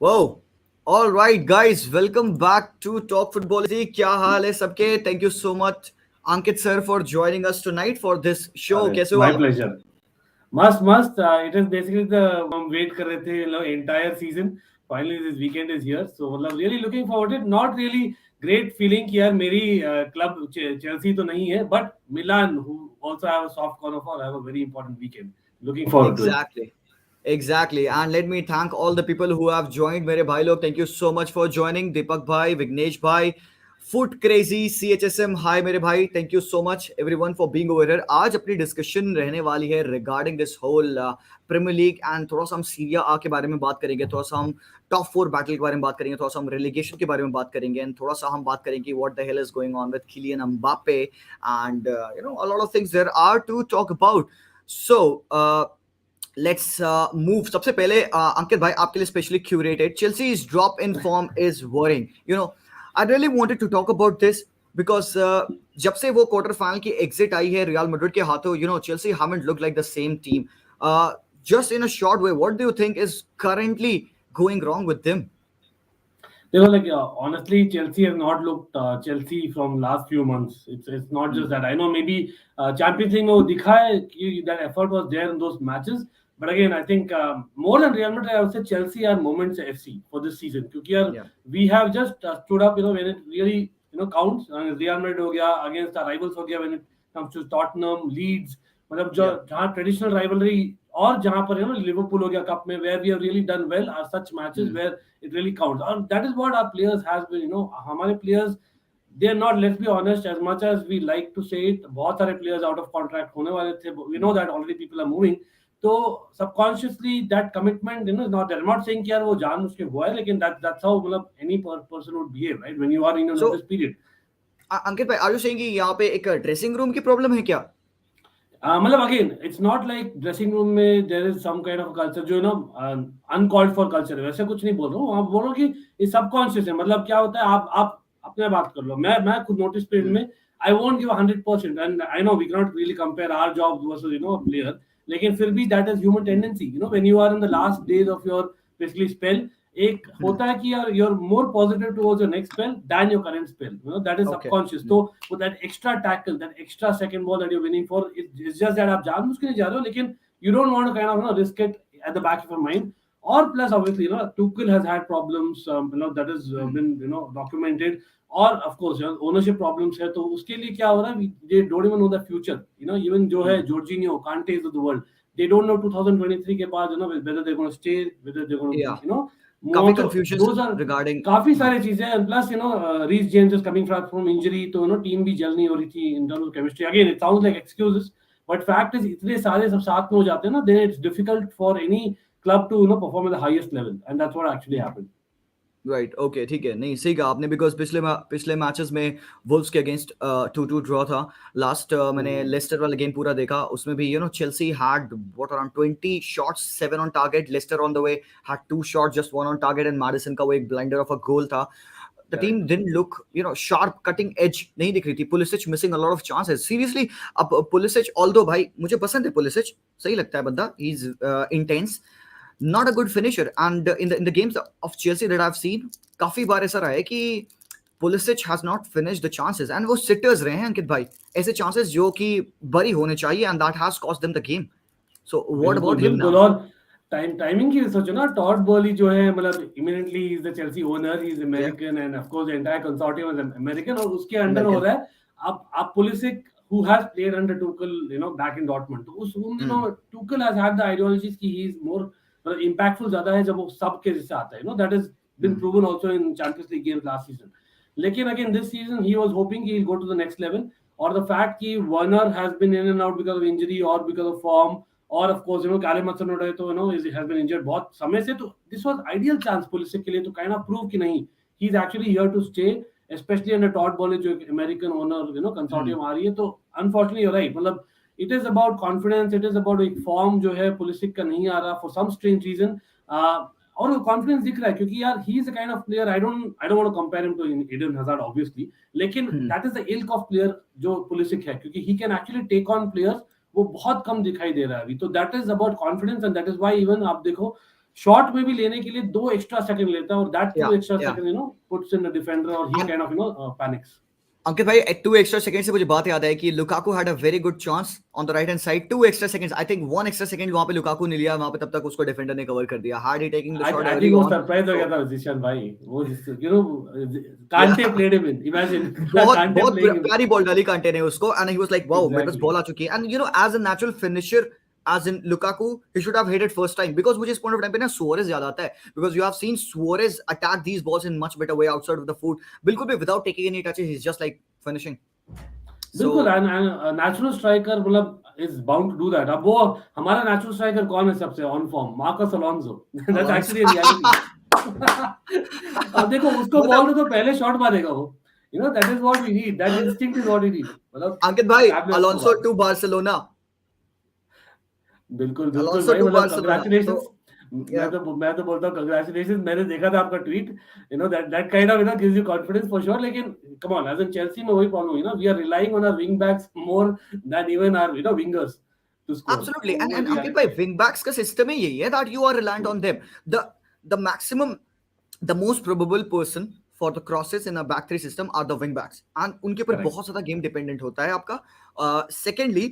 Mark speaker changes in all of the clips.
Speaker 1: Whoa. All right, guys, welcome back to Talk Football. जी क्या हाल है सबके? Thank you so much, Ankit sir, for joining us tonight for this show.
Speaker 2: अरे
Speaker 1: कैसे हो
Speaker 2: my
Speaker 1: आप?
Speaker 2: Pleasure मस्त मस्त इट इज बेसिकली द हम वेट कर रहे थे entire season finally this weekend is here so मतलब really looking forward it not really great feeling कि यार मेरी क्लब चेल्सी तो नहीं है but Milan who also have a soft corner for have a very important weekend looking forward to it
Speaker 1: Exactly. Exactly. And let me thank all the people who have joined. मेरे भाई लोग, thank you so much for joining. Deepak भाई, Vignesh भाई, Foot Crazy, CHSM, hi मेरे भाई. Thank you so much everyone for being over here. आज अपनी discussion रहने वाली है regarding this whole premier league and थोड़ा सा हम सीरिया आ के बारे में बात करेंगे, थोड़ा सा हम टॉप फोर बैटल के बारे में बात करेंगे, थोड़ा सा हम रेलिगेशन के बारे में बात करेंगे एंड थोड़ा सा हम बात करेंगे what the hell is going on with Kylian Mbappe and a lot of things there are to talk about. So let's move. सबसे पहले अंकित भाई आपके लिए specially curated Chelsea's drop in form is worrying. I really wanted to talk about this because जब से वो quarter final की exit आई है रियल मैड्रिड के हाथों, Chelsea haven't looked like the same team. Just in a short way, what do you think is currently going wrong with them?
Speaker 2: They were like, honestly, Chelsea has not looked Chelsea from last few months. It's not just that. I know maybe Champions League में वो दिखा है कि that effort was there in those matches. But again, I think more than Real Madrid, I would say Chelsea are moments FC for this season. क्योंकि यार
Speaker 1: Yeah.
Speaker 2: we have just stood up, when it really counts. Real Madrid हो गया against our rivals हो गया when it comes to Tottenham, Leeds. मतलब जो
Speaker 1: Yeah.
Speaker 2: जहाँ traditional rivalry और जहाँ पर लिवरपूल हो गया कप में where we have really done well are such matches where it really counts and that is what our players has been हमारे players they are not, let's be honest, as much as we like to say it, बहुत सारे players out of contract होने वाले थे, we know that already people are moving, तो subconsciously that commitment is not there. I'm not saying कि यार वो जान उसके हुआ है, लेकिन that's how मतलब any person would behave, right, when you are in a
Speaker 1: So
Speaker 2: notice period.
Speaker 1: अंकित भाई, are you saying कि यहाँ पे एक ड्रेसिंग रूम की प्रॉब्लम है क्या?
Speaker 2: मतलब again it's not like dressing room में there is some kind of culture जो अनकॉल्ड फॉर कल्चर है, वैसे कुछ नहीं बोल रहा हूँ, आप बोल रहे हो कि ये सबकॉन्शियस है. मतलब क्या होता है, आप अपने बात कर लो, मैं खुद नोटिस पीरियड में I won't give 100% and I know we can not really compare our job versus player, लेकिन फिर भी that is human tendency. When you are in the last days of your basically spell, एक होता है कि यार you are more positive towards your next spell than your current spell, that is
Speaker 1: Okay.
Speaker 2: Subconscious. तो वो that extra tackle, that extra second ball that you winning for, it's just that आप जानबूझ के नहीं जा रहे हो, लेकिन you don't want to kind of risk it at the back of your mind. Or plus obviously Tuchel has had problems, that has been documented. Or of course ownership problems है, तो उसके लिए क्या हो रहा है, they don't even know the future. Even जो है Jorginho, Kante of the world, they don't know 2023 के बाद whether they're going to stay, whether they're going to
Speaker 1: Yeah.
Speaker 2: move
Speaker 1: काफी
Speaker 2: on. So
Speaker 1: confusions
Speaker 2: those are
Speaker 1: regarding.
Speaker 2: काफी सारी चीजें हैं. Plus Reece James is coming from injury, तो team भी जल नहीं हो रही थी in terms of chemistry. Again it sounds like excuses, but fact is इतने सारे सब साथ में हो जाते हैं ना, then it's difficult for any club to perform at the highest level, and that's what actually happened.
Speaker 1: Right, okay, ठीक है. नहीं, सही कहा आपने, बिकॉज पिछले मैचेस में वुल्व्स के अगेंस्ट 2-2 ड्रॉ था. लास्ट मैंने लेस्टर वाला गेम पूरा देखा, उसमें भी Chelsea had what around 20 shots, 7 on target. Leicester on the way had 2 shots, just 1 on target, and Maddison का वो एक ब्लाइंडर ऑफ अ गोल था. The team didn't look, sharp, cutting edge नहीं दिख रही थी. Pulisic missing a lot of chances. Seriously, अब Pulisic, although भाई मुझे पसंद है Pulisic, सही लगता है बंदा, he's intense, not a good finisher. And in the games of Chelsea that I've seen, काफी बार ऐसा रहा है कि Pulisic has not finished the chances, and वो sitters रहे हैं अंकित भाई, ऐसे chances जो कि बरी होने चाहिए, and that has cost them the game. So what
Speaker 2: बिल्कुल
Speaker 1: about him
Speaker 2: बिल्कुल.
Speaker 1: now?
Speaker 2: और टाइमिंग की सोचो ना, टॉड बॉली जो है मतलब eminently he is the Chelsea owner, he is
Speaker 1: Yeah,
Speaker 2: American and of course the entire consortium is American, और उसके अंडर हो
Speaker 1: American.
Speaker 2: रहा है. आप Pulisic who has played under Tuchel back in Dortmund, तो उस उन दिनों Tuchel has had the ideologies की ही इज मोर मतलब इंपैक्टफुल ज्यादा है जब वो सब के जैसे आता है. That is been proven also in Champions League games last season. लेकिन again this season he was hoping he will go to the next level, और द फैक्ट कि Werner has been in and out because of injury और because of form, और of course Callum Hudson Odoi तो has been injured बहुत समय से, तो this was ideal chance Pulisic के लिए टू काइंड ऑफ प्रूव कि नहीं, he is actually here to stay, specially under Todd Boehly जो अमेरिकन ओनर कंसोर्टियम आ रही है. तो अनफॉर्चुनेटली यू आर राइट, मतलब it is about confidence, it is about एक फॉर्म जो है पुलिसिक का नहीं आ रहा फॉर सम स्ट्रेंज रीजन. और वो कॉन्फिडेंस दिख रहा है क्योंकि यार he is a kind of player, I don't want to compare him to Eden Hazard obviously, लेकिन that is the ilk of player जो पुलिसिक है, क्योंकि he can actually take on players, वो बहुत कम दिखाई दे रहा है अभी. तो that is about confidence, and that is why even आप देखो शॉट में भी लेने के लिए 2 एक्स्ट्रा सेकंड लेता है, और that 2
Speaker 1: Yeah,
Speaker 2: extra
Speaker 1: yeah.
Speaker 2: Second puts in the defender, और ही
Speaker 1: And
Speaker 2: काइंड ऑफ पैनिक्स.
Speaker 1: अंकित भाई, 2 extra seconds से मुझे बात याद है कि Lukaku had a very good chance on the right hand side. 2 extra seconds, I think 1 extra second वहां पे लुकाकू ने लिया, वहां पे तब तक उसको डिफेंडर ने कवर कर दिया. Hard he taking the shot
Speaker 2: I
Speaker 1: early
Speaker 2: think वो
Speaker 1: ऑन.
Speaker 2: सरप्राइज हो गया
Speaker 1: तो
Speaker 2: था जिशान भाई, वो कांटे
Speaker 1: yeah.
Speaker 2: Played him in, imagine
Speaker 1: बहुत
Speaker 2: कांटे
Speaker 1: बहुत
Speaker 2: प्लेइंग हिम.
Speaker 1: प्यारी बॉल डाली कांटे ने उसको, and he was like wow मेरे पास
Speaker 2: एग्जैक्टली.
Speaker 1: बॉल आ चुकी है. And as a natural finisher, as in Lukaku, he should have hit it first time, because मुझे इस point of time पे ना Suarez याद आता है, because you have seen Suarez attack these balls in much better way outside of the foot, बिल्कुल भी without taking any touches, he's just like finishing.
Speaker 2: बिल्कुल.
Speaker 1: So
Speaker 2: एंड नेचुरल स्ट्राइकर मतलब is bound to do that. अब वो हमारा natural striker कौन है सबसे on form? Marcos Alonso. That's
Speaker 1: Alonso
Speaker 2: actually reality. अब देखो उसको बॉल
Speaker 1: मतलब
Speaker 2: दो तो पहले शॉट मारेगा वो. That is what we need, that instinct is what we need. मतलब
Speaker 1: अंकित भाई,
Speaker 2: फैबुलस को
Speaker 1: Alonso
Speaker 2: बात.
Speaker 1: to Barcelona,
Speaker 2: बिल्कुल बिल्कुल
Speaker 1: Alonso
Speaker 2: भाई,
Speaker 1: to
Speaker 2: मतलब
Speaker 1: Barcelona.
Speaker 2: कंग्रेचुलेशंस.
Speaker 1: So yeah,
Speaker 2: मैं तो बोलता हूँ कंग्रेचुलेशंस. मैंने देखा था आपका tweet. That that kind of gives you confidence for sure. लेकिन come on, as in Chelsea में वही प्रॉब्लम हुई ना, we are relying on our wing backs more than even our wingers to score.
Speaker 1: absolutely.
Speaker 2: तो वो
Speaker 1: And Ankit
Speaker 2: reality
Speaker 1: bhai,
Speaker 2: है.
Speaker 1: wing backs का system ही यही है that you are reliant on them. The maximum, the most probable person for the crosses in a back three system are the wing backs, and उनके ऊपर
Speaker 2: correct.
Speaker 1: बहुत ज्यादा game dependent होता है आपका. Secondly,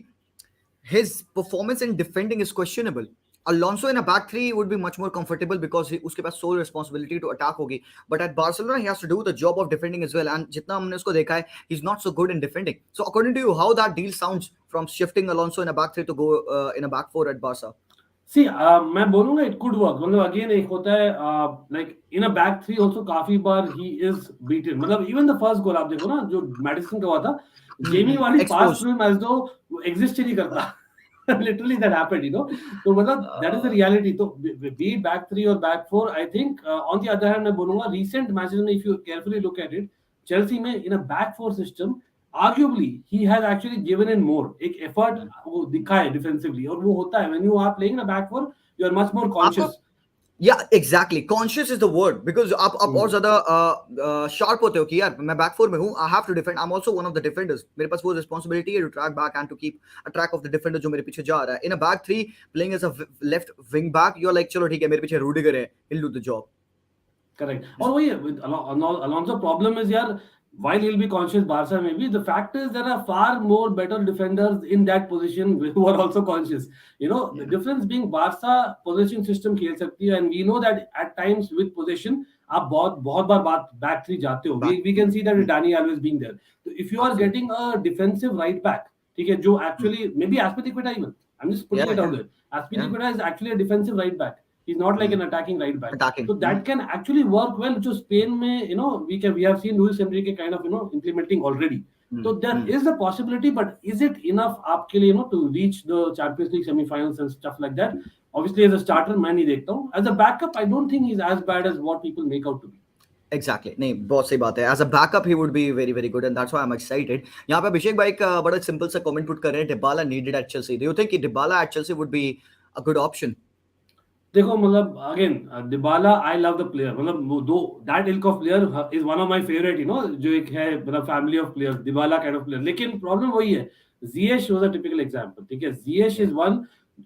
Speaker 1: his performance in defending is questionable. Alonso in a back three would be much more comfortable because उसके पास sole responsibility to attack होगी. But at Barcelona, he has to do the job of defending as well. And जितना हमने उसको देखा है, he's not so good in defending. So according to you, how that deal sounds from shifting Alonso in a back three to go in a back four at Barca?
Speaker 2: सी मैं बोलूंगा it could work. मतलब again एक होता है like in a back three also काफी बार he is beaten. मतलब even the first goal आप देखो ना जो मैडिसन का हुआ था, जेमी वाली पास
Speaker 1: Exposed.
Speaker 2: थ्रू हिम एज दो एग्जिस्ट ही नहीं करता. लिटरली दैट हैपेंड, तो मतलब that is the
Speaker 1: Uh,
Speaker 2: reality. तो बी बैक थ्री और back four, I think on the other hand मैं बोलूंगा रीसेंट मैचेस में if you carefully look at it, Chelsea में in a back four system arguably he has actually given in more. एक effort वो दिखा है defensively, और वो होता है when you are playing in a back four, you are much more
Speaker 1: आपको
Speaker 2: conscious.
Speaker 1: Yeah, exactly. Conscious is the word, because आप और ज्यादा sharp होते हो कि यार मैं back four में हूँ, I have to defend. I'm also one of the defenders. मेरे पास वो responsibility है to track back and to keep a track of the defender जो मेरे पीछे जा रहा है. In a back three, playing as a left wing back, you're like चलो ठीक है मेरे पीछे Rudiger है, he'll do the job.
Speaker 2: Correct. और वही है with Alonso problem is यार, while he'll be conscious Barca maybe, the fact is there are far more better defenders in that position who are also conscious. The
Speaker 1: Yeah.
Speaker 2: difference being Barca possession system खेल सकती है, and we know that at times with possession आप बहुत बहुत बार back three जाते हो.
Speaker 1: Back.
Speaker 2: We can see that with Dani Alves being there. So if you are
Speaker 1: Absolutely.
Speaker 2: getting a defensive right back, ठीक है, जो actually maybe Azpilicueta even, I'm just putting
Speaker 1: Yeah,
Speaker 2: it out
Speaker 1: yeah,
Speaker 2: there.
Speaker 1: yeah.
Speaker 2: Azpilicueta is actually a defensive right back. He's not like an attacking right back.
Speaker 1: Attacking.
Speaker 2: So that can actually work well. जो Spain में we have seen Luis Enrique kind of implementing already. So there is a possibility, but is it enough आपके लिए to reach the Champions League semi-finals and stuff like that? Obviously as a starter मैं नहीं देखता हूँ. As a backup I don't think he's as bad as what people make out to be.
Speaker 1: Exactly. नहीं, बहुत सही बात है. As a backup, he would be very, very good, and that's why I'm excited. यहाँ पे अभिषेक भाई का बड़ा simple सा comment put कर रहे हैं. Dybala needed at Chelsea. Do you think कि Dybala at Chelsea would be a good option?
Speaker 2: देखो मतलब again Dybala, I love the player. मतलब दो that ilk of player is one of my favourite, जो एक है मतलब family of players, Dybala kind of player. लेकिन प्रॉब्लम वही है, Ziyech was a typical example. ठीक है, जिएश इज वन,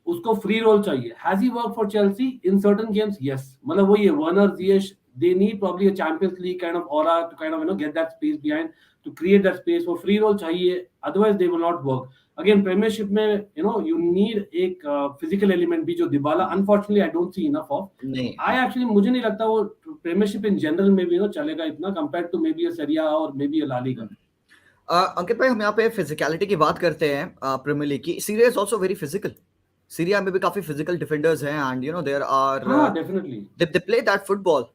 Speaker 2: उसको फ्री रोल चाहिए. Has he work for Chelsea in certain games? Yes. मतलब वही है, Werner, Ziyech, they need probably a Champions League kind of aura to kind of get that space behind, to create that space. For free role चाहिए, otherwise they will not work. Again Premiership में you need एक physical element भी, जो Dybala unfortunately I don't see enough of.
Speaker 1: नहीं.
Speaker 2: I actually मुझे नहीं लगता वो Premiership in general में भी चलेगा इतना compared to maybe a Serie A और maybe a La Liga.
Speaker 1: अंकित भाई, हम यहाँ पे फिजिकलिटी की बात करते हैं प्रीमियर लीग की. Syria is also very physical. Syria में भी काफी फिजिकल डिफेंडर्स हैं, एंड देयर आर
Speaker 2: हाँ definitely.
Speaker 1: they play that football.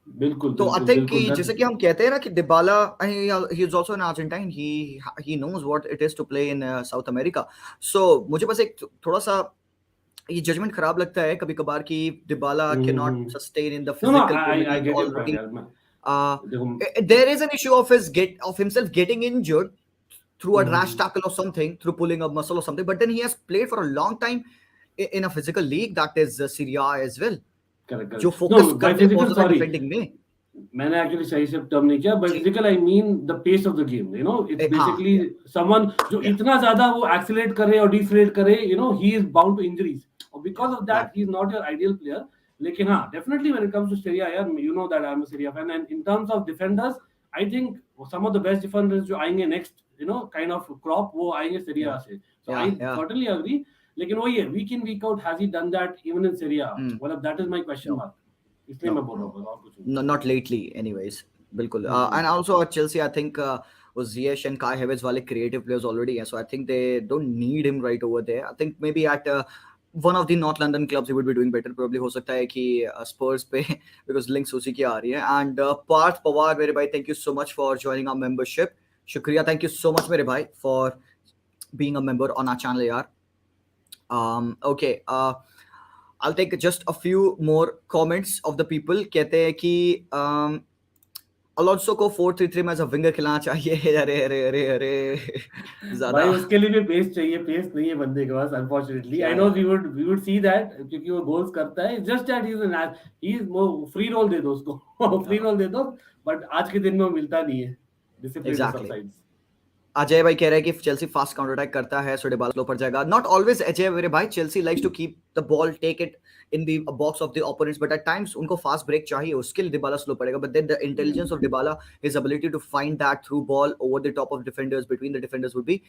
Speaker 2: बिल्कुल
Speaker 1: तो आई
Speaker 2: बिल्कुल
Speaker 1: थिंक कि
Speaker 2: बिल्कुल.
Speaker 1: जैसे कि हम कहते हैं ना कि Dybala, he is also an Argentine, he knows what it is to play in South America. So मुझे बस एक थोड़ा सा ये जजमेंट खराब लगता है कभी कभार कि Dybala cannot sustain in the
Speaker 2: No,
Speaker 1: physical
Speaker 2: I
Speaker 1: Premier League
Speaker 2: get your point
Speaker 1: already.
Speaker 2: यार. देखो
Speaker 1: There is an issue of himself getting injured through a rash tackle or something, through pulling a muscle or something, but then he has played for a long time in a physical league that is Serie A as well,
Speaker 2: correct
Speaker 1: जो
Speaker 2: correct.
Speaker 1: Focus
Speaker 2: no bye
Speaker 1: करते हैं बहुत
Speaker 2: physical,
Speaker 1: ज्यादा
Speaker 2: sorry
Speaker 1: defending में.
Speaker 2: मैंने actually सही से term नहीं किया. बाय
Speaker 1: जी.
Speaker 2: Physical I mean the pace of the game. It's
Speaker 1: हाँ,
Speaker 2: बेसिकली समवन जो इतना ज्यादा वो एक्सीलरेट करे और डिसलेट करे, he is bound to injuries, और because of that he is not your ideal player. लेकिन हाँ, definitely when it comes to Serie A, यार, you know that I'm a Serie A fan, and in terms of defenders, I think some of the best defenders जो आएंगे next, kind of crop, वो आएंगे Serie
Speaker 1: Yeah,
Speaker 2: A से. So I
Speaker 1: yeah, yeah.
Speaker 2: certainly agree. लेकिन वही है, week in week out, has he done that even in Serie A?
Speaker 1: Hmm.
Speaker 2: मतलब that is my question
Speaker 1: No,
Speaker 2: mark. इसलिए
Speaker 1: no,
Speaker 2: मैं बोल रहा
Speaker 1: no,
Speaker 2: हूँ, बस और कुछ नहीं.
Speaker 1: no, not lately. Anyways, bilkul.
Speaker 2: Hmm.
Speaker 1: And also at Chelsea, I think was Ziyech and Kai Havertz wale creative players already, so I think they don't need him right over there. I think maybe at one of the North London clubs he would be doing better. Probably हो सकता है कि Spurs पे because links उसी की आ रही है. And Parth Pawar मेरे भाई, thank you so much for joining our membership. शुक्रिया, thank you so much मेरे भाई for being a member on our channel यार. Okay. I'll take just a few more comments of the people. कहते हैं कि Alonso को 4-3-3 में as a winger खिलाना चाहिए. अरे अरे अरे अरे
Speaker 2: भाई
Speaker 1: ज्यादा
Speaker 2: उसके लिए भी पेस चाहिए, पेस नहीं है बंदे के पास, अनफॉर्चुनेटली.
Speaker 1: क्या
Speaker 2: आई नो
Speaker 1: है.
Speaker 2: वी वुड सी दैट, क्योंकि वो गोल्स करता है. Just that he is free role दे दो उसको. फ्री रोल दे दो, बट आज के दिन में वो मिलता नहीं है. Discipline
Speaker 1: exactly.
Speaker 2: सबसाइड्स.
Speaker 1: अजय भाई कह रहे हैं कि चेल्सी फास्ट काउंटर अटैक करता है सो डिबाला स्लो पर जाएगा. नॉट ऑलवेज अजय मेरे भाई. Chelsea likes to keep the ball, take it in the box of the opponents, but at times उनको फास्ट ब्रेक चाहिए, उसके लिए डिबाला स्लो पड़ेगा. But then the intelligence of Dybala, his ability to find that through ball over the top of defenders, between the defenders would be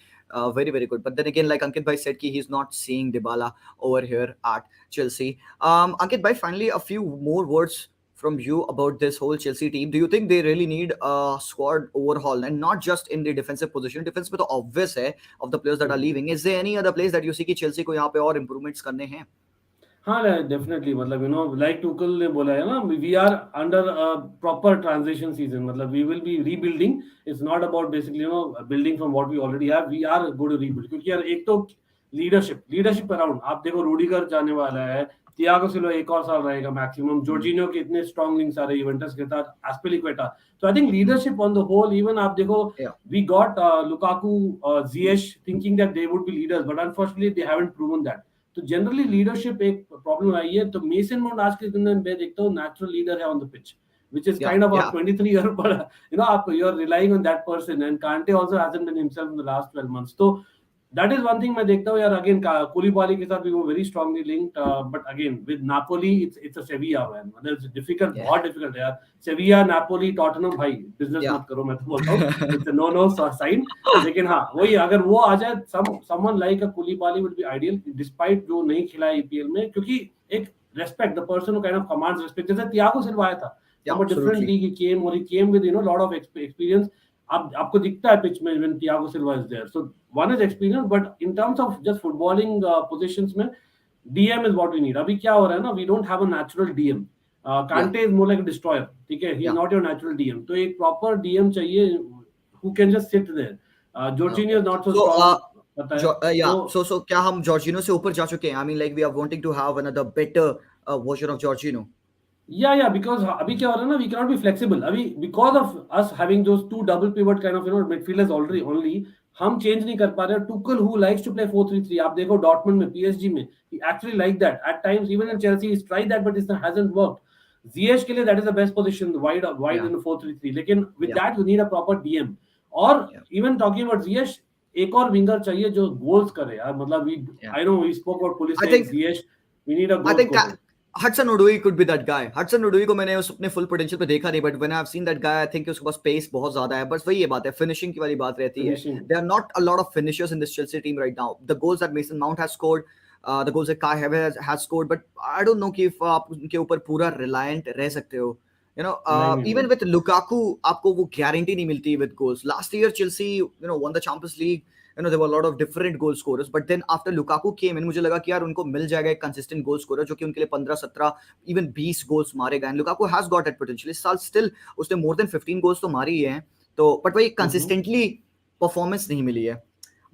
Speaker 1: very very good. But then again, like Ankit bhai said, ki he's not seeing Dybala over here at Chelsea. Ankit bhai, finally a few more words from you about this whole Chelsea team. Do you think they really need a squad overhaul, and not just in the defensive position? Defense में तो obvious है of the players that are leaving. Is there any other place that you see कि Chelsea को यहाँ पे और improvements करने हैं?
Speaker 2: हाँ, डेफिनेटली. मतलब लाइक टुकल ने बोला है ना, we are under proper transition season. मतलब we will be rebuilding. It's not about basically building from what we already have. We are going to rebuild, क्योंकि यार एक तो लीडरशिप अराउंड, आप देखो रूडिगर जाने वाला है, थियागो सिल्वा एक और साल रहेगा मैक्सिमम, जॉर्जिनो के इतने स्ट्रॉन्ग लिंक्स आ रहे हैं यूवेंटस के साथ, एस्पिलिक्वेटा. तो I think leadership on the whole, even आप देखो,
Speaker 1: Yeah,
Speaker 2: we got Lukaku, Ziyech, thinking that they would be leaders, but unfortunately they haven't proven that. तो जनरली लीडरशिप एक प्रॉब्लम आई है. तो मेसन माउंट आज के दिन में मैं देखता हूँ नेचुरल लीडर है on the pitch, which is
Speaker 1: yeah,
Speaker 2: kind of a
Speaker 1: yeah,
Speaker 2: 23 year, but you're relying on that person, and Kante also hasn't been himself in the last 12 months. So that is one thing मैं देखता हूँ यार. Again कुलिबाली के साथ भी वो very strongly linked, but again with Napoli it's a Sevilla man. मतलब it's difficult,
Speaker 1: yeah,
Speaker 2: बहुत डिफिकल्ट है यार. सेविया, नापोली, टॉटनहम, भाई बिजनेस
Speaker 1: yeah.
Speaker 2: मत करो, मैं तो बोलता हूँ. It's no no sign. लेकिन हाँ, वही अगर वो आ जाए, someone like a Koulibaly would be ideal, despite जो नहीं खिला ईपीएल में, क्योंकि एक respect, the person who kind of commands respect. जैसे थियागो सिल्वा आया था
Speaker 1: Yeah,
Speaker 2: from a different
Speaker 1: absolutely.
Speaker 2: league, he came with lot of experience. आप आपको दिखता है पिच में when Thiago Silva is there. So one is experience, but in terms of just footballing positions में DM is what we need. अभी क्या हो रहा है ना, we don't have a natural DM.
Speaker 1: Yeah,
Speaker 2: Kante is more like a destroyer. ठीक है, he is
Speaker 1: yeah.
Speaker 2: not your natural DM. तो एक proper DM चाहिए who can just sit there. Jorginho
Speaker 1: Okay.
Speaker 2: is not so
Speaker 1: So,
Speaker 2: strong. पता है.
Speaker 1: yeah.
Speaker 2: तो
Speaker 1: So क्या हम जॉर्जिनो से ऊपर जा चुके हैं? I mean, like we are wanting to have another better version of Jorginho.
Speaker 2: या बिकॉज अभी क्या हो रहा है ना, we can not be flexible अभी because of us having those two double pivot kind of midfielders already only. हम change नहीं कर पा रहे. Tuchel who likes to play 4-3-3, आप देखो डॉर्टमुंड में, पीएसजी में, he actually like that at times. Even in Chelsea he tried that, but it hasn't worked. GH के लिए that is the best position, wide
Speaker 1: Yeah,
Speaker 2: in 4-3-3. लेकिन विद
Speaker 1: yeah,
Speaker 2: that you need a proper DM. और
Speaker 1: yeah,
Speaker 2: even talking about GH, एक और winger चाहिए जो goals करे यार. मतलब we,
Speaker 1: yeah.
Speaker 2: I know we spoke about
Speaker 1: I
Speaker 2: Pulisic,
Speaker 1: think
Speaker 2: GH, we need a
Speaker 1: I
Speaker 2: goal
Speaker 1: think
Speaker 2: scorer.
Speaker 1: Hudson Odoi could be that guy. Hudson Odoi को मैंने उस अपने फुल पोटेंशियल पे देखा नहीं, but when I have seen that guy, I think उसके पास pace बहुत ज्यादा है. बस वही ये बात है, फिनिशिंग की वाली बात रहती है.
Speaker 2: Finishing.
Speaker 1: There are not a lot of finishers in this Chelsea team right now. The goals that Mason Mount has scored, the goals that Kai Havertz has scored, but I don't know कि if आप उनके ऊपर पूरा reliant रह सकते हो.
Speaker 2: नहीं नहीं
Speaker 1: Even with Lukaku, आपको वो guarantee नहीं मिलती with goals. Last year Chelsea, won the Champions League. There were a lot of different goal scorers, but then after Lukaku came in, मुझे लगा कि यार उनको मिल जाएगा एक consistent goal scorer जो कि उनके लिए 15-17 even 20 goals मारेगा. And Lukaku has got that potential. इस साल still उसने more than 15 goals तो मारी ही हैं. तो but वही consistently performance नहीं मिली है.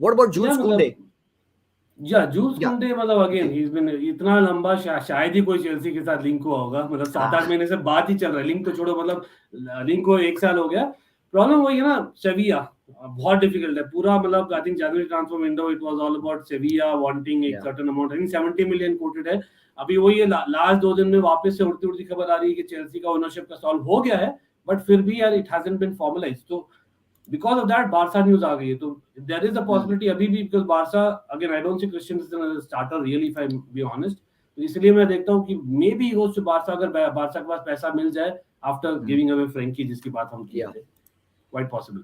Speaker 1: What about
Speaker 2: या
Speaker 1: Jules Koundé?
Speaker 2: मतलब या जूल्स
Speaker 1: Yeah,
Speaker 2: कुंडे, मतलब अगेन ही इज बीन इतना लंबा, शायद ही कोई चेल्सी के साथ लिंक हुआ होगा. मतलब 7-8
Speaker 1: ah,
Speaker 2: महीने से बात ही चल रहा है. लिंक तो छोड़ो, मतलब लिंक को 1 साल हो गया. प्रॉब्लम वही है ना, सेविया बहुत डिफिकल्ट है पूरा. मतलब I think January transfer window it was all about सेविया wanting एक
Speaker 1: yeah,
Speaker 2: certain amount. I think 70 million coated है. अभी वही है, लास्ट 2 दिन में वापस से उड़ती उड़ती खबर आ रही है कि चेल्सी का ओनरशिप का सॉल्व हो गया है, बट फिर भी यार इट हैजंट बीन फॉर्मलाइज्ड. तो because of that Barca news आ गई है. तो there is a
Speaker 1: hmm,
Speaker 2: possibility अभी भी, because Barça, again I don't see Christian as a starter really, if I be honest. तो इसलिए मैं देखता हूँ कि maybe goes to Barca, अगर बारसा के पास पैसा मिल जाए आफ्टर गिविंग अवे फ्रेंकी, जिसकी बात हम किए
Speaker 1: या
Speaker 2: थे, क्वाइट पॉसिबल।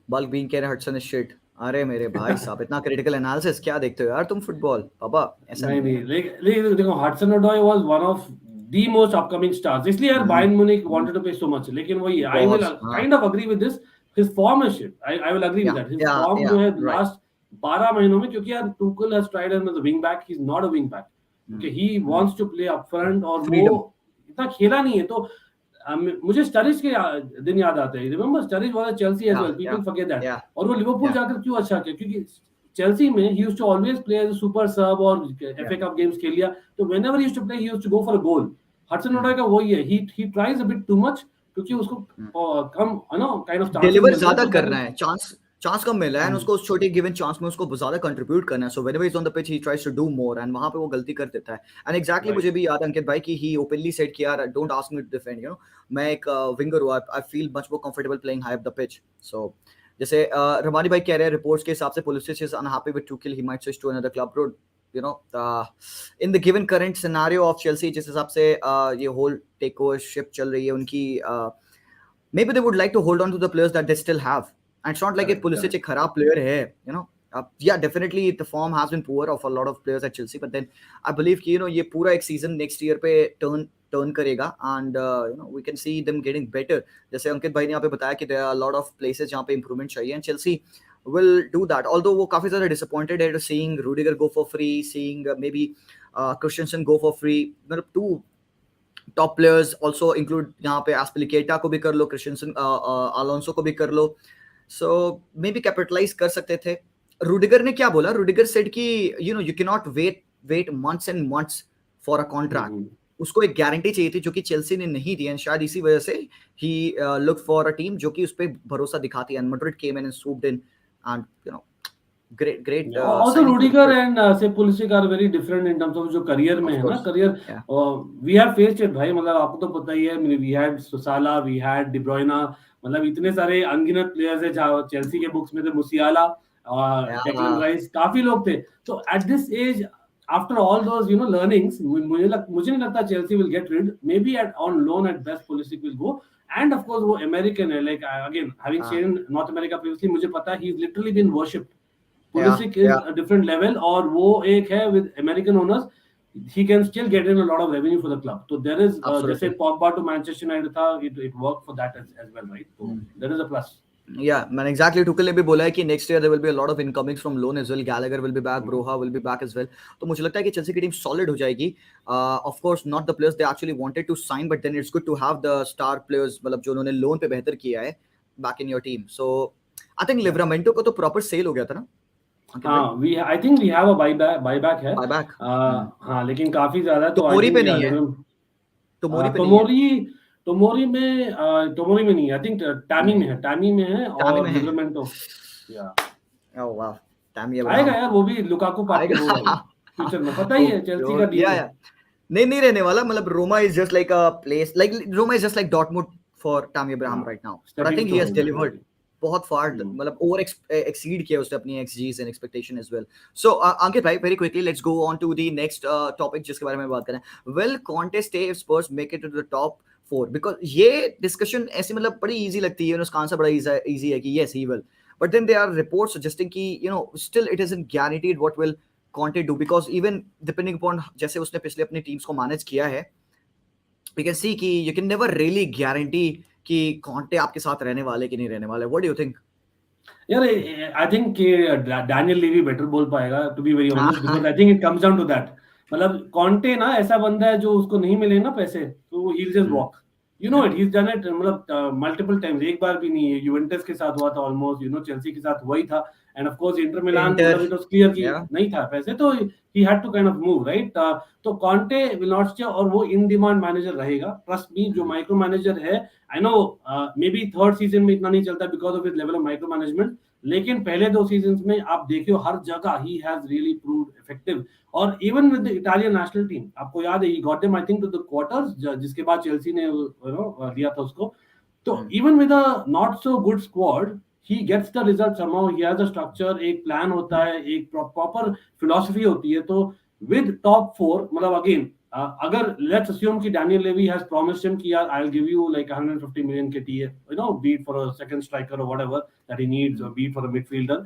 Speaker 1: बल्क बीन कह रहे हडसन इज शिट। अरे मेरे भाई साहब, इतना क्रिटिकल एनालिसिस क्या देखते हो यार तुम फुटबॉल पापा, ऐसा
Speaker 2: नहीं
Speaker 1: नहीं
Speaker 2: नहीं,
Speaker 1: है।
Speaker 2: लेकिन देखो, Hudson Odoi was one of the most upcoming stars, इसलिए यार
Speaker 1: hmm,
Speaker 2: Bayern Munich
Speaker 1: hmm,
Speaker 2: wanted to pay so much, लेकिन वही आई विल
Speaker 1: बहुत हाँ।
Speaker 2: Kind of agree with this, his form is shit, I will agree with that, his form
Speaker 1: या
Speaker 2: जो है
Speaker 1: right.
Speaker 2: Last 12 महीनों में, क्योंकि यार Tuchel has tried him as a wing back, he is not a wing back, okay, he wants to play up front, और वो
Speaker 1: freedom.
Speaker 2: इतना खेला नहीं है। तो मुझे स्टरिज के दिन याद आते हैं, remember Sturridge was at Chelsea as
Speaker 1: या
Speaker 2: वेल,
Speaker 1: या
Speaker 2: पीपल फॉरगेट दैट,
Speaker 1: या
Speaker 2: और वो लिवरपूल
Speaker 1: या
Speaker 2: जाकर क्यों अच्छा किया, क्योंकि चेल्सी में he used to always play as a super sub, और
Speaker 1: या
Speaker 2: एफए कप गेम्स खेल लिया, तो whenever he used to play he used to go for a goal. Hudson Odoi का वही है, he tries a bit too much, क्योंकि उसको कम काइंड ऑफ चांसेस
Speaker 1: डिलीवर
Speaker 2: मिल रहे हैं,
Speaker 1: ज्यादा
Speaker 2: तो
Speaker 1: कर
Speaker 2: दैट
Speaker 1: रहा
Speaker 2: इज।
Speaker 1: है, चांस चांस कम मिल रहा है, एंड उसको उस छोटे गिवन चांस में उसको ज्यादा कंट्रीब्यूट करना है, so whenever is on the pitch he tries to do more, and वहां पे वो गलती कर देता है। एंड एग्जैक्टली मुझे
Speaker 2: राइट।
Speaker 1: भी याद है अंकित भाई कि ही ओपनली सेड कि यार don't ask me to defend, मैं एक विंगर हूं, I feel much more comfortable playing high up the pitch. So जैसे रमानी भाई कह रहे हैं रिपोर्ट्स के हिसाब से Pulisic is unhappy with Tuchel, he might switch to another club road, you know in the given current scenario of Chelsea, जिस हिसाब से ये होल टेक ओवरशिप चल रही है उनकी, maybe they would like to hold on to the players that they still have. And it's not like it
Speaker 2: correct
Speaker 1: Pulisic
Speaker 2: correct.
Speaker 1: a kharab player hai, yeah, definitely the form has been poor of a lot of players at Chelsea, but then I believe कि ये पूरा एक season next year पे turn करेगा, and we can see them getting better. जैसे अंकित भाई ने यहाँ पे बताया कि there are a lot of places जहाँ पे improvement चाहिए, and Chelsea will do that. Although वो काफी ज़्यादा disappointed है seeing Rudiger go for free, seeing maybe Christensen go for free, मतलब two top players also include यहाँ पे एस्पिलिकेटा को भी कर लो, क्रिश्चियनसन अलोंसो को भी कर लो, सो मे बी कैपिटलाइज कर सकते थे। रूडिगर ने क्या बोला, रूडिगर सेड कि you can not wait months and months for a contract, उसको एक गारंटी चाहिए थी जो कि चेल्सी ने नहीं दी, एंड शायद इसी वजह से ही लुक फॉर अ टीम जो कि उस पर भरोसा दिखाती है, and Madrid came in and swooped in, and great
Speaker 2: Yeah. Also,
Speaker 1: signing for
Speaker 2: Rudiger
Speaker 1: Madrid,
Speaker 2: and say Pulisic are very different in terms of जो करियर में
Speaker 1: of
Speaker 2: है ना,
Speaker 1: course,
Speaker 2: करियर,
Speaker 1: yeah,
Speaker 2: we have faced it भाई, मतलब आपको तो पता ही है, we had Salah, we had de Bruyne, मतलब इतने सारे अनगिनत प्लेयर्स है, जहाँ चेल्सी के बुक्स में थे, मुसियाला, डेक्लन
Speaker 1: yeah,
Speaker 2: राइस, काफी लोग थे। तो at this age, after all those learnings, मुझे नहीं लगता Chelsea will get rid, may be at on loan at best, Pulisic will go, and of course वो अमेरिकन है, like again having
Speaker 1: uh,
Speaker 2: seen North America previously, मुझे पता है he is literally been worshipped,
Speaker 1: yeah,
Speaker 2: Pulisic is
Speaker 1: yeah,
Speaker 2: a different level, और वो एक है with American owners, he can still get in a lot of revenue for the club. So there is जैसे
Speaker 1: absolutely.
Speaker 2: Pogba to Manchester United था, it worked for that as well, right? So there is a plus.
Speaker 1: Yeah, man, exactly. Tuchel ने भी बोला है कि next year there will be a lot of incomings from loan as well. Gallagher will be back, Broha will be back as well. तो मुझे लगता है कि चेल्सी की टीम solid हो जाएगी. Of course, not the players they actually wanted to sign, but then it's good to have the star players, मतलब जो उन्होंने loan पे बेहतर किया है, back in your team. So I think
Speaker 2: Yeah.
Speaker 1: Livramento को तो proper sale हो गया था ना, अंकित भाई?
Speaker 2: हाँ, I think we have a buyback है,
Speaker 1: Buyback.
Speaker 2: हाँ, लेकिन काफी ज्यादा, तो I
Speaker 1: तोमोरी पे
Speaker 2: think
Speaker 1: नहीं है. तोमोरी पे नहीं है.
Speaker 2: टोमोरी, टोमोरी में नहीं, आई थिंक टैमी में है, टैमी में है,
Speaker 1: टामी
Speaker 2: और
Speaker 1: में है.
Speaker 2: लिवरमेंटो, या
Speaker 1: Oh wow, Tammy
Speaker 2: आएगा
Speaker 1: Abraham.
Speaker 2: यार, वो भी लुकाकू पार्ट के वो
Speaker 1: आएगा.
Speaker 2: भाई, फ्यूचर में, पता ही है चेल्सी का
Speaker 1: या
Speaker 2: डीएनए।
Speaker 1: नहीं नहीं रहने वाला, मतलब Roma is just like a place, like Roma is just like Dortmund for Tammy Abraham
Speaker 2: हाँ,
Speaker 1: right now, but I
Speaker 2: stepping
Speaker 1: think he
Speaker 2: stone
Speaker 1: has
Speaker 2: हो गया
Speaker 1: डिलीवर्ड
Speaker 2: exactly।
Speaker 1: बहुत फार,
Speaker 2: हम्म।
Speaker 1: मतलब ओवर एक्सीड किया उसने अपनी एक्सजीज and expectation as well. So Ankit भाई very quickly let's go on to the next topic जिसके बारे में बात करें, will Conte stay if Spurs make it to the top 4, because ये डिस्कशन ऐसी मतलब बड़ी इजी लगती है, उसका आंसर बड़ा इजी है कि yes he will, but then there are reports suggesting कि still it isn't guaranteed what will Conte do, because even depending upon जैसे उसने पिछले अपनी टीम्स को मैनेज किया है, we can see कि you can never really guarantee कि Conte आपके साथ रहने वाले कि नहीं रहने वाले। What do you think?
Speaker 2: यार, I think Daniel Levy better बोल पाएगा, टू बी वेरी ऑनेस्ट,
Speaker 1: हाँ,
Speaker 2: because I think it comes down to that, मतलब कॉन्टे ना ऐसा बंदा है जो उसको नहीं मिले ना पैसे, तो he just
Speaker 1: hmm,
Speaker 2: walk, you know it, he done it, मतलब मल्टीपल टाइम्स, एक बार भी नहीं है, यूवेंटस के साथ हुआ था ऑलमोस्ट, चेल्सी के साथ वही था, and of course Inter Milan,
Speaker 1: Inter,
Speaker 2: मतलब इट वाज क्लियर कि
Speaker 1: yeah,
Speaker 2: नहीं था पैसे, तो he had to kind of move, right. तो कॉन्टे विल नॉट स्टे, और वो इन डिमांड मैनेजर रहेगा, ट्रस्ट मी, जो माइक्रो मैनेजर है, I know may be third season में इतना नहीं चलता because of his level of micro management, लेकिन पहले 2 सीजंस में आप देखियो हर जगह ही हैज रियली प्रूव्ड इफेक्टिव, और even with the Italian national team, आपको याद है he got them I think to the quarters, जिसके बाद चेल्सी ने दिया था उसको, तो even with a not so good squad he gets the result, somehow he has a structure, एक प्लान होता है, एक प्रॉपर फिलॉसफी होती है, तो with top 4, मतलब again, अगर let's assume कि Daniel Levy has promised him कि यार I'll give you like 150 million के TA, you know, be it for a second striker or whatever that he needs, or be it for a midfielder.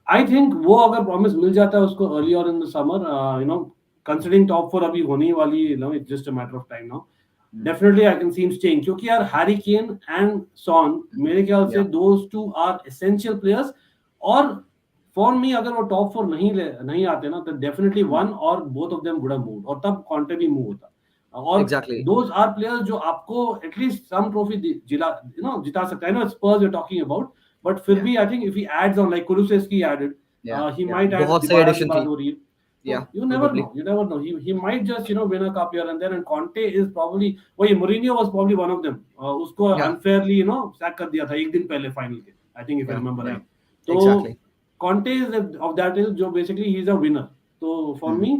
Speaker 2: I think वो अगर promise मिल जाता है उसको early और in the summer, you know, considering top 4 अभी होने ही वाली, you know, it's just a matter of time now, definitely I can see him staying, क्योंकि यार हैरी केन एंड सॉन मेरे ख्याल से
Speaker 1: Yeah,
Speaker 2: those two are essential players, और for me अगर वो टॉप 4 नहीं आते ना, तो डेफिनेटली वन और both of them would have moved, और तब कॉन्टे भी मूव होता, और
Speaker 1: exactly.
Speaker 2: दोज आर प्लेयर्स जो आपको एटलीस्ट सम ट्रॉफी जिला, यू नो, जिता सकता है, no Spurs you are talking about, but फिर
Speaker 1: Yeah,
Speaker 2: भी I think if he adds on, like Kulusevski added,
Speaker 1: yeah,
Speaker 2: he
Speaker 1: yeah.
Speaker 2: might add,
Speaker 1: बहुत सही
Speaker 2: Dybala की
Speaker 1: एडिशन
Speaker 2: बात
Speaker 1: थी.
Speaker 2: हो रही है, तो
Speaker 1: Yeah,
Speaker 2: you never know,
Speaker 1: probably.
Speaker 2: he might just, you know, win a cup here and there, and Conte is probably, वही Mourinho was probably one of them, उसको
Speaker 1: Yeah,
Speaker 2: unfairly, you know, sack कर दिया था एक दिन पहले final के, I think if I
Speaker 1: yeah,
Speaker 2: remember
Speaker 1: yeah.
Speaker 2: right, तो
Speaker 1: Exactly.
Speaker 2: Conte is of that ilk, जो basically he is a winner, तो for
Speaker 1: Hmm.
Speaker 2: me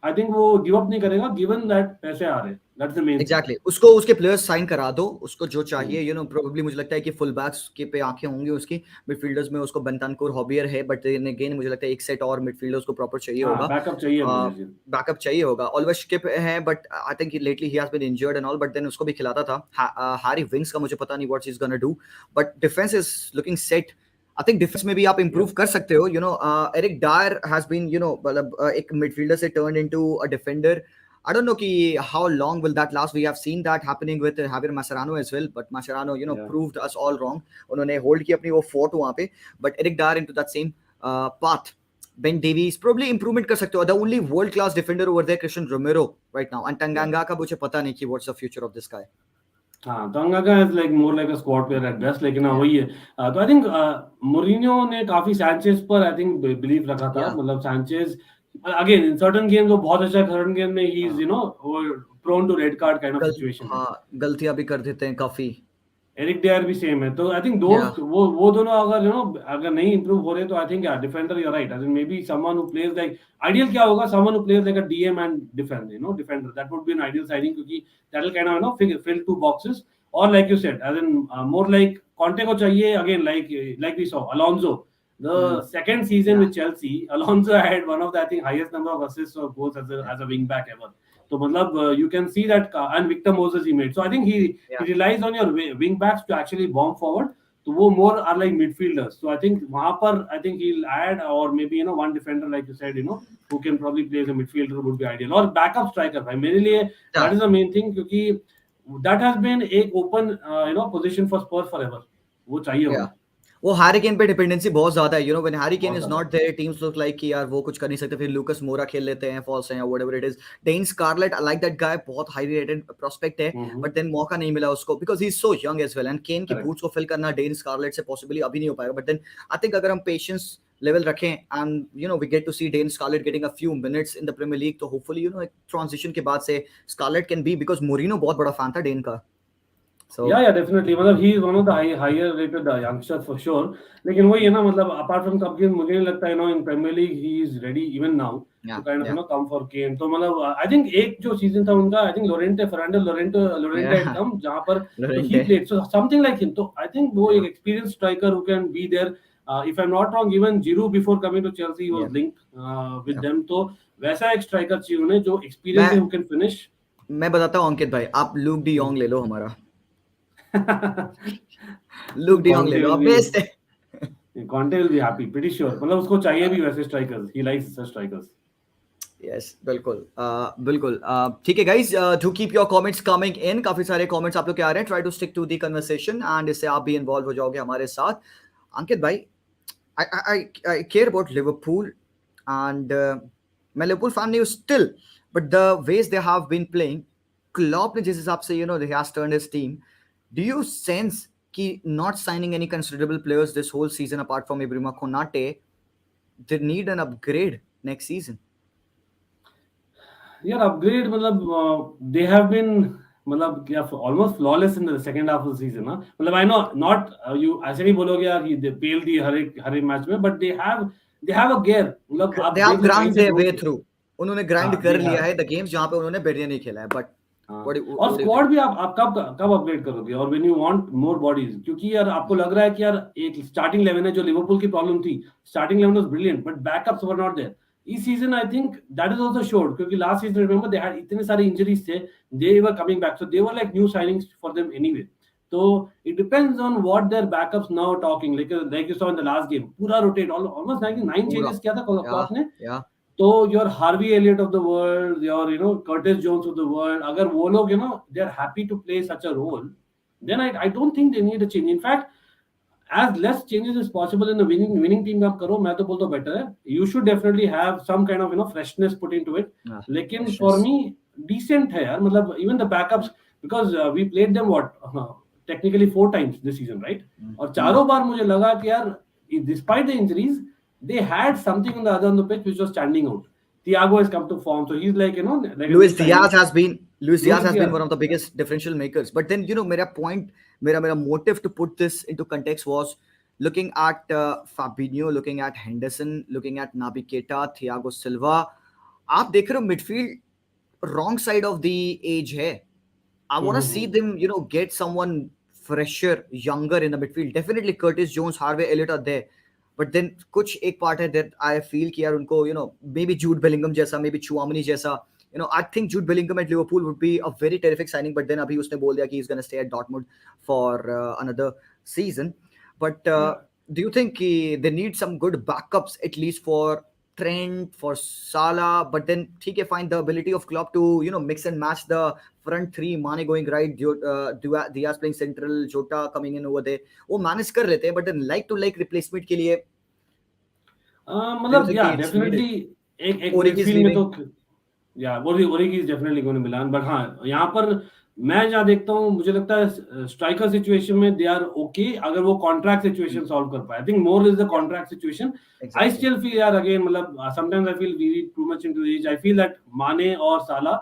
Speaker 2: I think वो give up नहीं करेगा, given that पैसे आ रहे हैं, that's the main thing.
Speaker 1: Exactly exactly. उसको उसके प्लेयर्स साइन करा दो, उसको जो चाहिए,
Speaker 2: हम्म,
Speaker 1: यू नो, प्रोबेबली मुझे लगता है कि फुल बैक्स के पे आंखें होंगी उसकी. मिडफील्डर्स में उसको बेंतानकुर हॉबियर है, बट देन अगेन मुझे लगता है एक सेट और मिडफील्डर्स को प्रॉपर चाहिए
Speaker 2: हाँ,
Speaker 1: होगा.
Speaker 2: बैकअप चाहिए मुझे जी.
Speaker 1: बैकअप चाहिए होगा. ऑलवेज स्किप है, but I think lately he has been injured and all, but then उसको भी खिलाता था. हैरी विंग्स का मुझे पता नहीं what he is gonna do, but defence is looking set. I think defence में भी आप
Speaker 2: Yeah.
Speaker 1: इंप्रूव कर सकते हो, you know. Eric Dier has been, you know, मतलब एक मिडफील्डर से turn into a defender. I don't know ki how long will that last. We have seen that happening with Javier Mascherano as well, but Mascherano, you know,
Speaker 2: Yeah.
Speaker 1: proved us all wrong. उन्होंने hold की अपनी वो fort वहाँ पे, but Eric Dyer into that same path. Ben Davies probably improvement कर सकते हो. The only world class defender over there, Christian Romero right now, and
Speaker 2: Yeah.
Speaker 1: Tanganga का मुझे पता नहीं कि what's the future of this guy.
Speaker 2: हाँ, Tanganga is like more like a squad player at best, लेकिन हाँ
Speaker 1: Yeah,
Speaker 2: वही है. तो आई थिंक मोरिनियो ने काफी सैंचेज पर आई थिंक बिलीव रखा था,
Speaker 1: yeah.
Speaker 2: मतलब Sanchez again in certain games वो बहुत अच्छा है, सर्टेन गेम में ही इज,
Speaker 1: हाँ,
Speaker 2: you know, prone to red card kind of situation है.
Speaker 1: हाँ, गलतियां भी कर देते हैं काफी.
Speaker 2: एरिक डायर भी सेम है, तो आई थिंक
Speaker 1: Yeah,
Speaker 2: दोस्त वो दोनों अगर, यू नो, अगर नहीं इंप्रूव हो रहे, तो आई थिंक यार defender, you are right, I think maybe someone who plays like, ideal क्या होगा, someone who plays like a DM and defend, you know, defender, that would be an ideal signing, क्योंकि that will kind of, you know, fill two boxes, और like you said, as in more like Conte को चाहिए again, like we saw Alonso the second season
Speaker 1: yeah,
Speaker 2: with Chelsea, Alonso had one of the, I think, highest number of assists or goals as a wing back ever. So, matlab, you can see that, and Victor Moses he made. So, I think he
Speaker 1: yeah,
Speaker 2: relies on your wing backs to actually bomb forward. So, wo more are like midfielders. So, I think wahan par, I think he'll add, or maybe, you know, one defender, like you said, you know, who can probably play as a midfielder would be ideal, or backup striker. Bhai, mere liye
Speaker 1: yeah.
Speaker 2: that is the main thing, क्योंकि that has been a open, you know, position for Spurs forever. वो चाहिए
Speaker 1: Yeah.
Speaker 2: उन्हें
Speaker 1: वो Harry Kane पे dependency बहुत ज्यादा है, you know. When Harry Kane
Speaker 2: बहुत
Speaker 1: इज
Speaker 2: ज्यादा.
Speaker 1: Not there, teams look like कि यार वो कुछ कर नहीं सकते. फिर लूकस मोरा खेल लेते हैं फॉल्स हैं या whatever it is. Dan Scarlett, I like that guy, बहुत हाईली रेटेड प्रोस्पेक्ट है, बट देन मौका नहीं मिला उसको because he is so young as well. And Kane की
Speaker 2: Correct.
Speaker 1: बूट्स को फिल करना डेन स्कारलेट से पॉसिबली अभी नहीं हो पाएगा, बट देन आई थिंक अगर हम पेशेंस लेवल रखें and you know we get to see Dane Scarlett getting a few minutes in the Premier League, तो होपफुली, यू नो, एक ट्रांजिशन के बाद से Scarlett can be, because Mourinho बहुत बड़ा फैन था डेन का. सो
Speaker 2: Yeah, definitely. मतलब he is one of the higher rated youngsters for sure. लेकिन वही है ना, मतलब apart from cup games, मुझे नहीं लगता, you know, in Premier League he is ready even now
Speaker 1: या
Speaker 2: to kind of, you
Speaker 1: या
Speaker 2: know, come for Kane. तो मतलब I think एक जो season था उनका, I think Llorente had
Speaker 1: या
Speaker 2: come, जहाँ पर तो he
Speaker 1: Llorente.
Speaker 2: played, so something like him. तो I think वो
Speaker 1: या
Speaker 2: एक experienced striker who can be there. If I'm not wrong, even Giroud before coming to Chelsea he
Speaker 1: या
Speaker 2: was linked with
Speaker 1: या
Speaker 2: them. तो वैसा एक striker चाहिए उन्हें जो experience
Speaker 1: मैं
Speaker 2: है, who can finish.
Speaker 1: मैं बताता हूँ अंकित भाई, आप लूक डी
Speaker 2: हम्म.
Speaker 1: योंग ले लो हमारा. लूक डी योंग ले
Speaker 2: Conte
Speaker 1: लो,
Speaker 2: will
Speaker 1: आप
Speaker 2: be
Speaker 1: बेस्ट है.
Speaker 2: Conte will be happy, pretty sure. मतलब उसको चाहिए भी वैसे strikers, he likes such strikers.
Speaker 1: Yes, बिल्कुल. बिल्कुल. ठीक है guys, do keep your comments coming in. काफी सारे कमेंट्स आप लोग के आ रहे हैं. Try to stick to the conversation and इससे आप भी इन्वॉल्व हो जाओगे हमारे साथ. अंकित भाई, I care about Liverpool and मैं लिवरपूल फैन नहीं हूँ still, but the ways they have been playing, Klopp ने जिस हिसाब से, you know, he has turned his team, do you sense कि not signing any considerable players this whole season apart from Ibrahima Konate, they need an upgrade next season?
Speaker 2: यार upgrade मतलब they have been मतलब क्या almost flawless in the second half of the season ना, मतलब I know not you ऐसे नहीं बोलोगे यार they failed दी हर एक मैच में, but they have a gear, मतलब आप
Speaker 1: They
Speaker 2: देख
Speaker 1: have
Speaker 2: लो कहीं
Speaker 1: grind
Speaker 2: से
Speaker 1: their
Speaker 2: ढूंढ
Speaker 1: way
Speaker 2: के.
Speaker 1: through. उन्होंने grind
Speaker 2: हाँ,
Speaker 1: कर
Speaker 2: they
Speaker 1: लिया
Speaker 2: have.
Speaker 1: है the games जहाँ पे उन्होंने बढ़िया नहीं खेला है, but
Speaker 2: हाँ,
Speaker 1: what
Speaker 2: और
Speaker 1: do you
Speaker 2: स्क्वाड
Speaker 1: think?
Speaker 2: भी आप कब अपग्रेड करोगे, और when you want more bodies, क्योंकि यार आपको लग रहा है कि यार एक स्टार्टिंग 11 है, जो लिवरपूल की प्रॉब्लम थी, starting 11 was brilliant but backups were not there. इस season I think that is also shored, क्योंकि last season remember they had इतने सारे इंजरीज थे, they were coming back, so they were like new signings for them anyway. तो it depends on what their backups now talking, like you saw in the last game, पूरा rotate almost 9
Speaker 1: पूरा
Speaker 2: changes किया था
Speaker 1: या
Speaker 2: Klopp ने.
Speaker 1: या
Speaker 2: तो your Harvey Elliott of the world, your Curtis Jones of the world, अगर वो लोग they are happy to play such a role, then I don't think they need a change. In fact, as less changes as possible in the winning team आप करो, मैं तो बोलता हूँ better है. You should definitely have some kind of freshness put into it. लेकिन for
Speaker 1: freshness.
Speaker 2: me decent है यार, मतलब even the backups, because we played them what technically 4 times this season, right? और चारों बार मुझे लगा कि यार despite the injuries they had something on the other on the pitch which was standing out. Thiago has come to form, so he's like like a new
Speaker 1: Luis
Speaker 2: signing.
Speaker 1: Diaz has been Luis Diaz
Speaker 2: Luis
Speaker 1: has been
Speaker 2: Diaz.
Speaker 1: one of the biggest differential makers. But then मेरा point, मेरा motive to put this into context was looking at Fabinho, looking at Henderson, looking at Naby Keita, Thiago Silva. आप देख रहे हो midfield wrong side of the age है. I want to see them, get someone fresher, younger in the midfield. Definitely Curtis Jones, Harvey Elliott are there. But then कुछ एक part है that I feel कि यार उनको, maybe Jude Bellingham जैसा, maybe Chouamani जैसा, I think Jude Bellingham at Liverpool would be a very terrific signing. But then अभी उसने बोल दिया कि he's going to stay at Dortmund for another season. But
Speaker 2: Yeah.
Speaker 1: do you think they need some good backups at least for Trent, for Salah? But then ठीक है, find the ability of Klopp to mix and match the front three. Mane going right, Diaz playing central, Jota coming in over there. वो manage कर लेते हैं. But then like to like replacement के लिए, do you
Speaker 2: मतलब
Speaker 1: think
Speaker 2: या
Speaker 1: it's needed?
Speaker 2: Definitely एक
Speaker 1: Origi is
Speaker 2: midfield में
Speaker 1: leaving.
Speaker 2: तो या Origi is definitely going to Milan. But हाँ, यहाँ पर मैं जहाँ देखता हूँ, मुझे लगता है स्ट्राइकर सिचुएशन में दे आर ओके अगर वो कॉन्ट्रैक्ट सिचुएशन सॉल्व कर पाए. I think more is the
Speaker 1: Yeah,
Speaker 2: contract situation. I
Speaker 1: exactly.
Speaker 2: Still feel यार अगेन, मतलब sometimes I feel we read too much into as. I feel that माने और साला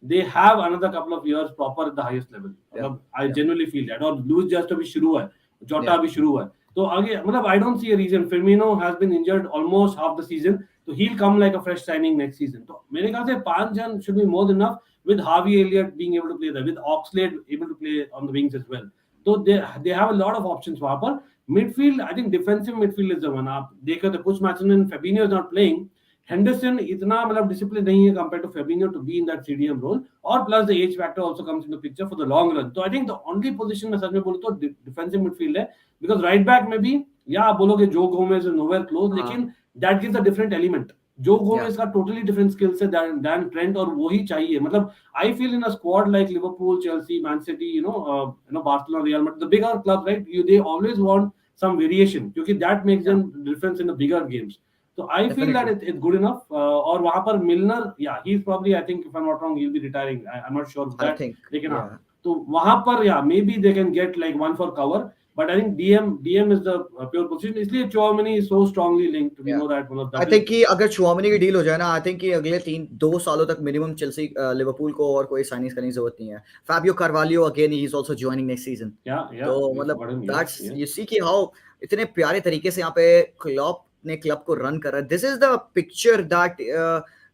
Speaker 2: they have another couple of years proper at the highest level.
Speaker 1: Yeah,
Speaker 2: मतलब I
Speaker 1: yeah,
Speaker 2: genuinely feel that. और Luis just अभी शुरू है, जोटा
Speaker 1: yeah.
Speaker 2: अभी शुरू हुआ है, तो आगे मतलब I don't see a reason. Firmino has been injured almost half the season, so he'll come like a fresh signing next season. तो मेरे ख्याल से 5 जन should be more than enough, with Harvey Elliott being able to play there, with Oxlade able to play on the wings as well. So they have a lot of options वहाँ पर. Midfield, I think defensive midfield is the one. आप देखो तो कुछ matches में Fabinho is not playing. Henderson इतना मतलब discipline नहीं है compared to Fabinho to be in that CDM role, or plus the age factor also comes into picture for the long run. So I think the only position मैं सच में बोलूँ तो defensive midfield है, because right back में भी या आप बोलोगे Joe Gomez is nowhere close, लेकिन that gives a different element. जो
Speaker 1: Yeah,
Speaker 2: गोमेज का टोटली डिफरेंट स्किल्स है दैन ट्रेंट, और वही चाहिए. मतलब I feel in a squad like Liverpool, Chelsea, Man City, Barcelona, Real Madrid, the bigger club, right, they always want some variation, क्योंकि that makes
Speaker 1: yeah,
Speaker 2: them difference in the bigger games. तो I feel that
Speaker 1: definitely.
Speaker 2: It's good enough. और वहां पर Milner, या he is probably, I think if I am not wrong, he will B retiring, I am not sure of
Speaker 1: I
Speaker 2: that.
Speaker 1: think,
Speaker 2: लेकिन हाँ,
Speaker 1: yeah.
Speaker 2: तो वहां पर या may be they can get like one for cover. But I think DM is the pure position. इसलिए Chouamani is so strongly linked. We
Speaker 1: Yeah.
Speaker 2: know that. मतलब
Speaker 1: I
Speaker 2: that is.
Speaker 1: think कि अगर चुआमनी की deal हो जाए ना, I think कि अगले 2 सालों तक मिनिमम चेल्सी लिवरपूल को और कोई साइनिंग्स करने की जरूरत नहीं है. Fabio Carvalho again, he is also joining next season.
Speaker 2: Yeah,
Speaker 1: तो
Speaker 2: we
Speaker 1: मतलब
Speaker 2: forgot him. Yes,
Speaker 1: that's,
Speaker 2: yes.
Speaker 1: You see कि हाउ इतने प्यारे तरीके से यहाँ पे क्लॉप ने क्लब को रन कर रहा है. This is the picture that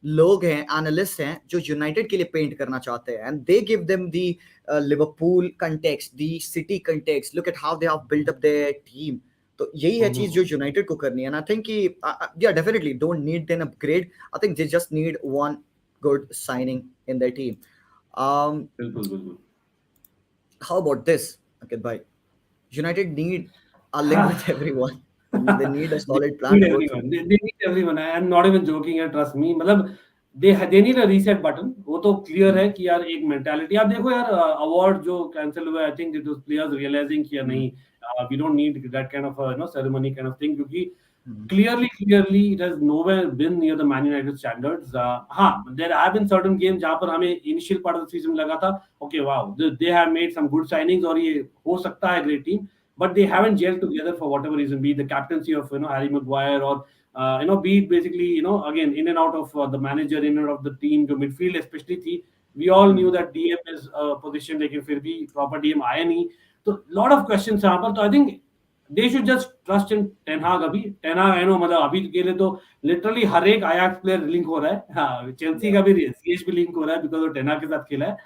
Speaker 1: लोग हैं, एनालिस्ट हैं, जो यूनाइटेड के लिए पेंट करना चाहते हैं, and they give them the Liverpool context, the city context. Look at how they have built up their team. तो यही है चीज जो यूनाइटेड को करनी है. एंड आई थिंक कि या definitely don't need an upgrade. I think they just need one good signing in their team.
Speaker 2: बिल्कुल बिल्कुल.
Speaker 1: How about this, Ankit bhai? United need a link with everyone. They need a solid plan
Speaker 2: Need
Speaker 1: to go through.
Speaker 2: everyone. They need everyone. I'm not even joking here. Trust me. मतलब they need a reset button. वो तो clear है कि यार एक mentality. आप देखो यार award जो cancel हुआ, I think it was players realizing कि यार नहीं, we don't need that kind of ceremony kind of thing, क्योंकि clearly it has nowhere been near the Man United standards. हाँ, there have been certain games जहाँ पर हमें initial part of the season लगा था, okay, wow, they have made some good signings और ये हो सकता है great team, but they haven't gelled together for whatever reason, be it the captaincy of Harry Maguire, or be it basically again in and out of the manager, in and out of the team, जो midfield especially थी. We all knew that DM is position, लेकिन फिर भी proper DM आया नहीं. तो lot of questions यहाँ पर. तो I think they should just trust in Ten Hag. अभी Ten Hag I know, मतलब अभी के लिए तो literally हर एक Ajax player लिंक हो रहा है. हाँ, चेल्सी का भी CH भी लिंक हो रहा है because वो Ten Hag के साथ खेला है.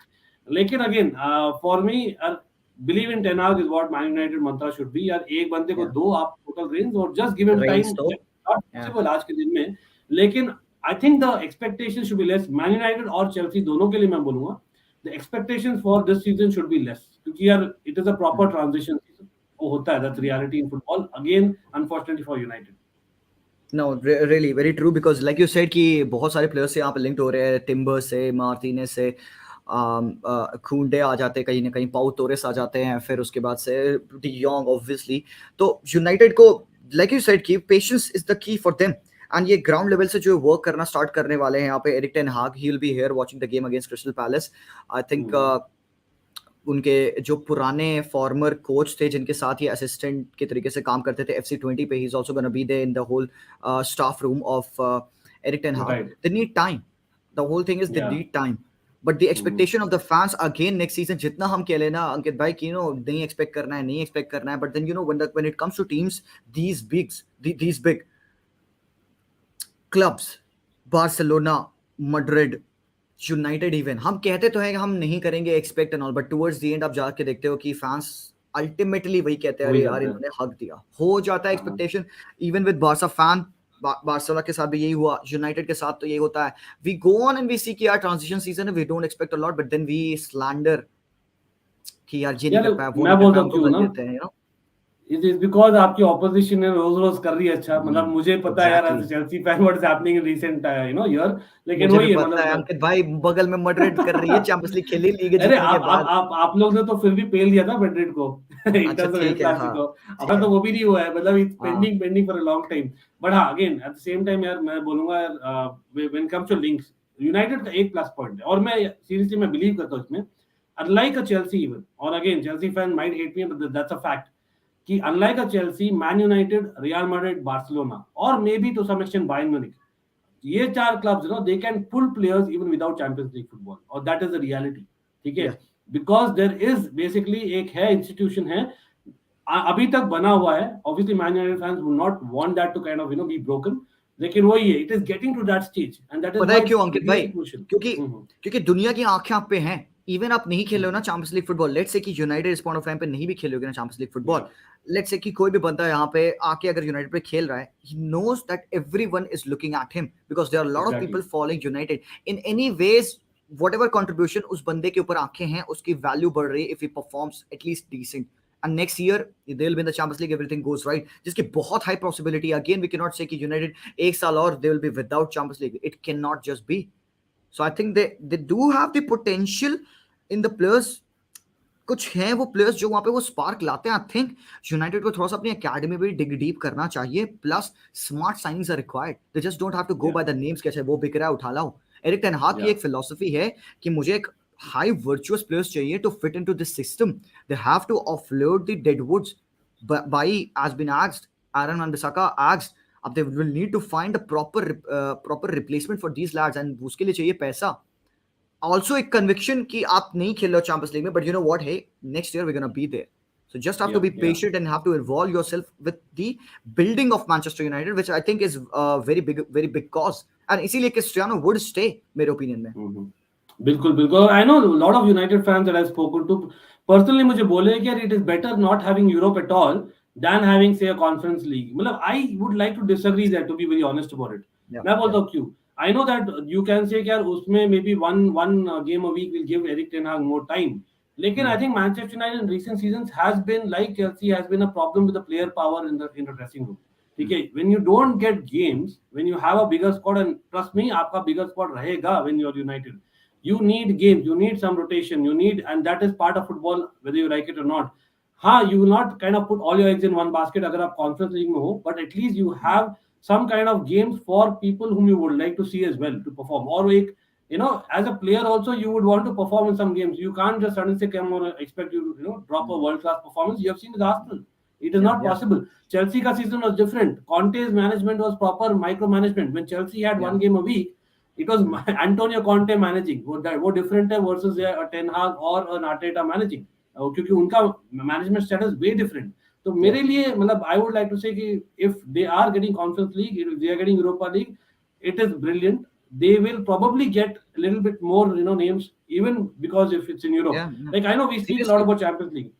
Speaker 2: लेकिन again for me, believe in Ten Hag is what Man United mantra should be. यार एक बंदे को दो आप total range और just give him
Speaker 1: Reigns
Speaker 2: time.
Speaker 1: तो
Speaker 2: Not
Speaker 1: yeah,
Speaker 2: possible आज के दिन में, लेकिन I think the expectations should be less. Man United और Chelsea दोनों के लिए मैं बोलूंगा the expectations for this season should be less क्योंकि यार it is a proper transition season. वो होता है, that's reality in football. Again, unfortunately for United.
Speaker 1: No, really very true because like you said कि बहुत सारे प्लेयर्स से यहाँ पे लिंक्ड हो रहे हैं, टिम्बर से, मार्टिनेज से, खूंडे आ जाते हैं कहीं ना कहीं, पाउ तोरेस आ जाते हैं, फिर उसके बाद से डी यॉन्ग ऑब्वियसली। तो यूनाइटेड को लाइक यू सेड कि patience is the key for them, and ये ग्राउंड लेवल से जो वर्क करना स्टार्ट करने वाले हैं यहाँ पे। एरिक टेन हाग, ही will be here watching the game against Crystal palace. I think उनके जो पुराने फॉर्मर कोच थे जिनके साथ ये असिस्टेंट के तरीके से काम करते थे FC20 पे, he is also gonna be there in the whole staff room of Erik ten Hag.
Speaker 2: Right.
Speaker 1: They need time, the whole thing is they
Speaker 2: Yeah.
Speaker 1: Need time, but the expectation of the fans again next season, जितना हम कह लेना अंकित भाई कि नहीं expect करना है, नहीं एक्सपेक्ट करना है, but then when it comes to teams these big clubs, Barcelona, Madrid, United, even हम कहते तो हैं कि हम नहीं करेंगे expect and all, but towards the end आप जाके देखते हो कि फैंस अल्टीमेटली वही कहते हैं, अरे यार इन्होंने हक दिया, हो जाता है expectation. Even with Barca fan, Barcelona के साथ भी यही हुआ, यूनाइटेड के साथ तो यही होता है। We go on and we see कि यार ट्रांजिशन सीजन है, we don't expect a lot, but then we slander कि यार ये नहीं
Speaker 2: यार
Speaker 1: कर पाया, वो
Speaker 2: मैं
Speaker 1: नहीं कर
Speaker 2: बोलता
Speaker 1: पाया,
Speaker 2: हूँ
Speaker 1: हमको
Speaker 2: क्यों
Speaker 1: गन
Speaker 2: ना,
Speaker 1: देते हैं,
Speaker 2: इट इज बिकॉज आपकी ऑपोजिशन है रोज रोज कर रही है अच्छा, मतलब मुझे पता है यार as
Speaker 1: exactly.
Speaker 2: A Chelsea fan what is happening in recent year, लेकिन
Speaker 1: मुझे भी
Speaker 2: वही है
Speaker 1: पता है
Speaker 2: मतलब
Speaker 1: अंकित भाई, बगल में मैड्रिड कर रही है, चैंपियंस लीग खेली, लीग
Speaker 2: अरे
Speaker 1: जीतने के बाद।
Speaker 2: आप लोग ने तो फिर भी पेल दिया था मैड्रिड को इन
Speaker 1: अच्छा
Speaker 2: टर्म्स ऑफ एल
Speaker 1: ठीक है, हाँ
Speaker 2: क्लासिको,
Speaker 1: ठीक
Speaker 2: हमारा
Speaker 1: है,
Speaker 2: तो वो भी नहीं हुआ है, मतलब इट्स
Speaker 1: हाँ
Speaker 2: pending pending for a long time. But हाँ again at the same time यार मैं बोलूंगा यार when comes to links, United का एक प्लस पॉइंट है और मैं सीरियसली मैं बिलीव करता हूँ इसमें, अनलाइक अ चेल्सी इवन, और again Chelsea fan might hate me but that's a fact कि unlike a Chelsea, Man United, Real Madrid, Barcelona और maybe to some extent Bayern Munich, ये चार clubs they can pull players even without Champions League football, और that is the reality. ठीक है,
Speaker 1: या
Speaker 2: because there is basically एक है institution है अभी तक बना हुआ है, obviously Man United fans would not want that to kind of be broken, लेकिन वही है, it is getting to that stage and that is
Speaker 1: पता है
Speaker 2: व्हाई
Speaker 1: क्यों
Speaker 2: इट्स
Speaker 1: अंकित भाई?
Speaker 2: Really crucial.
Speaker 1: क्योंकि क्योंकि दुनिया की आंखें आप पे हैं। इवन आप नहीं खेल रहे हो ना champions League football, let's say कि यूनाइटेड इस पॉइंट ऑफ टाइम पे नहीं भी खेलोगे ना champions League football, let's say कि कोई भी बंदा यहाँ पे आके अगर यूनाइटेड पे खेल रहा है, he knows that everyone is looking at him because there are lot of people
Speaker 2: exactly
Speaker 1: following United in any ways, whatever contribution उस बंदे के ऊपर आंखें हैं, उसकी वैल्यू बढ़ रही है if he performs at least decent, and next year they'll be in the Champions League, everything goes right, जिसकी बहुत high possibility है। Again we cannot say कि United एक साल और they will be without Champions League, it cannot just be। So I think they do have the potential in the players, कुछ हैं वो प्लेयर्स जो वहां पे वो स्पार्क लाते हैं। आई थिंक यूनाइटेड को थोड़ा सा अपनी एकेडमी भी डिग डीप करना चाहिए, plus smart signings are required, they just don't have to go
Speaker 2: या
Speaker 1: बाय द नेम्स, कैसे वो बिक रहा है उठा लाओ। एरिक टेन हाग की
Speaker 2: या
Speaker 1: एक फिलॉसफी है कि मुझे एक हाई वर्चुअस प्लेयर्स चाहिए to fit into this system, they have to offload the deadwoods by has been asked, Aaron wan Bissaka asked, अब they will need to find a proper replacement for these lads, and उसके लिए चाहिए पैसा, also एक conviction कि आप नहीं खेल रहे हो चैंपियंस लीग में, but you know what, hey, next year we're gonna be there, so just have to be
Speaker 2: या
Speaker 1: patient and have to involve yourself with the building of Manchester United, which I think is a very big cause, and इसीलिए Cristiano would stay मेरे opinion में।
Speaker 2: बिल्कुल बिल्कुल, I know lot of United fans that I spoken to personally मुझे बोले कि यार it is better not having Europe at all than having say a Conference League, मतलब I would like to disagree that, to be very honest about it.
Speaker 1: Yeah,
Speaker 2: मैं
Speaker 1: yeah,
Speaker 2: बोलता हूँ क्यों, I know that you can say कि यार उसमें may be one one game a week will give Erik ten Hag more time, लेकिन I think Manchester United in recent seasons has been like Chelsea has been a problem with the player power in the dressing room. ठीक है, when you don't get games, when you have a bigger squad, and trust me आपका bigger squad रहेगा when you are United, you need games, you need some rotation, you need, and that is part of football whether you like it or not. हाँ, you will not kind of put all your eggs in one basket अगर आप conference league में हो, but at least you have some kind of games for people whom you would like to see as well to perform, और एक as a player also you would want to perform in some games, you can't just suddenly say come on expect you to drop a world class performance. You have seen with Arsenal, it is
Speaker 1: yeah,
Speaker 2: not
Speaker 1: yeah,
Speaker 2: possible. Chelsea का season was different, Conte's management was proper micromanagement, when Chelsea had
Speaker 1: yeah,
Speaker 2: one game a week it was Antonio Conte managing, वो different है versus a Ten Hag or an Arteta managing, क्योंकि उनका management status way different। तो
Speaker 1: yeah,
Speaker 2: मेरे लिए मतलब I would like to say कि if they are getting Conference League, if they are getting Europa League, it is brilliant. They will probably get a little bit more names, even because if it's in Europe,
Speaker 1: yeah, yeah.
Speaker 2: like I know we speak a lot
Speaker 1: Seriously,
Speaker 2: about Champions League,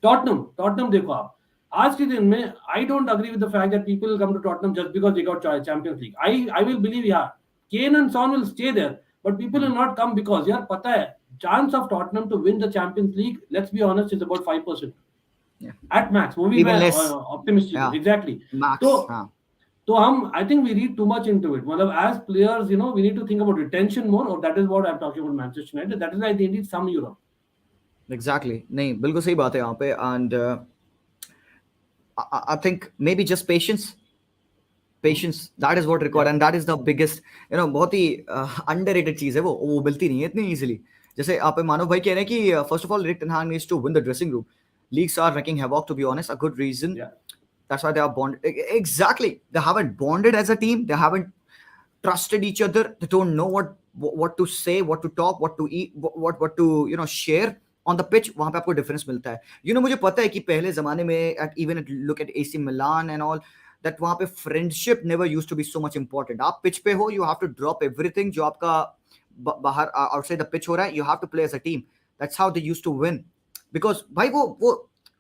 Speaker 2: Tottenham देखो आप आज के दिन में I don't agree with the fact that people come to Tottenham just because they got Champions League. I will believe यार Kane and Son will stay there, but people will
Speaker 1: Hmm.
Speaker 2: not come because यार पता है chance of Tottenham to win the Champions League, let's be honest, is about 5%
Speaker 1: Yeah.
Speaker 2: at max. वो भी
Speaker 1: Even
Speaker 2: मैं
Speaker 1: less.
Speaker 2: optimistic हूँ,
Speaker 1: Yeah.
Speaker 2: exactly. तो
Speaker 1: Max. Huh.
Speaker 2: तो हम I think we read too much into it. मतलब as players, we need to think about retention more, or that is what I'm talking about Manchester United. That is why they need some Europe.
Speaker 1: Exactly. नहीं बिल्कुल सही बात है यहाँ पे and I think maybe just
Speaker 2: Hmm?
Speaker 1: patience that is what required
Speaker 2: Yeah,
Speaker 1: and that is the biggest बहुत ही underrated चीज है वो मिलती नहीं है इतनी easily जैसे आप मानव भाई कह रहे हैं कि first of all Erik ten Hag needs to win the dressing room leagues are wrecking havoc to be honest a good reason
Speaker 2: yeah,
Speaker 1: that's why they are bonded exactly they haven't bonded as a team they haven't trusted each other they don't know what to say what to talk what to eat what to share on the pitch वहां पे आपको difference मिलता है मुझे पता है कि पहले जमाने में at even at look at AC Milan and all that वहां पे friendship never used to be so much important आप पिच पे हो you have to drop everything जो आपका बाहर outside the pitch हो रहा है you have to play as a team that's how they used to win because भाई वो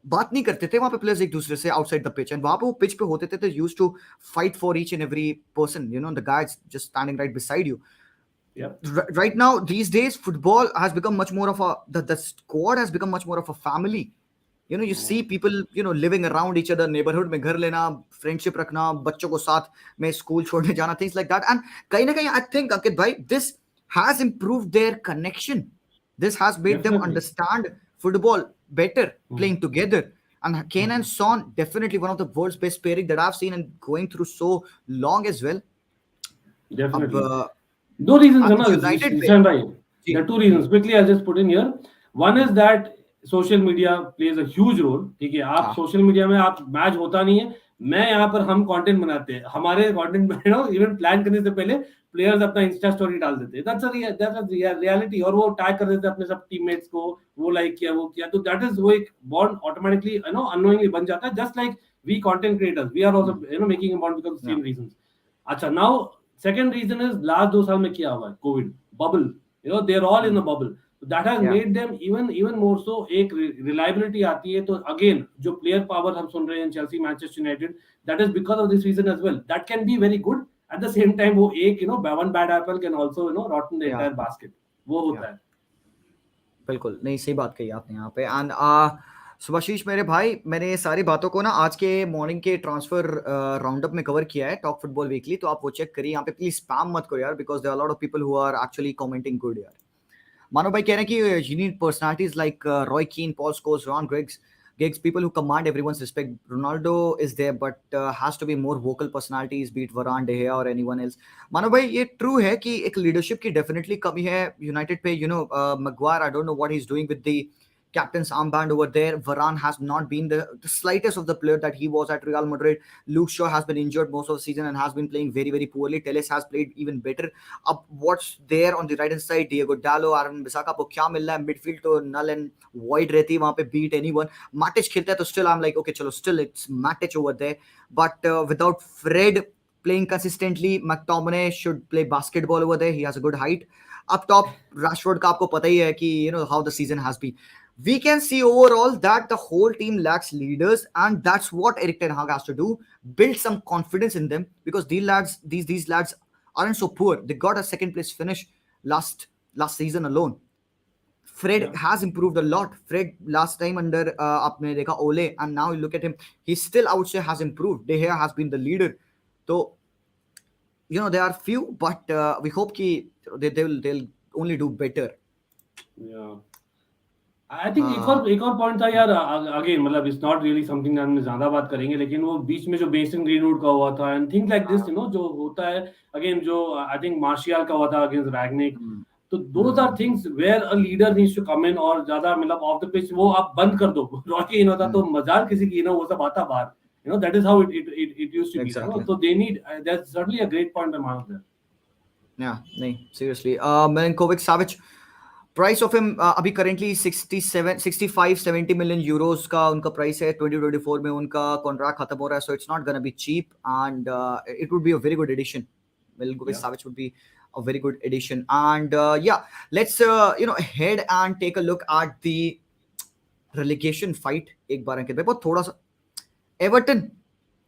Speaker 1: बात नहीं करते थे वहां पे प्लेयर्स एक दूसरे से आउटसाइड द पिच एंड वहां पे वो पिच पे होते थे तो used to fight for each and every person the guys just standing right beside you
Speaker 2: yeah.
Speaker 1: right now these days football has become much more of a the squad has become much more of a family you
Speaker 2: Hmm.
Speaker 1: see people living around each other neighborhood में घर लेना friendship रखना बच्चों को साथ में school छोड़ने जाना things like that and कहीं ना कहीं I think Ankit bhai this has improved their connection this has made them
Speaker 2: Definitely.
Speaker 1: understand football better
Speaker 2: Hmm.
Speaker 1: playing together and Kane
Speaker 2: Hmm.
Speaker 1: and Son definitely one of the world's best pairing that I've seen and going through so long as well अब
Speaker 2: Definitely. दो reasons है ना
Speaker 1: United पे
Speaker 2: ईशान भाई.
Speaker 1: जी
Speaker 2: There are two
Speaker 1: ji
Speaker 2: reasons. Quickly, I'll just put in here. One is that social media plays a huge role. ठीक है, आप
Speaker 1: हाँ
Speaker 2: सोशल मीडिया में आप मैच होता नहीं है. मैं यहाँ पर हम कंटेंट बनाते हैं. हमारे कंटेंट में इवन प्लान करने से पहले प्लेयर्स अपना इंस्टा स्टोरी डाल देते हैं. That's a reality. और वो टैग कर देते हैं अपने सब टीममेट्स को. वो लाइक किया वो किया. तो दैट इज वो एक बॉन्ड ऑटोमेटिकली अननोइंगली बन जाता है. Just like we content creators we are also making a bond because of
Speaker 1: या
Speaker 2: सेम रीजंस. अच्छा, now second reason is last 2 साल में क्या हुआ है Covid bubble. They are all in a bubble. That has
Speaker 1: या
Speaker 2: made them even more so. एक reliability आती है. तो अगेन जो प्लेयर पावर हम सुन रहे हैं Chelsea Manchester United, that is because of this reason as well. That can be very good. At the same time वो एक one bad apple can also rotten the
Speaker 1: या
Speaker 2: एंटायर बास्केट. वो
Speaker 1: या
Speaker 2: होता है.
Speaker 1: बिल्कुल नहीं सही बात कही आपने यहाँ पे एंड सुभाशीष मेरे भाई मैंने ये सारी बातों को ना आज के मॉर्निंग के ट्रांसफर राउंड अप में कवर किया है टॉक फुटबॉल वीकली तो आप वो चेक करिए यहाँ पे प्लीज स्पैम मत करो यार because there are lot of people who are actually commenting good यार मानो भाई कह रहे हैं कि you need personalities like Roy Keane, Paul Scholes, Ron Giggs, people who command everyone's respect. Ronaldo is there, but has to be more vocal personalities, be it Varane, De Gea or anyone else. मानो भाई ये true है कि एक leadership की definitely कमी है United पे. Maguire, I don't know what he's doing with the captain's armband over there. Varane has not been the slightest of the player that he was at Real Madrid. Luke Shaw has been injured most of the season and has been playing very, very poorly. Telles has played even better. Up what's there on the right hand side? Diego Dallo, Aaron Bissaka को क्या मिल रहा है? Midfield तो null and void रहती है वहाँ पे beat anyone. Matic खेलता है तो still I'm like okay चलो still it's Matic over there. But without Fred playing consistently, McTominay should play basketball over there. He has a good height. Up top, Rashford का आपको पता ही है कि how the season has been. We can see overall that the whole team lacks leaders, and that's what Erik ten Hag has to do: build some confidence in them because these lads aren't so poor. They got a second place finish last season alone. Fred
Speaker 2: Yeah.
Speaker 1: has improved a lot. Fred last time under आपने देखा Ole, and now you look at him, he still I would say has improved. De Gea has been the leader. So there are few, but we hope कि they'll only do better.
Speaker 2: Yeah. I think
Speaker 1: Uh,
Speaker 2: एक और point था यार. Again मतलब it's not really something हम ज्यादा बात करेंगे, लेकिन वो बीच में जो बेसन ग्रीनवुड का हुआ था एंड थिंग्स लाइक दिस जो होता है. अगेन जो आई थिंक मार्शियल का हुआ था अगेंस्ट रैग्निक.
Speaker 1: hmm,
Speaker 2: तो those are
Speaker 1: hmm,
Speaker 2: things where a leader needs to come in. और ज्यादा मतलब ऑफ द पिच वो आप बंद कर दो. रॉकी इन होता तो
Speaker 1: hmm,
Speaker 2: मजाक किसी की वो सब आता बाहर. That is how it used to be.
Speaker 1: exactly.
Speaker 2: तो they need that's certainly a great point by Mark.
Speaker 1: Yeah, नहीं seriously. Milinkovic Savic price of him अभी करेंटली 67 65 70 मिलियन यूरोस का उनका प्राइस है 2024 में उनका कॉन्ट्रैक्ट खत्म हो रहा है so it's not gonna be cheap and it would be a very good addition Milinkovic
Speaker 2: या
Speaker 1: Savic would be a very good addition and yeah let's head and take a look at the relegation fight एक बार अंकित भाई बहुत थोड़ा सा Everton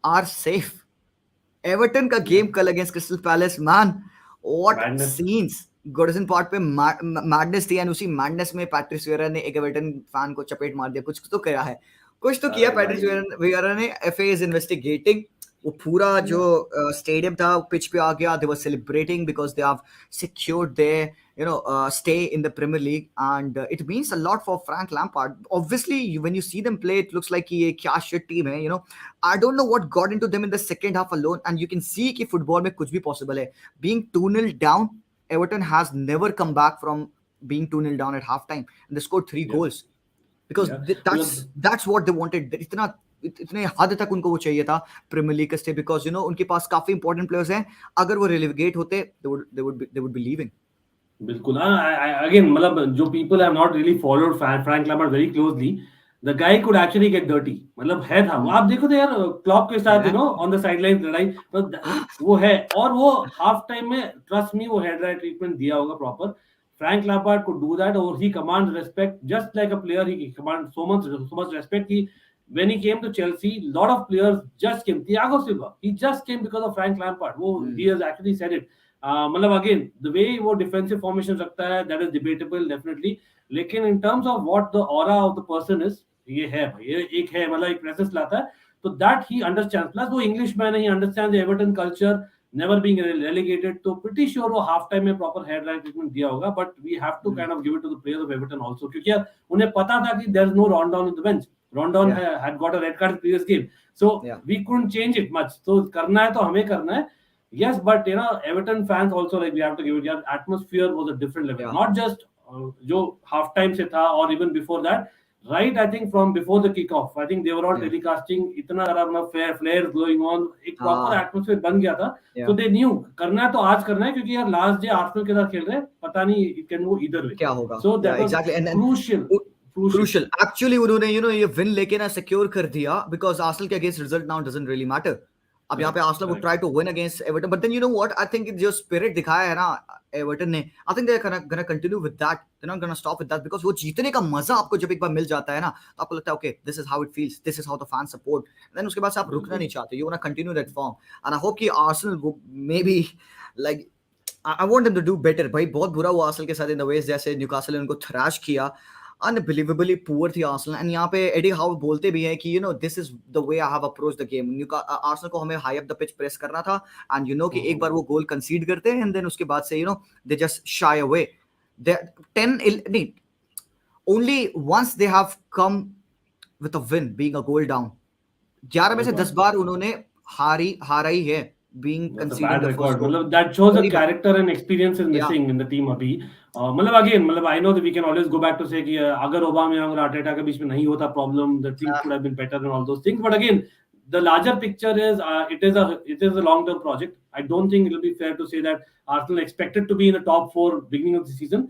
Speaker 1: are safe Everton का
Speaker 2: या
Speaker 1: game कल against Crystal Palace man what
Speaker 2: Madness.
Speaker 1: Scenes, Goodison Park पे madness थी, एंड उसी मैडनेस में पैट्रिस वियरा ने एक एवर्टन फैन को चपेट मार दिया, कुछ तो किया है, कुछ तो किया
Speaker 2: अरे
Speaker 1: पैट्रिस
Speaker 2: भाई.
Speaker 1: वियरा ने। FA is investigating. वो पूरा जो
Speaker 2: Yeah.
Speaker 1: स्टेडियम था पिच पे आ गया, they were celebrating because they have secured their stay in the Premier League, and it means a lot for Frank Lampard. Obviously, when you see them play, it looks like ये क्या shit team है, you know. I don't know what got into them in the second half alone, and you can see कि football में कुछ भी possible है. Being 2-0 down, Everton has never come back from being 2-0 down at halftime, and they scored 3
Speaker 2: Yeah.
Speaker 1: goals because
Speaker 2: Yeah.
Speaker 1: that's what they wanted. इतने हद तक उनको वो चाहिए था प्रीमियर लीग का स्टे, बिकॉज यू नो उनके पास काफी इंपॉर्टेंट प्लेयर्स हैं, अगर वो रिलीगेट होते they would be leaving.
Speaker 2: बिल्कुल हाँ. Again, मतलब जो people have not really followed Frank Lampard very closely, the guy could actually get dirty. मतलब है था वो. आप देखो तो यार क्लॉप के साथ on the sideline लड़ाई तो वो है. और वो हाफ टाइम में trust me वो head right treatment दिया होगा proper. Frank Lampard could do that, or he commands respect just like a player. He commands so much respect. When he came to Chelsea, lot of players just came. Thiago Silva, he just came because of Frank Lampard. He has actually said it. मतलब again the way वो defensive formation रखता है, that is debatable definitely. लेकिन in terms of what the aura of the person is, ये है भाई, ये एक है, मतलब एक प्रेजेंस लाता है. तो दैट ही अंडरस्टैंड, प्लस वो इंग्लिश मैन है, he understand the Everton culture, never being relegated. तो प्रीटी श्योर वो हाफ टाइम में प्रॉपर हेड राइट ट्रीटमेंट दिया होगा. But we have to kind of give it to the players of Everton also, क्योंकि यार उन्हें पता था कि there is no Rondon in the bench. Rondon had got a red card previous game, so we couldn't change it much. तो करना है तो हमें करना है. Yes, but you know, Everton fans also, like, we have to give it. Yeah, atmosphere was a different level. Not just जो half time से था, or even before that. Right, I think from before the kickoff, I think they were all telecasting. इतना सारा flares going on, एक proper atmosphere बन गया था. So they knew करना है तो आज करना है, क्योंकि यार last day Arsenal के साथ खेल रहे हैं, पता नहीं it can go either way.
Speaker 1: क्या होगा?
Speaker 2: So that was
Speaker 1: exactly. And crucial. Actually, उन्होंने ये win लेके ना secure कर दिया, because Arsenal के against result now doesn't really matter. अब यहाँ पे Arsenal would try to win against Everton, but then you know what, I think जो spirit दिखाया है ना एवर्टन ने, I think they're gonna continue with that. They're not gonna stop with that, because वो जीतने का मजा आपको जब एक बार मिल जाता है ना, तो आपको लगता है okay, this is how it feels, this is how the fans support, and then उसके बाद से आप रुकना नहीं चाहते, you wanna continue that form, and I hope कि Arsenal वो maybe like I want them to do better. भाई बहुत बुरा हुआ आर्सेनल के साथ in the ways जैसे न्यूकासल ने उनको थ्रैश किया, अनबिलीवेबली पुअर थी आर्सेनल. एंड यहाँ पे एडी हाउ बोलते भी हैं कि you know this is the way I have approach the game. Arsenal को हमें high up the pitch press करना था, एंड यू नो कि एक बार वो गोल कंसीड करते हैं, एंड देन उसके बाद से you know they just shy away. They 10 नहीं, only once they have come with a win being a goal down. 11 में से 10 बार उन्होंने हारा ही है, being conceded the first goal.
Speaker 2: मतलब that shows the character and experience is missing in the team अभी. मतलब again, मतलब I know that we can always go back to say कि अगर ओबामेयांग और आर्टेटा के बीच में नहीं होता problem, the team could have been better and all those things. But again, the larger picture is it is a long term project. I don't think it will be fair to say that Arsenal expected to be in the top 4 beginning of the season.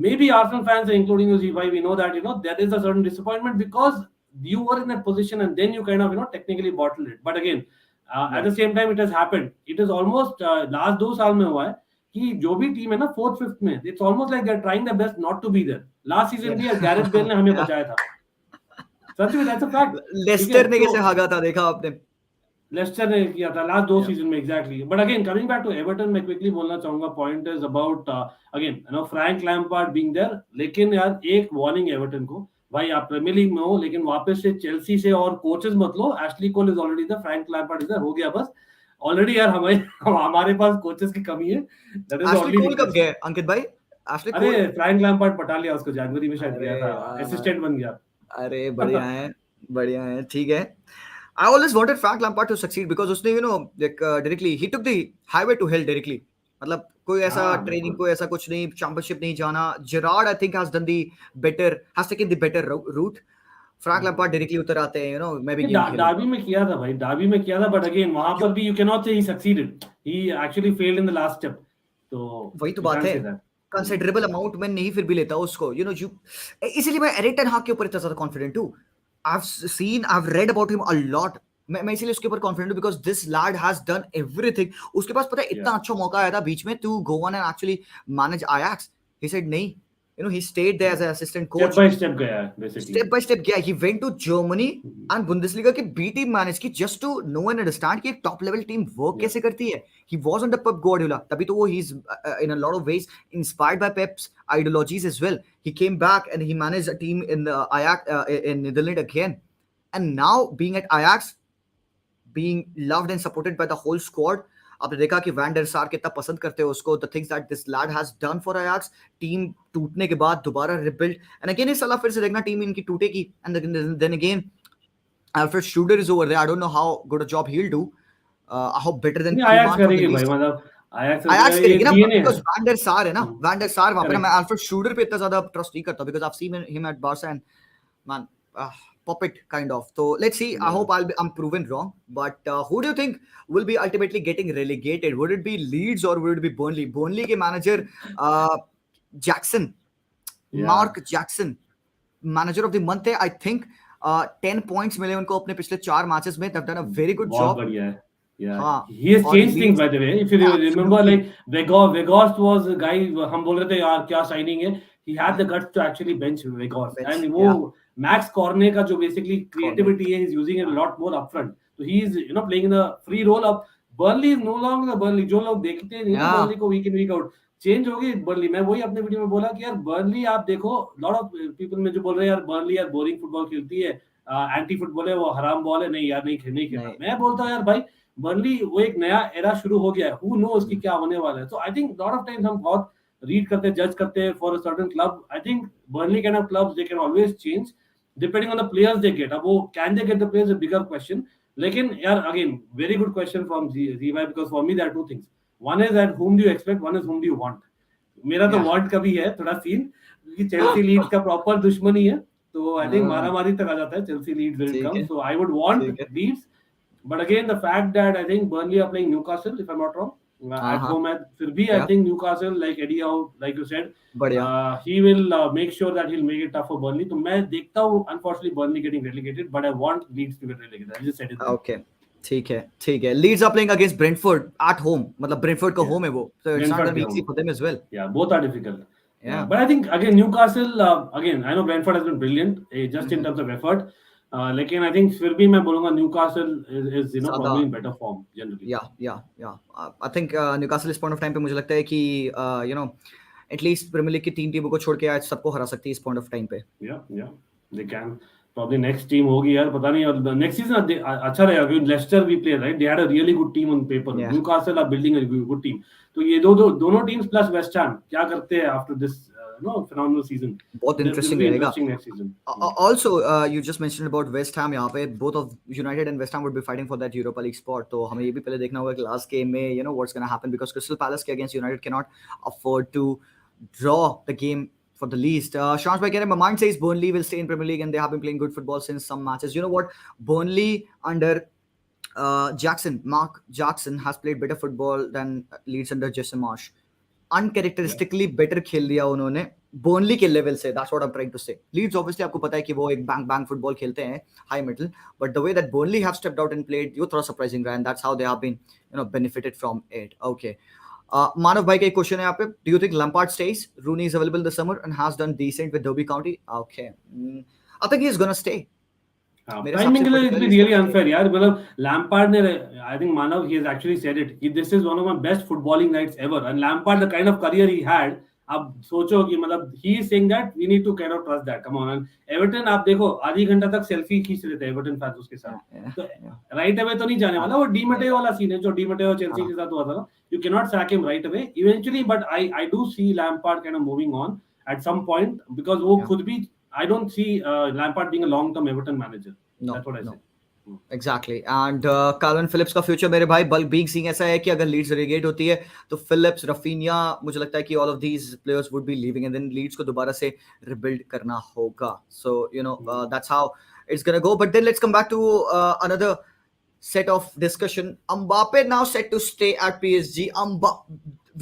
Speaker 2: Maybe Arsenal fans, including us, we know that there is a certain disappointment because you were in that position and then you kind of technically bottled it. But again, at the same time, it has happened. It is almost last 2 साल में हुआ है कि जो भी team है ना 4th 5th में, it's almost like they're trying their best not to be there. Last season भी गैरेथ बेल ने हमें बचाया था. सच में, that's a fact.
Speaker 1: लेस्टर ने कैसे भागा था देखा आपने?
Speaker 2: लेस्टर ने किया था लास्ट 2 सीजन में, exactly. But again coming back to Everton, मैं क्विकली बोलना चाहूंगा, point is about again Frank Lampard being there. लेकिन यार एक वार्निंग एवर्टन को, भाई आप प्रीमियर लीग में हो लेकिन वापस से चेल्सी से और कोचेस मत लो. Ashley Cole is already there, Frank Lampard is there, हो गया बस. ऑलरेडी यार हमारे पास कोचेस की कमी है. दैट इज
Speaker 1: एशली कोल कब गया अंकित भाई? एशली कोल,
Speaker 2: अरे फ्रैंक लैम्पार्ड पटा लिया उसको, जनवरी में शायद गया था, असिस्टेंट बन गया.
Speaker 1: अरे बढ़िया है, ठीक है. I always wanted Frank Lampard to succeed because उसने directly he took the highway to hell directly. मतलब कोई ऐसा ट्रेनिंग, कोई ऐसा कुछ नहीं, चैंपियनशिप नहीं जाना. Gerrard I think has taken the better route. Frank Lampard directly उतर आते हैं, मैं भी गेम खेलूं.
Speaker 2: डार्बी में किया था भाई, डार्बी में किया था. बट अगेन वहां पर भी you cannot say he succeeded. He actually failed in the last step. तो
Speaker 1: वही तो बात है, कंसिडरेबल अमाउंट में नहीं फिर भी लेता उसको, इसलिए मैं एरिक टेन हाग के ऊपर इतना ज्यादा कॉन्फिडेंट हूं. I've read about him a lot. मैं इसीलिए उसके ऊपर कॉन्फिडेंट हूं because this lad has done everything. उसके पास पता है इतना अच्छा मौका आया था बीच में to go on and actually manage Ajax. He said नहीं, He stayed there as an assistant
Speaker 2: step
Speaker 1: coach.
Speaker 2: By step गया है बेसिकली.
Speaker 1: Step by step गया. He went to Germany and Bundesliga की B team manage की just to know and understand कि एक top level team work
Speaker 2: Yeah.
Speaker 1: कैसे करती है. He was under Pep Guardiola. तभी तो वो he's in a lot of ways inspired by Pep's ideologies as well. He came back and he managed a team in the Ajax in Netherlands again. And now being at Ajax, being loved and supported by the whole squad. आपने देखा कि van der सार कितना पसंद करते हो उसको. The things that this lad has done for Ajax, team टूटने के बाद दोबारा रिबिल्ड. एंड अगेन इस साल फिर से देखना टीम इनकी टूटेगी. And then again Alfred Schroeder is over there. I don't know how good a job he'll do. I hope better than
Speaker 2: नहीं आयाक्स
Speaker 1: Koeman for the
Speaker 2: करेगी भाई,
Speaker 1: least.
Speaker 2: मतलब आयाक्स
Speaker 1: Ajax
Speaker 2: ये
Speaker 1: करेगी ना,
Speaker 2: डीएनए है.
Speaker 1: because Van der Sar है ना. Van der Sar वहां पे ना. मैं
Speaker 2: करेक्ट.
Speaker 1: Alfred Schroeder पे इतना ज्यादा ट्रस्ट नहीं करता because I've seen him at Barca and man, puppet kind of. So let's see. I hope I'm proven wrong. But who do you think will be ultimately getting relegated? Would it be Leeds or would it be Burnley? Burnley के manager uh, Jackson,
Speaker 2: या
Speaker 1: Mark Jackson, manager of the month है. I think 10 points मिले उनको अपने पिछले 4 matches में. They've done a very good
Speaker 2: बहुत
Speaker 1: job.
Speaker 2: बढ़िया है. Yeah,
Speaker 1: हाँ.
Speaker 2: he has
Speaker 1: और
Speaker 2: changed things
Speaker 1: Leeds
Speaker 2: by the way. If you remember,
Speaker 1: absolutely.
Speaker 2: like Vegas was a guy. हम बोल रहे थे यार क्या signing है. He had the guts to actually bench Vegas.
Speaker 1: Bench,
Speaker 2: And
Speaker 1: yeah.
Speaker 2: वो Max Cornet का जो basically
Speaker 1: Cornet.
Speaker 2: creativity है, he's using it a lot more upfront. So he is playing in a free role up. Burnley is no longer the Burnley. जो लोग देखते नहीं ना
Speaker 1: Yeah.
Speaker 2: Burnley को week in week out. Change हो गई Burnley. मैं वही अपने वीडियो में बोला कि यार Burnley आप देखो, lot of people में जो बोल रहे हैं यार Burnley यार boring फुटबॉल खेलती है, एंटी फुटबॉल है, वो हराम बॉल है, नहीं यार नहीं खेलना.
Speaker 1: नहीं.
Speaker 2: मैं बोलता हूँ यार भाई बर्नली वो एक नया एरा शुरू हो गया है. हु नोस कि क्या होने वाला है. So I think lot of times हम बहुत रीड करते हैं, जज करते हैं for a certain club. I think Burnley can have clubs, they can always change depending on the players they get. अब वो can they get the players, a bigger question. लेकिन यार again very good question from GY, because for me there are two things. One is that whom do you expect, one is whom do you want. मेरा तो
Speaker 1: Yeah.
Speaker 2: Want का भी है थोड़ा scene, क्योंकि Chelsea Leeds का proper दुश्मनी है. तो आई थिंक मारामारी तक आ जाता है चेल्सी लीड्स व्हेन इट
Speaker 1: ठीक है.
Speaker 2: Comes. So I would want
Speaker 1: ठीक है.
Speaker 2: Leeds. But again, the fact that I think Burnley are playing Newcastle, if I'm not wrong, at home at फिर भी I
Speaker 1: Yeah.
Speaker 2: think Newcastle, like Eddie Howe, like you said,
Speaker 1: बढ़िया.
Speaker 2: he will make sure that he'll make it tough for Burnley. तो मैं देखता हूँ unfortunately Burnley getting relegated, but I want Leeds to get relegated. I just said it.
Speaker 1: Okay. ठीक है. ठीक है. Leeds are playing against Brentford at home. मतलब Brentford का
Speaker 2: Yeah.
Speaker 1: home है वो. So it's not
Speaker 2: Brentford
Speaker 1: gonna be
Speaker 2: के
Speaker 1: easy
Speaker 2: home.
Speaker 1: for them as well.
Speaker 2: Yeah, both are difficult.
Speaker 1: Yeah.
Speaker 2: But I think again Newcastle, again I know Brentford has been brilliant just in terms of effort. लेकिन I think फिर भी मैं बोलूँगा Newcastle is
Speaker 1: ज़्यादा.
Speaker 2: probably in better form generally.
Speaker 1: Yeah. I think Newcastle इस point of time पे मुझे लगता है कि at least Premier League की 3 टीमों को छोड़ के आज सबको हरा सकती है इस point of time पे.
Speaker 2: Yeah, they can. Probably next team होगी यार, पता नहीं. और next season अच्छा रहेगा क्योंकि Leicester भी play, right? They had a really good team on paper.
Speaker 1: Yeah.
Speaker 2: Newcastle are building a good team. तो ये दोनों teams plus West Ham क्या करते हैं after this phenomenal season.
Speaker 1: बहुत interesting रहेगा.
Speaker 2: Interesting next season.
Speaker 1: Also, you just mentioned about West Ham. यहाँ पे both of United and West Ham would be fighting for that Europa League spot. तो हमें ये भी पहले देखना होगा कि last game में what's going to happen, because Crystal Palace के against United cannot afford to draw the game for the least. Shams bhai keh rahe, my mind says Burnley will stay in Premier League and they have been playing good football since some matches. You know what? Burnley under Mark Jackson has played better football than Leeds under Jesse Marsh. Uncharacteristically better खेल लिया उन्होंने Burnley के level से. That's what I'm trying to say. Leeds obviously आपको पता है कि वो एक bang football खेलते हैं, high middle, but the way that Burnley have stepped out and played, ये थोड़ा surprising रहा, and that's how they have been benefited from it. Okay. मानव भाई का एक क्वेश्चन है यहाँ पे. Do you think Lampard stays? Rooney is available this summer and has done decent with Derby County. Okay. I think he's gonna stay.
Speaker 2: Timing के लिए it be really unfair यार. मतलब लैम्पार्ड ने, I think Manav, he has actually said it कि this is one of my best footballing nights ever. And Lampard the kind of career he had, अब सोचो कि मतलब he is saying that we need to kind of trust that. Come on. And Everton आप देखो आधी घंटा तक selfie खींच रहे थे एवर्टन फैंस उसके साथ. तो राइट अवे तो नहीं जाने वाला. वो डीमेटेओ वाला सीन है जो डीमेटेओ चेल्सी के साथ हुआ था ना. You can not sack him right away eventually, but I do see Lampard kind of moving on at some point, because वो खुद भी, I don't see Lampard being a long-term Everton manager.
Speaker 1: No,
Speaker 2: that's what I say.
Speaker 1: Exactly. And Calvin Phillips का future मेरे भाई bulk being seeing ऐसा है कि अगर लीड्स रेलेगेट होती है तो फिलिप्स, रफीनिया, मुझे लगता है कि all of these players would be leaving and then Leeds को दोबारा से रिबिल्ड करना होगा. So that's how it's gonna go. But then let's come back to another set of discussion. Mbappe now set to stay at PSG.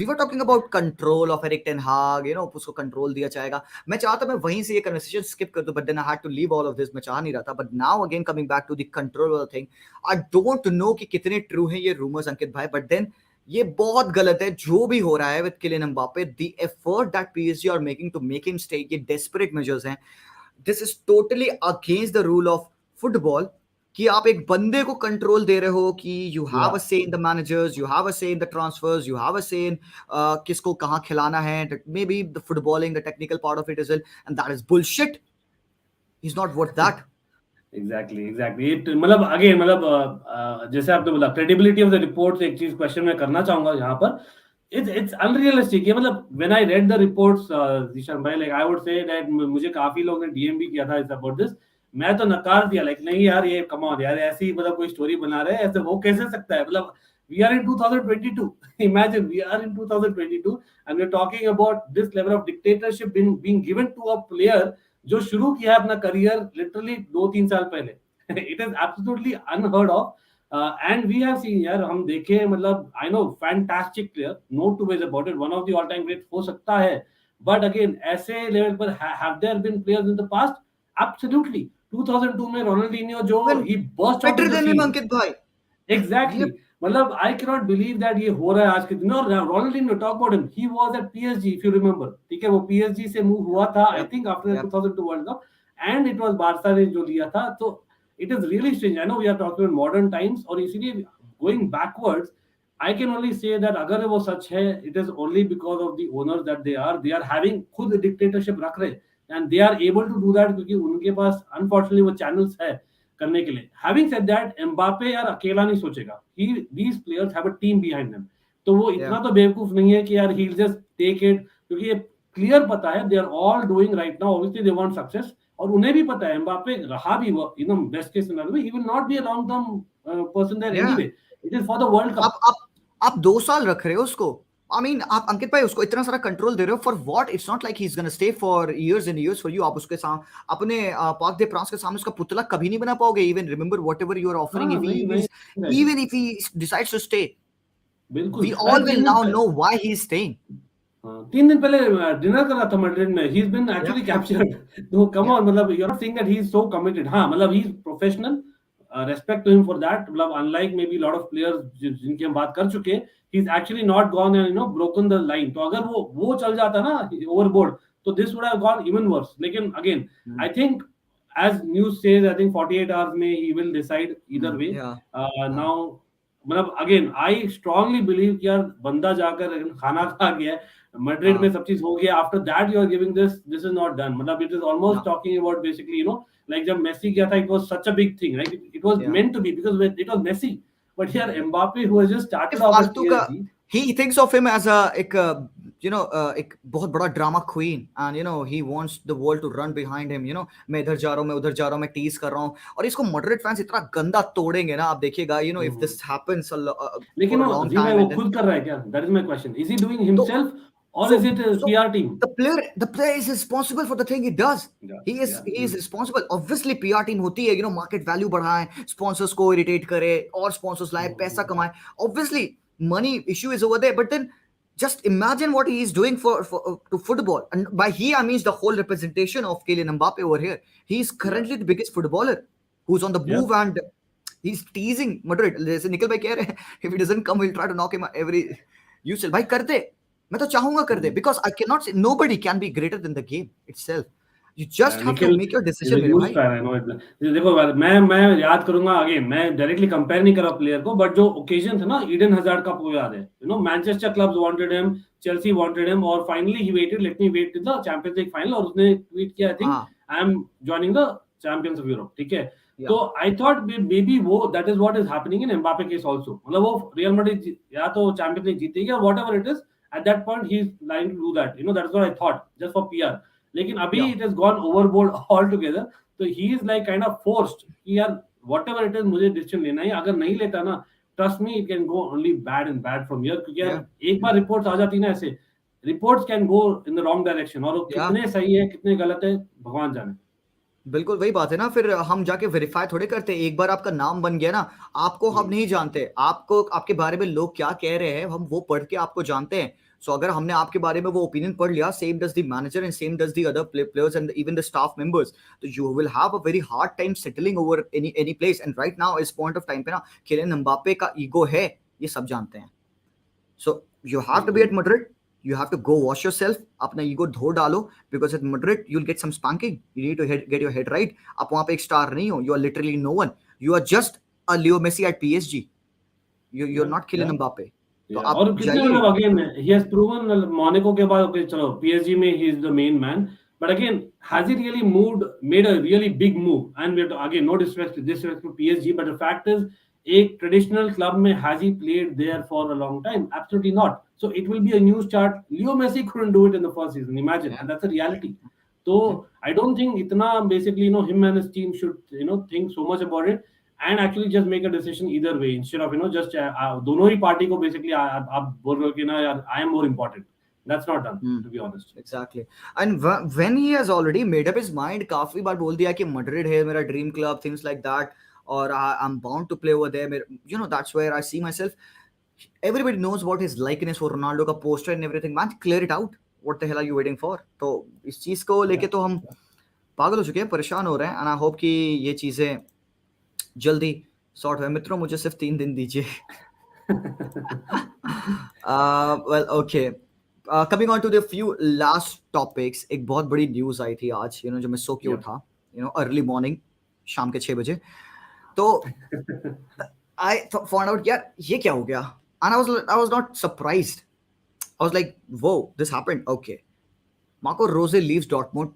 Speaker 1: We were talking about control of Erik ten Hag, उसको control दिया जाएगा. मैं चाहता मैं वहीं से ये conversation skip कर दूं, but then I had to leave all of this. मैं चाह नहीं रहा था. But now again coming back to the control thing, I don't know कि कितने true हैं ये rumors अंकित भाई, but then ये बहुत गलत है जो भी हो रहा है with Kylian Mbappe. The effort that PSG are making to make him stay, ये डेस्परेट मेजर्स हैं. This is totally against the rule of football कि आप एक बंदे को कंट्रोल दे रहे हो कि you have a
Speaker 2: Yeah.
Speaker 1: Say in the managers, you have a say in the transfers, you have a say in किसको कहाँ खिलाना है, maybe the footballing the technical part of it is well, and that is bullshit. He is not worth that.
Speaker 2: Exactly it मतलब again मतलब जैसे आपने बोला credibility of the reports, एक चीज क्वेश्चन मैं करना चाहूंगा यहाँ पर. It's unrealistic. ये मतलब when I read the reports Zeeshan भाई, like I would say that मुझे काफी लोगों ने डीएम भी किया था इस अबाउट दिस. मैं तो नकार दिया, लाइक नहीं यार ये कम ऑन यार, ऐसी मतलब कोई स्टोरी बना रहे हैं, ऐसे हो कैसे सकता है. मतलब we are in 2022. Imagine we are in 2022 and we are talking about this level of dictatorship being given to a player जो शुरू किया है अपना करियर लिटरली 2-3 साल पहले. It is absolutely unheard of. And we have seen यार, हम देखे मतलब I know fantastic player, no two ways about it, one of the all time great हो सकता है. बट अगेन ऐसे लेवल पर have there been players in the past? Absolutely. 2002 में रोनाल्डिनियो जो
Speaker 1: even
Speaker 2: he burst out
Speaker 1: better
Speaker 2: in the
Speaker 1: than him
Speaker 2: scene.
Speaker 1: Ankit भाई.
Speaker 2: Exactly
Speaker 1: ये
Speaker 2: मतलब I can not believe that ये हो रहा है आज के दिन. और Ronaldinho, talk about him, he was at PSG if you remember. ठीक है, वो पीएसजी से मूव हुआ था I
Speaker 1: yep,
Speaker 2: think after the
Speaker 1: yep,
Speaker 2: 2002 World Cup, and it was Barca ने जो लिया था. तो it is really strange. I know we are talking about modern times, और इसीलिए going backwards I can only say that अगर वो सच है, it is only because of the owners that they are having खुद डिक्टेटरशिप रख रहे, and they are able to do that क्योंकि उनके पास अनफॉर्चुनेटली वो चैनल्स है करने के लिए. हैविंग सेड दैट, एम्बापे यार अकेला नहीं सोचेगा. He these players have a team behind them. तो वो
Speaker 1: yeah.
Speaker 2: इतना तो बेवकूफ नहीं है कि यार ही जस्ट टेक इट, क्योंकि ये क्लियर पता है they are all doing right now, obviously they want success. और उन्हें भी पता है एम्बापे रहा भी वो इन बेस्ट केस सिनेरियो में, he will not be a long term person there
Speaker 1: Yeah.
Speaker 2: Anyway. It is for the world
Speaker 1: आप
Speaker 2: कप.
Speaker 1: आप आप 2 साल रख रहे हो उसको. आई मीन आप अंकित भाई उसको इतना सारा कंट्रोल दे रहे हो for what? It's not like he is gonna stay for years and years for you. आप उसके सामने अपने पार्क दे फ्रांस के सामने उसका पुतला कभी नहीं बना पाओगे. Even remember whatever you are offering,
Speaker 2: हाँ
Speaker 1: इफ
Speaker 2: नहीं
Speaker 1: ही
Speaker 2: नहीं
Speaker 1: इज,
Speaker 2: नहीं,
Speaker 1: even if he decides to stay,
Speaker 2: बिल्कुल.
Speaker 1: we
Speaker 2: अरे
Speaker 1: all will
Speaker 2: 3 दिन
Speaker 1: now
Speaker 2: पहले,
Speaker 1: know why he is staying.
Speaker 2: हाँ, 3 दिन पहले डिनर कर रहा था मैड्रिड में. He is been
Speaker 1: Yeah,
Speaker 2: actually
Speaker 1: yeah,
Speaker 2: captured. तो कम
Speaker 1: yeah.
Speaker 2: ऑन, मतलब you are not saying that he is so committed. हाँ मतलब he is professional, respect to him for that. मतलब unlike maybe lot of players जिनकी हम बात कर चुके, he is actually not gone and broken the line. तो अगर वो चल जाता ना ओवरबोर्ड, तो this would have gone even verse. लेकिन again
Speaker 1: Mm,
Speaker 2: I think as news says, I think 48 hours में he will decide either way.
Speaker 1: yeah,
Speaker 2: Now मतलब अगेन आई स्ट्रांगली बिलीव कि यार बंदा जाकर खाना खा गया है, मैड्रिड में
Speaker 1: हाँ,
Speaker 2: सब चीज हो गया. After that you are giving this is not done. मतलब it is almost
Speaker 1: yeah,
Speaker 2: talking about basically like जब मेसी गया था, it was such a big thing, right? It was
Speaker 1: yeah.
Speaker 2: Meant to be because it was Messi. But यार Mbappe who has just
Speaker 1: ये
Speaker 2: started off at
Speaker 1: फालतू का.
Speaker 2: PSG.
Speaker 1: he thinks of him as a एक एक बहुत बड़ा drama queen, and he wants the world to run behind him. मैं इधर जा रहा हूँ, मैं उधर जा रहा हूँ, मैं टीज कर रहा हूँ. और इसको मॉडरेट फैंस इतना गंदा तोड़ेंगे ना, आप देखिएगा. if this happens
Speaker 2: लेकिन
Speaker 1: for a
Speaker 2: वो
Speaker 1: long
Speaker 2: जी भाई
Speaker 1: time,
Speaker 2: वो
Speaker 1: and then
Speaker 2: खुद कर रहा है क्या? That is my question. Is he doing
Speaker 1: तो
Speaker 2: हिमसेल्फ और is
Speaker 1: so
Speaker 2: it
Speaker 1: so
Speaker 2: PR team?
Speaker 1: the player is responsible for the thing he does.
Speaker 2: या
Speaker 1: he is responsible. Obviously PR team होती है, मार्केट वैल्यू बढ़ाए, sponsors को irritate करे और sponsors लाए, पैसा कमाए. Obviously money issue is over there, but then just imagine what he is doing for to football. And by he I mean the whole representation of Kylian Mbappe over here. He is
Speaker 2: या
Speaker 1: currently the biggest footballer who's on the
Speaker 2: या
Speaker 1: move, and he's teasing Madrid. जैसे निखिल भाई कह रहे हैं, if he doesn't come, we'll try to knock him every UCL. भाई कर दे, मैं तो चाहूंगा कर दे, because I cannot say nobody can be greater than the game itself. You just have to
Speaker 2: Nikhil
Speaker 1: make your
Speaker 2: is
Speaker 1: decision
Speaker 2: अ
Speaker 1: मेरे
Speaker 2: huge
Speaker 1: भाई.
Speaker 2: Fan. I know it. देखो मैं याद करूंगा अगेन, मैं डायरेक्टली कंपेयर नहीं कर रहा प्लेयर को, बट जो ओकेजन था ना ईडन हजार्ड का, वो याद है. Manchester clubs wanted him, Chelsea wanted him, और finally he waited, let me wait to the Champions league final, और उसने ट्वीट किया आई थिंक
Speaker 1: हाँ,
Speaker 2: I am joining the champions of Europe. ठीक है.
Speaker 1: या
Speaker 2: तो आई थॉट मे बी वो that is what is happening in Mbappe case also. मतलब वो रियल मैड्रिड या तो चैंपियंस लीग जीतेगी और whatever it is, at that point he is lying to do that. That is what I thought just for PR. लेकिन अभी
Speaker 1: या
Speaker 2: it has gone overboard all together. तो he is like kind of forced कि यार whatever it is मुझे decision लेना है. अगर नहीं लेता ना, trust me, it can go only bad and bad from here. क्योंकि यार
Speaker 1: या
Speaker 2: एक बार रिपोर्ट्स आ जाती ना ऐसे, reports can go in the wrong direction, और वो
Speaker 1: या
Speaker 2: कितने सही है कितने गलत है भगवान जाने.
Speaker 1: बिल्कुल वही बात है ना. फिर हम जाके वेरीफाई थोड़े करते. एक बार आपका नाम बन गया ना, आपको हम नहीं जानते, आपको आपके बारे में लोग क्या कह रहे हैं, हम वो पढ़ के आपको जानते हैं. सो अगर हमने आपके बारे में वो ओपिनियन पढ़ लिया, same does the manager and same does the other players and even the staff members, तो you will have a very hard time settling over any place. And right now इस पॉइंट ऑफ टाइम पे ना, Kylian Mbappe का ego है, ये सब जानते हैं. So you have to be at
Speaker 2: बिल्कुल.
Speaker 1: Madrid. You have to go wash yourself. अपना ego धो डालो, because at Madrid you'll get some spanking. You need to get your head right. आप वहाँ पे एक star नहीं हो. You are literally no one. You are just a Leo Messi at PSG. You're
Speaker 2: Yeah,
Speaker 1: not
Speaker 2: yeah.
Speaker 1: Kylian Mbappe. तो
Speaker 2: Yeah,
Speaker 1: आप
Speaker 2: और कितने
Speaker 1: जाइए.
Speaker 2: मतलब again he has proven Monaco के बाद okay चलो PSG में he is the main man, but again has he really made a really big move? And we have to, again no disrespect to PSG, but the fact is a traditional club में has he played there for a long time? Absolutely not. So it will be a new start. Leo Messi couldn't do it in the first season, imagine,
Speaker 1: Yeah.
Speaker 2: and that's a reality. So
Speaker 1: Yeah.
Speaker 2: I don't think इतना basically him and his team should think so much about it and actually just make a decision either way instead of just दोनों ही party को basically आप बोल रहे हो कि ना यार I am more important. That's not done,
Speaker 1: Hmm.
Speaker 2: to be honest.
Speaker 1: Exactly. And when he has already made up his mind, काफी बार बोल दिया कि Madrid है मेरा dream club, things like that, or I'm bound to play over there. That's where I see myself. Everybody knows what his likeness for Ronaldo का poster and everything. Man, clear it out. What the hell are you waiting for? तो इस चीज को
Speaker 2: Yeah.
Speaker 1: लेके तो हम पागल हो चुके हैं, परेशान हो रहे हैं, and I hope कि ये चीजें जल्दी सॉर्ट हो. मित्रों, मुझे सिर्फ 3 दिन दीजिए. Well, okay. Coming on to the few last topics, एक बहुत बड़ी न्यूज आई थी आज, जो मैं सो के
Speaker 2: Yeah.
Speaker 1: उठा, अर्ली मॉर्निंग, शाम के 6 बजे. तो I found out, यार ये क्या हो गया. And I was not surprised. I was like, whoa, this happened. Okay. Marco Rose leaves Dortmund.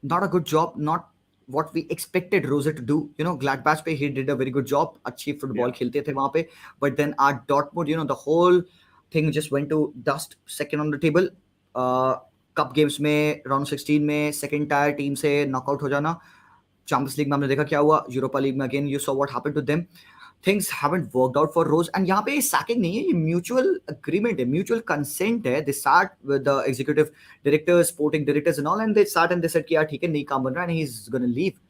Speaker 1: Not a good job. Not what we expected Rose to do. Gladbach पे he did a very good job. अच्छी
Speaker 2: Yeah.
Speaker 1: Football खेलते थे वहाँ पे. But then at Dortmund, the whole thing just went to dust. Second on the table. Cup games में round 16 में second tier team से knockout हो जाना. चैंपियंस लीग में हमने देखा क्या हुआ. यूरोपा लीग में again you saw what happened to them. Things haven't worked out for Rose. And यहाँ पे सैकिंग नहीं है, ये म्यूचुअल अग्रीमेंट है, म्यूचुअल कंसेंट है. दे sat with the executive directors, sporting directors and all, and they sat and they said कि यार ठीक है, नहीं काम बन रहा है, and he's going to leave.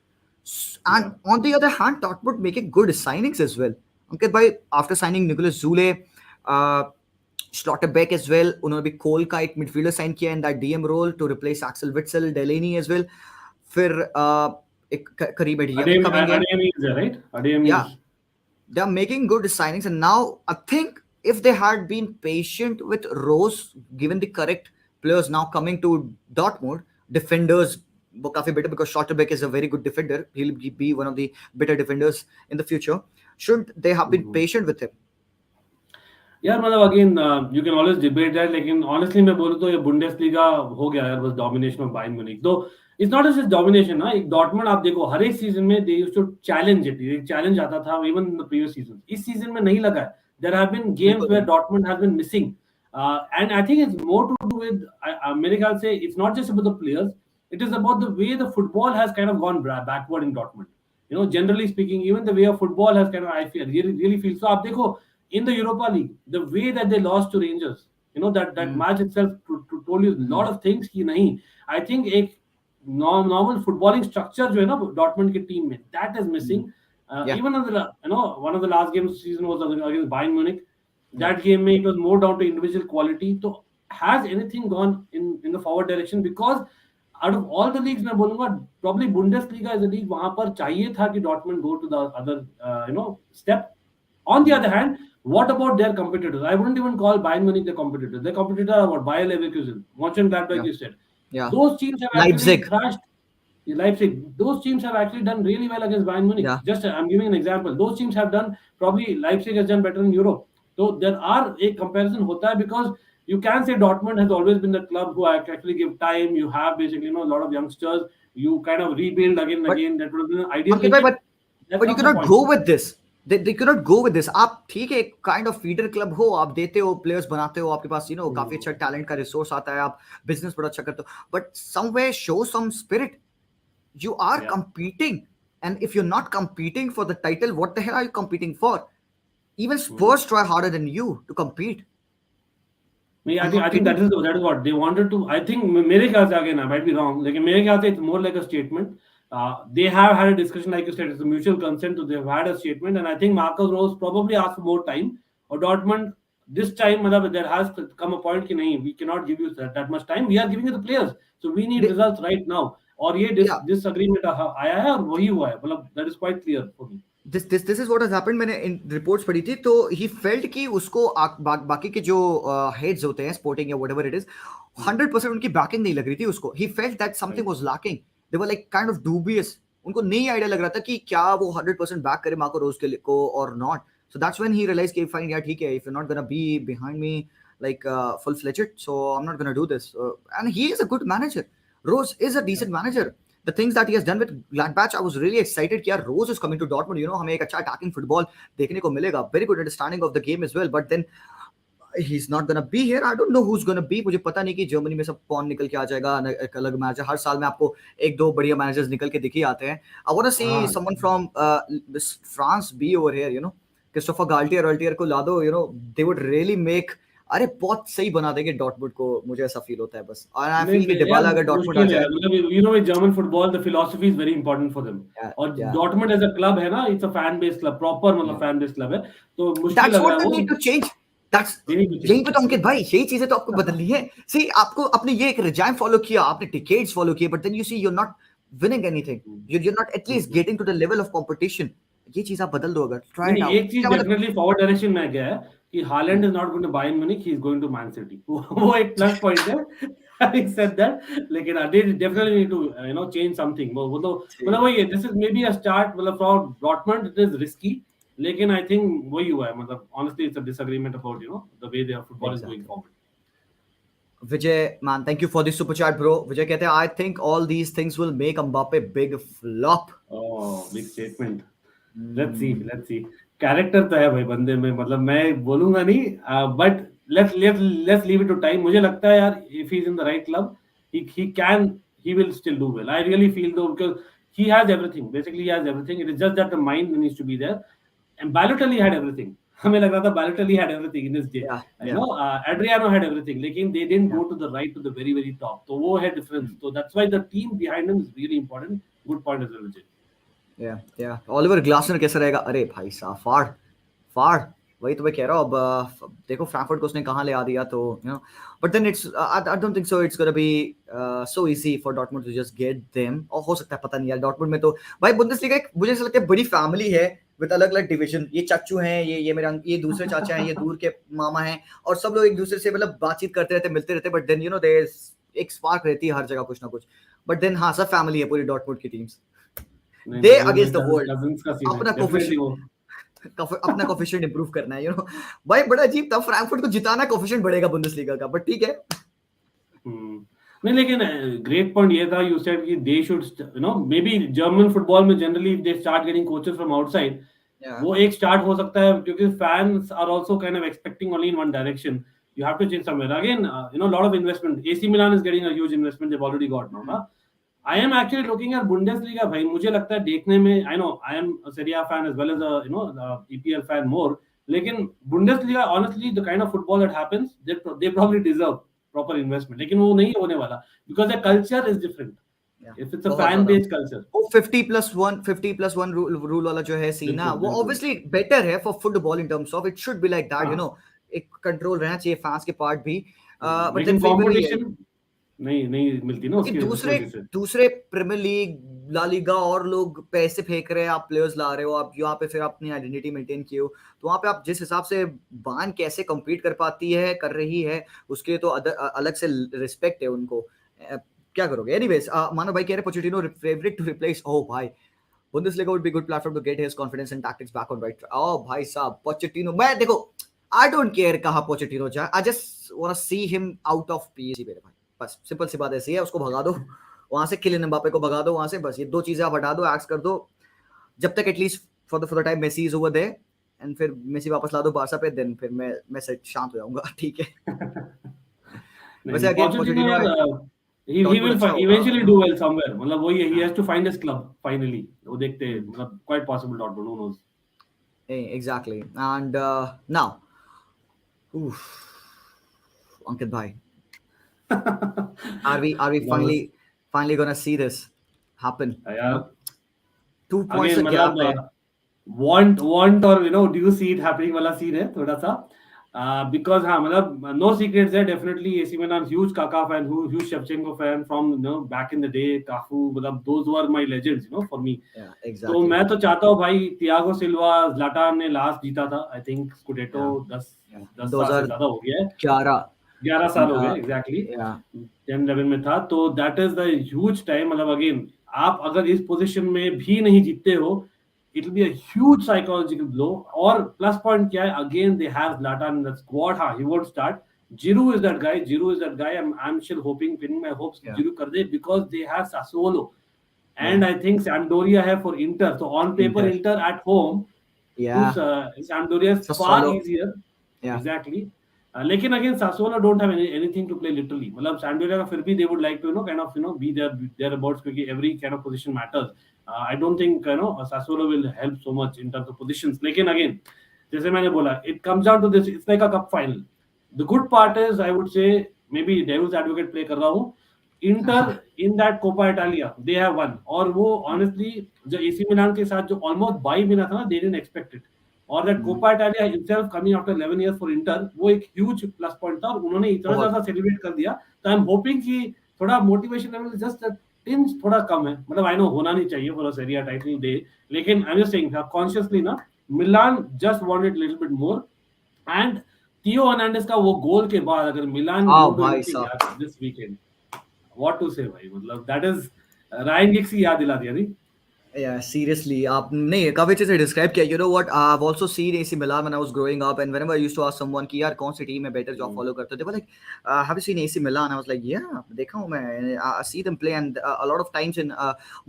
Speaker 1: And
Speaker 2: Yeah.
Speaker 1: on the other hand, Dortmund making good signings as well. Ankit bhai, after signing Nicolas Zule, uh, Schlotterbeck as well, उन्होंने भी कोल का एक midfielder sign किया in that DM role to replace Axel Witsel, Delaney as well. फिर एक करीब Adeyemi coming in.
Speaker 2: Adeyemi is there, right? Adeyemi
Speaker 1: Yeah,
Speaker 2: is.
Speaker 1: they're making good signings, and now I think if they had been patient with Rose, given the correct players now coming to Dortmund, defenders वो काफी better, because Schlotterbeck is a very good defender. He'll be one of the better defenders in the future. Shouldn't they have been patient with him?
Speaker 2: यार मतलब again you can always debate that, लेकिन honestly मैं बोलूं तो ये Bundesliga हो गया यार, बस डोमिनेशन ऑफ बायर्न म्यूनिख. तो इट्स नॉट जस्ट डोमिनेशन ना, एक डॉर्टमंड आप देखो हर एक सीजन में they used to challenge it, एक चैलेंज आता था even in the previous season. इस सीजन में नहीं लगा है. देयर हैव बीन गेम्स
Speaker 1: बिल्कुल
Speaker 2: वेयर
Speaker 1: नहीं.
Speaker 2: Dortmund has been missing, and I think it's more to do with, मेरे ख्याल से it's not just about the players, it is about the way the football has kind of gone backward in Dortmund. Generally speaking, even the way of football has kind of, I feel, really feel. So, आप देखो, in the Europa League, the way that they lost to Rangers, that match itself told you a lot of things कि नहीं. I think एक normal footballing structure जो है ना Dortmund की team में, that is missing.
Speaker 1: Yeah.
Speaker 2: Even on the, one of the last games of the season was against Bayern Munich. That
Speaker 1: Yeah.
Speaker 2: game में it was more down to individual quality. So, has anything gone in the forward direction? Because out of all the leagues मैं बोलूंगा probably Bundesliga is a league वहां पर चाहिए था कि Dortmund go to the other step. On the other hand, what about their competitors? I wouldn't even call Bayern Munich their competitors. Their competitor are what? Bayer Leverkusen, Mönchengladbach,
Speaker 1: Yeah.
Speaker 2: you said.
Speaker 1: Yeah.
Speaker 2: Those teams have actually
Speaker 1: Leipzig.
Speaker 2: thrashed Leipzig. Those teams have actually done really well against Bayern Munich.
Speaker 1: Yeah.
Speaker 2: Just I'm giving an example. Those teams have done, probably Leipzig has done better in Europe. So there are a comparison hota hai, because you can say Dortmund has always been the club who actually give time. You have basically a lot of youngsters. You kind of rebuild again and
Speaker 1: But
Speaker 2: again. That would have been ideal.
Speaker 1: Ankit bhai,
Speaker 2: That's
Speaker 1: but you
Speaker 2: not the
Speaker 1: cannot
Speaker 2: point.
Speaker 1: go with this. They cannot go with this. आप ठीक है, kind of feeder club हो, आप देते हो, players बनाते हो, आपके पास काफी अच्छा टैलेंट का रिसोर्स आता है, आप बिजनेस बड़ा अच्छा करते हो, but somewhere show some spirit. You are competing, and if you're not competing for the title, what the hell are you competing for? Even Spurs try harder than you to compete.
Speaker 2: I think that is what they wanted to. I think मेरे ख्याल से again I might be wrong, लेकिन मेरे ख्याल से it's more like a statement. They have had a discussion, like you said, it's a mutual consent. So they've had a statement, and I think Marcus Rose probably asked for more time. Or Dortmund this time, there has come a point कि नहीं, we cannot give you that much time. We are giving you the players, so we need results right now. और ये disagreement आया है और वही हुआ है. मतलब that is quite clear for me.
Speaker 1: this is what has happened. मैंने इन रिपोर्ट्स पढ़ी थी, तो he felt कि उसको बाकी के जो heads होते हैं स्पोर्टिंग या whatever it is, 100% उनकी बैकिंग नहीं लग रही थी उसको. He felt that something
Speaker 2: Right.
Speaker 1: was lacking. They were like kind of dubious. उनको नहीं आइडिया लग रहा था कि क्या वो 100% बैक करे मार्को रोज के को और not. So that's when he realized कि fine यार ठीक है, if you're not gonna be behind me like full fledged, so I'm not gonna do this. And he is a good manager. Rose is a
Speaker 2: Yeah.
Speaker 1: decent manager. The things that he has done with Gladbach, I was really excited कि यार Rose is coming to Dortmund. You know, हमें एक अच्छा attacking football देखने को मिलेगा. Very good understanding of the game as well. But then he's not gonna be here. I don't know who's gonna be. मुझे पता नहीं कि जर्मनी में सब कौन निकल के आ जाएगा. एक अलग मैनेजर हर साल में आपको एक दो बढ़िया मैनेजर्स निकल के दिख ही आते हैं. I want to see
Speaker 2: हाँ.
Speaker 1: someone from this France be over here. You know, Christopher Galtier को ला दो. You know, they would really make. अरे बहुत सही बना देंगे डॉर्टमुंड को. मुझे ऐसा फील होता है बस. और आई फील कि
Speaker 2: यार
Speaker 1: डिबाला अगर डॉर्टमुंड आ
Speaker 2: मुश्किल है
Speaker 1: जाए.
Speaker 2: मतलब you know with German football the philosophy is very important for them
Speaker 1: Yeah,
Speaker 2: और
Speaker 1: yeah.
Speaker 2: Dortmund as a club है ना it's a fan based club proper मतलब
Speaker 1: Yeah.
Speaker 2: fan based club है तो मुश्किल
Speaker 1: That's
Speaker 2: लग रहा
Speaker 1: what
Speaker 2: है
Speaker 1: they
Speaker 2: वो
Speaker 1: need to change. That's
Speaker 2: they need to
Speaker 1: यही
Speaker 2: change
Speaker 1: पे तो अंकित भाई यही चीजें तो आपको बदलनी है. See आपको आपने ये एक रिजाइम फॉलो किया, आपने decades फॉलो किए, but then you see you're not winning anything. You're not at least getting to the level of competition. ये चीज आप बदल दो अगर. Try
Speaker 2: नहीं
Speaker 1: it
Speaker 2: नहीं
Speaker 1: out.
Speaker 2: एक चीज
Speaker 1: क्या मतलब?
Speaker 2: डेफिनेटली फॉरवर्ड डायरेक्शन में गया है कि Haaland is not going to Bayern Munich he is going to Man City वो एक प्लस पॉइंट है having said that लेकिन they definitely need to you know change something वो तो मतलब
Speaker 1: See,
Speaker 2: वही है this is maybe a start मतलब for Dortmund it is risky लेकिन I think वही हुआ है मतलब honestly it's a disagreement about you know the way their football is going
Speaker 1: exactly.
Speaker 2: forward.
Speaker 1: Vijay, man, thank you for the super chat, bro. Vijay कहते हैं, I think all these things will make Mbappe big flop.
Speaker 2: Oh, big statement. Let's see. Character तो है भाई बंदे में मतलब मैं बोलूंगा नहीं but let's leave it to time मुझे लगता है यार if he is in the right club he can he will still do well I really feel though because he has everything basically he has everything it is just that the mind needs to be there and Balotelli had everything हमें लग रहा था Balotelli had everything in his day
Speaker 1: Yeah,
Speaker 2: you
Speaker 1: yeah,
Speaker 2: know Adriano had everything लेकिन they didn't
Speaker 1: yeah,
Speaker 2: go to the right to the very very top तो वो है difference so that's why the team behind him is really important good point as well Vijay.
Speaker 1: yeah, yeah. Oliver Glasner कैसा रहेगा? अरे भाई साहब, फाड़ फाड़. वही तो मैं कह रहा हूँ. अब देखो फ्रैंकफर्ट को उसने कहाँ ले आ दिया, तो you know. But then it's I don't think so it's gonna be so easy for Dortmund to just get them. और हो सकता है, पता नहीं यार. डॉर्टमुंड में तो भाई बुंदेसलीगा एक मुझे ऐसा लगता है बड़ी फैमिली है विद अलग अलग डिवीजन. ये चाचू हैं, ये मेरे ये दूसरे चाचा हैं, ये दूर के मामा हैं, और सब लोग एक दूसरे से मतलब बातचीत करते रहते, मिलते रहते. But then you know there एक स्पार्क रहती है हर जगह कुछ ना कुछ. बट देन हाँ, सब फैमिली है पूरी डॉर्टमुंड की टीम्स.
Speaker 2: नहीं
Speaker 1: दे
Speaker 2: नहीं वो
Speaker 1: अगेंस्ट द वर्ल्ड.
Speaker 2: कजिन्स का सीन है
Speaker 1: अपना
Speaker 2: डेफिनेटली वो
Speaker 1: अपना कोफिशिएंट इंप्रूव करना है, यू नो. भाई बड़ा अजीब था. फ्रैंकफर्ट को जिताना कोफिशिएंट बढ़ेगा बुंदेसलीगा का, बट ठीक है.
Speaker 2: नहीं लेकिन ग्रेट पॉइंट ये था यू सेड कि they should you know may be German football में generally they start getting coaches from outside वो एक स्टार्ट हो सकता है क्योंकि fans are also kind of expecting only in one direction you have to change somewhere again you know a lot of investment AC Milan is getting a huge investment they've already got now I am actually looking at Bundesliga भाई मुझे लगता है देखने में I know I am a Serie A fan as well as a you know the EPL fan more लेकिन Bundesliga honestly the kind of football that happens they probably deserve proper investment लेकिन वो नहीं होने वाला because the culture is different if it's a
Speaker 1: बहुत
Speaker 2: fan
Speaker 1: ज्यादा.
Speaker 2: based culture
Speaker 1: वो 50+1 rule वाला जो है सीन ना,
Speaker 2: बिल्कुल
Speaker 1: वो
Speaker 2: बिल्कुल
Speaker 1: ऑब्वियसली बेटर है for football in terms of. It should be like that, you know.
Speaker 2: हाँ
Speaker 1: एक कंट्रोल रहना चाहिए फैंस के पार्ट भी. बट देन
Speaker 2: लेकिन
Speaker 1: फिर वही है
Speaker 2: कंपटीशन नहीं नहीं मिलती ना
Speaker 1: कि
Speaker 2: उसकी उस
Speaker 1: दूसरे
Speaker 2: वजह से
Speaker 1: दूसरे प्रीमियर लीग, ला लीगा, और लोग पैसे फेंक रहे हैं, आप प्लेयर्स ला रहे हो, आप यहाँ पे फिर अपनी आइडेंटिटी मेंटेन किए हो, तो वहाँ पे आप जिस हिसाब से बान कैसे compete कर पाती है, कर रही है, उसके लिए तो अलग से रिस्पेक्ट है उनको. क्या करोगे? एनीवेज, मानो भाई कह रहे पोचेटिनो फेवरेट टू रिप्लेस. ओ भाई, Bundesliga would be a good platform to get his confidence and tactics back on right track. Oh भाई साहब, पोचेटिनो, मैं देखो I don't care कहाँ पोचेटिनो जाए, I just want to see him out of PSG मेरे भाई. बस simple सी बात ऐसी है. उसको भगा दो वहां से, किलियन एम्बापे को भगा दो वहां से. बस ये दो चीजें आप हटा दो, एक्स कर दो जब तक at least for the time Messi is over there, and फिर मेसी वापस ला दो बारसा पे, देन फिर मैं शांत हो जाऊंगा. ठीक है.
Speaker 2: नहीं
Speaker 1: वैसे
Speaker 2: नहीं
Speaker 1: अगेन
Speaker 2: पॉजिटिव
Speaker 1: पोचेटिनो
Speaker 2: यार
Speaker 1: है,
Speaker 2: he
Speaker 1: डॉर्टमुंड
Speaker 2: will
Speaker 1: अच्छा होगा.
Speaker 2: eventually do well somewhere मतलब वही है he
Speaker 1: हाँ.
Speaker 2: has to find his club finally वो देखते हैं मतलब quite possible Dortmund who knows
Speaker 1: Exactly. And now, oof, Ankit bhai, are we
Speaker 2: nervous
Speaker 1: finally gonna see this happen? You
Speaker 2: यार
Speaker 1: know, 2 points
Speaker 2: again
Speaker 1: का gap है.
Speaker 2: मतलब want और you know do you see it happening वाला scene है थोड़ा सा Because हाँ मतलब no secrets there, definitely AC Milan huge Kaká fan, huge Shevchenko fan from back in the day, Cafu, मतलब those were my legends for me.
Speaker 1: Yeah,
Speaker 2: तो
Speaker 1: exactly.
Speaker 2: मैं तो चाहता हूँ भाई, थियागो सिल्वा, ज़्लाटान ने लास्ट जीता था आई थिंक स्कूडेटो,
Speaker 1: Yeah,
Speaker 2: 10
Speaker 1: yeah.
Speaker 2: 10 साल से ज्यादा हो गया है,
Speaker 1: 2011.
Speaker 2: 11 साल हो गए
Speaker 1: Uh,
Speaker 2: एग्जैक्टली,
Speaker 1: yeah,
Speaker 2: 10-11 में था, तो that is the huge time, मतलब अगेन आप अगर इस पोजीशन में भी नहीं जीतते हो, it will be a huge psychological blow. और प्लस पॉइंट क्या है, again they have Zlatan in the squad, हाँ he won't start, Giroud is that guy, Giroud is that guy, I am still hoping, pinning my hopes
Speaker 1: yeah,
Speaker 2: Giroud कर दे, because they have Sassuolo
Speaker 1: yeah.
Speaker 2: and I think Sampdoria है for Inter. So on paper,
Speaker 1: Inter.
Speaker 2: Inter at home to
Speaker 1: Yeah.
Speaker 2: Sampdoria is far
Speaker 1: Sassuolo.
Speaker 2: easier.
Speaker 1: Yeah.
Speaker 2: Exactly. लेकिन again Sassuolo don't have anything to play literally. मतलब Sampdoria का फिर भी they would like to kind of be there about, क्योंकि every kind of position matters. I don't think Sassuolo will help so much in terms of positions. लेकिन again जैसे मैंने बोला, it comes down to this. It's like a cup final. The good part is, I would say, maybe devil's advocate play कर रहा हूँ, inter in that Coppa Italia they have one, और वो honestly जो AC Milan के साथ जो almost by मिला था ना, दे डिडंट एक्सपेक्ट इट, और that
Speaker 1: Mhm.
Speaker 2: Coppa Italia himself coming after 11 years for inter, वो एक ह्यूज प्लस पॉइंट था, और उन्होंने इतना
Speaker 1: बहुत.
Speaker 2: ज्यादा सेलिब्रेट कर दिया, तो आई एम होपिंग कि थोड़ा मोटिवेशन लेवल जस्ट टिंच थोड़ा कम है, मतलब आई नो होना नहीं चाहिए for a Serie A title day, लेकिन I am just saying consciously ना, Milan just wanted little bit more, and Theo Hernandez का वो गोल के बाद अगर मिलान
Speaker 1: हाँ
Speaker 2: डोंट डू
Speaker 1: भाई
Speaker 2: एनीथिंग
Speaker 1: साहब.
Speaker 2: यार दिस वीकेंड, व्हाट टू से भाई, मतलब दैट इज रायन गिग्स की याद दिला दिया नहीं।
Speaker 1: Yeah, seriously. आपने काफी अच्छे से डिस्क्राइब किया. You know what? I've also seen AC Milan when I was growing up, and whenever I used to ask someone कि यार कौन सी टीम है better जो आप follow करते हो, they were like, have you seen AC Milan? I was like, yeah, देखा हूँ मैं. I see them play, and a lot of times in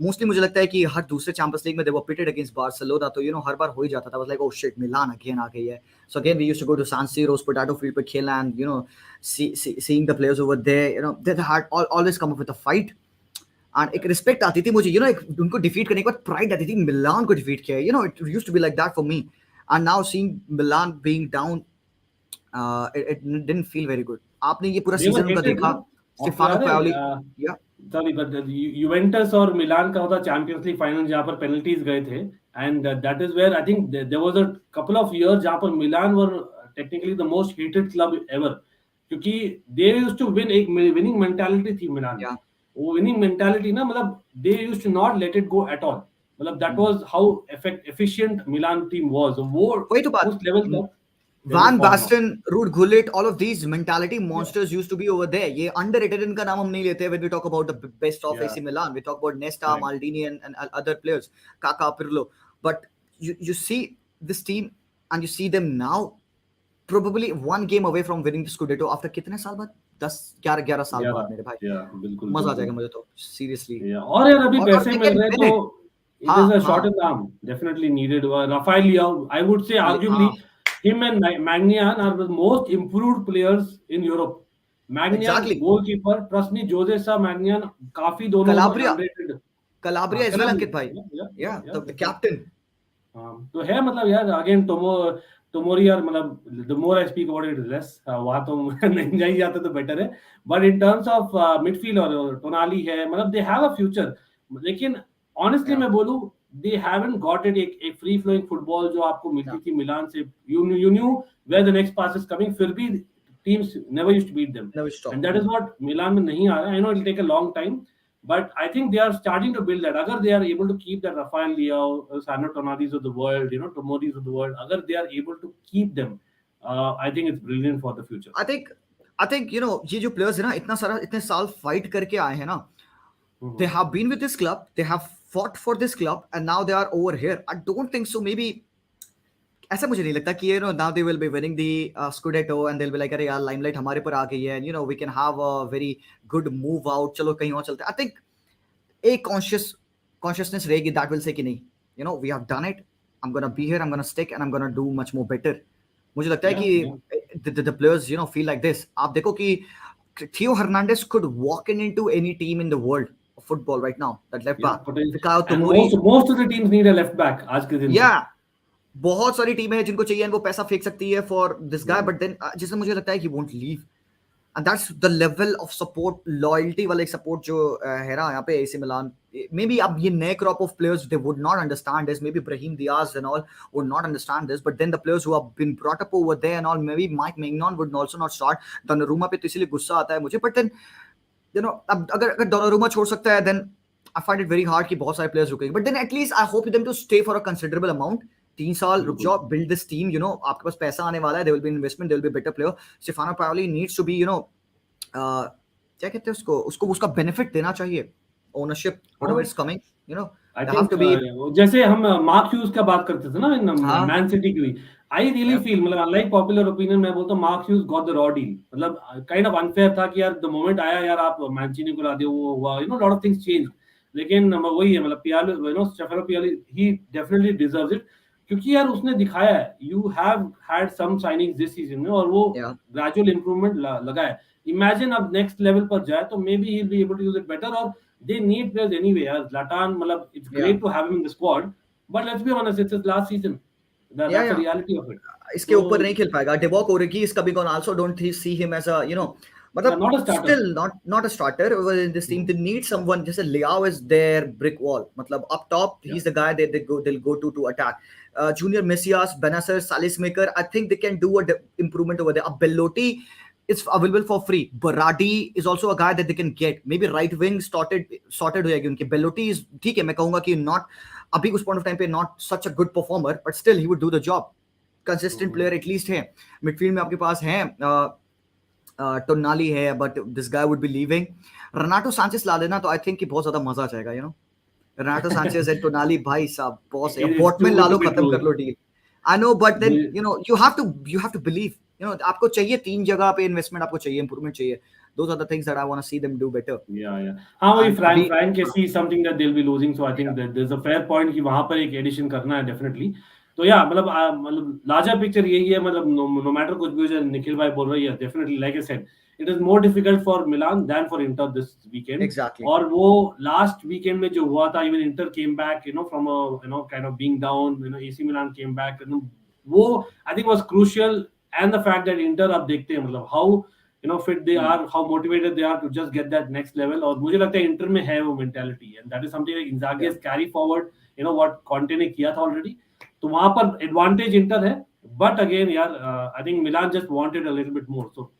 Speaker 1: mostly मुझे लगता है कि हर दूसरे Champions League में they were pitted against Barcelona, तो हर बार हो ही जाता था. I was like, oh shit, Milan again आ गई है. So again, we used to go to San Siro's potato field पे खेलना, and seeing the players over there, they had always come up with a fight. And एक respect आती थी मुझे, एक उनको डिफीट करने के बाद प्राइड आती थी, मिलान को डिफीट किया, it used to be like that for me. And now seeing Milan being down, it didn't feel very good. आपने ये पूरा
Speaker 2: दे वर
Speaker 1: सीजन उनका
Speaker 2: हेटेड
Speaker 1: देखा,
Speaker 2: ना,
Speaker 1: स्टेफानो
Speaker 2: अरे
Speaker 1: पायोली. या
Speaker 2: सॉरी बट यूवेंटस और मिलान का होता चैंपियंस लीग फाइनल जहां पर पेनल्टीज गए थे, and that is where I think there was a couple of years जहां पर Milan were technically the most hated club ever, क्योंकि दे यूज्ड टू विन, एक विनिंग मेंटालिटी थी मिलान में,
Speaker 1: या
Speaker 2: वो विनिंग मेंटालिटी ना, मतलब they used to not let it go at all, मतलब that was how efficient Milan team was, वो
Speaker 1: वही तो
Speaker 2: उस
Speaker 1: बात.
Speaker 2: लेवल तक they were
Speaker 1: Van
Speaker 2: fallen of.
Speaker 1: Basten, Ruud Gullit, all of these mentality monsters used to be over there. ये underrated इनका नाम हम नहीं लेते when we talk about the best of
Speaker 2: या
Speaker 1: AC Milan. We talk about Nesta,
Speaker 2: correct,
Speaker 1: Maldini, and other players, Kaká, Pirlo. But you see this team and you see them now, probably one game away from winning the Scudetto after कितने साल बाद, 10 11 साल बाद मेरे भाई.
Speaker 2: या बिल्कुल
Speaker 1: मजा आ
Speaker 2: बिल्कुल।
Speaker 1: जाएगा मुझे तो seriously.
Speaker 2: और यार अभी
Speaker 1: और
Speaker 2: पैसे
Speaker 1: they
Speaker 2: मिल
Speaker 1: can
Speaker 2: रहे हैं
Speaker 1: win
Speaker 2: तो
Speaker 1: it.
Speaker 2: इट इज
Speaker 1: हाँ
Speaker 2: अ शॉट
Speaker 1: हाँ
Speaker 2: in the arm, definitely needed. Rafael Leao, I would say arguably
Speaker 1: हाँ
Speaker 2: him and Maignan are the most improved players in Europe. Maignan
Speaker 1: exactly.
Speaker 2: Goalkeeper, trust me, Jose Sa Maignan, काफी दोनों
Speaker 1: Calabria,
Speaker 2: underrated.
Speaker 1: Calabria
Speaker 2: हाँ,
Speaker 1: as well,
Speaker 2: Calabria,
Speaker 1: Ankit bhai. Yeah,
Speaker 2: या
Speaker 1: the
Speaker 2: definitely.
Speaker 1: captain.
Speaker 2: हाँ, तो है मतलब यार अगेन टोमोरी यार, मतलब the more I speak about it is less, वहां तो नहीं जाई जाते तो बेटर है, but in terms of midfield और टोनाली है, मतलब दे हैव अ फ्यूचर, लेकिन ऑनेस्टली
Speaker 1: Yeah.
Speaker 2: मैं बोलूं दे हैवंट गॉट इट, एक फ्री फ्लोइंग फुटबॉल जो आपको मिलती
Speaker 1: Yeah.
Speaker 2: थी मिलान से, you knew where the next pass is coming, फिर भी teams never used to beat them,
Speaker 1: Never stop.
Speaker 2: And that is what Milan में नहीं आ रहा है। I know it will take a long time, but I think they are starting to build that. Agar they are able to keep that Rafael Leao, Sandro Tonali's of the world, Tomori's of the world, agar they are able to keep them, I think it's brilliant for the future.
Speaker 1: I think I think ये जो players है ना, इतने साल fight करके आए हैं ना, they have been with this club, they have fought for this club, and now they are over here. I don't think so. Maybe ऐसा मुझे नहीं लगता कि now they will be winning the Scudetto and they'll be like अरे यार limelight हमारे पर आ गई है, and we can have a very good move out, चलो कहीं और चलते हैं. I think एक consciousness रहेगी that will say कि नहीं, we have done it, I'm gonna be here, I'm gonna stick, and I'm gonna do much more better. मुझे लगता है
Speaker 2: Yeah, yeah,
Speaker 1: कि the players feel like this. आप देखो कि Theo Hernandez could walk into any team in the world of football right now, that left
Speaker 2: yeah,
Speaker 1: back.
Speaker 2: potential.
Speaker 1: Fikayo
Speaker 2: And
Speaker 1: Tomori,
Speaker 2: most of the teams need a left back आज के दिन पे.
Speaker 1: yeah, बहुत सारी टीमें हैं जिनको चाहिए, वो पैसा फेंक सकती है for this guy, but then जैसे मुझे लगता है कि won't leave. and that's the level of support, loyalty वाला एक support जो है ना यहाँ पे AC Milan. Maybe अब ये नए crop of players they would not understand this. Maybe Brahim Diaz and all would not understand this. But then the players who have been brought up over there and all, maybe Mike Maignan would also not start. Donnarumma पे तो इसीलिए गुस्सा आता है मुझे. But then अब अगर Donnarumma छोड़ सकता है, then I find it very hard कि बहुत सारे players रुकेंगे. But then at least I hope them to stay for a considerable amount. 3 साल रुक
Speaker 2: बिल्कुल.
Speaker 1: जाओ, build this team. आपके पास पैसा आने वाला है. There will be investment. There will be a better player. Stefano Paoli needs to be क्या कहते हैं उसको उसका बेनिफिट देना चाहिए. Ownership whatever is coming,
Speaker 2: I
Speaker 1: they have
Speaker 2: think
Speaker 1: to be.
Speaker 2: जैसे हम मार्क ह्यूज का बात करते थे ना इन
Speaker 1: हाँ.
Speaker 2: मैन सिटी की, आई रियली फील, मतलब अनलाइक पॉपुलर ओपिनियन, मैं बोलता हूँ mark huge got the raw deal. मतलब काइंड ऑफ अनफेयर था कि यार द मोमेंट आया यार आप मैंचेनी को ला दिए, वो हुआ, लॉट ऑफ थिंग्स चेंज. लेकिन वही है, मतलब Pioli, Stefano Pioli, he definitely deserves it, क्योंकि यार उसने दिखाया है, you have had some signings this season में, और वो ग्रेजुअल इंप्रूवमेंट लगा है. इमेजिन अब नेक्स्ट लेवल पर जाए तो maybe he will be able to use it better. और they need players anyway. Zlatan, it's great to have him in the squad, but let's be honest, it's his last season. That's the reality of it.
Speaker 1: इसके ऊपर नहीं खेल पाएगा. Divock Origi is coming on also. Don't see him as a मतलब
Speaker 2: not a starter.
Speaker 1: Still not a starter in this team. They need someone. जैसे Leao is their brick wall. मतलब up top, he's the guy they'll go to attack. Junior Messias, Benacer, Salismaker, I think they can do a improvement over there. Belotti is available for free. Berardi is also a guy that they can get. Maybe right wing sorted हो जाएगी उनकी. Belotti is ठीक है, मैं कहूँगा कि not अभी उस point of time पे not such a good performer, but still he would do the job. Consistent player at least है. Midfield में आपके पास है Tonali है, but this guy would be leaving. Renato Sanchez ला देना तो I think कि बहुत ज़्यादा मजा आ जाएगा. Renato Sanchez and Tonali, भाई साहब बॉस है. Portman ला लो, खत्म कर लो deal. I know, but then you have to believe. आपको चाहिए 3 जगह पे इन्वेस्टमेंट, आपको चाहिए इंप्रूवमेंट चाहिए. Those are the things that I want to see them do better.
Speaker 2: Yeah. हाँ, वही Frank Kessie is something that they'll be losing, so I think that there's a fair point कि वहाँ पर एक addition करना है definitely. तो या मतलब लार्जर पिक्चर यही है. मतलब नो मैटर कुछ भी जो निखिल भाई बोल रही है, definitely like I said, it is more difficult for Milan than for Inter this weekend.
Speaker 1: Exactly.
Speaker 2: और वो last weekend में जो हुआ था, even Inter came back, from a kind of being down, AC Milan came back, वो I think was crucial. And the fact that Inter अब देखते हैं मतलब how fit they are, how motivated they are to just get that next level. और मुझे लगता है Inter में है वो mentality, and that is something that Inzaghi has carry forward, what Conte ने किया था already. तो वहाँ पर advantage Inter है, but again यार I think Milan just wanted a little bit more, so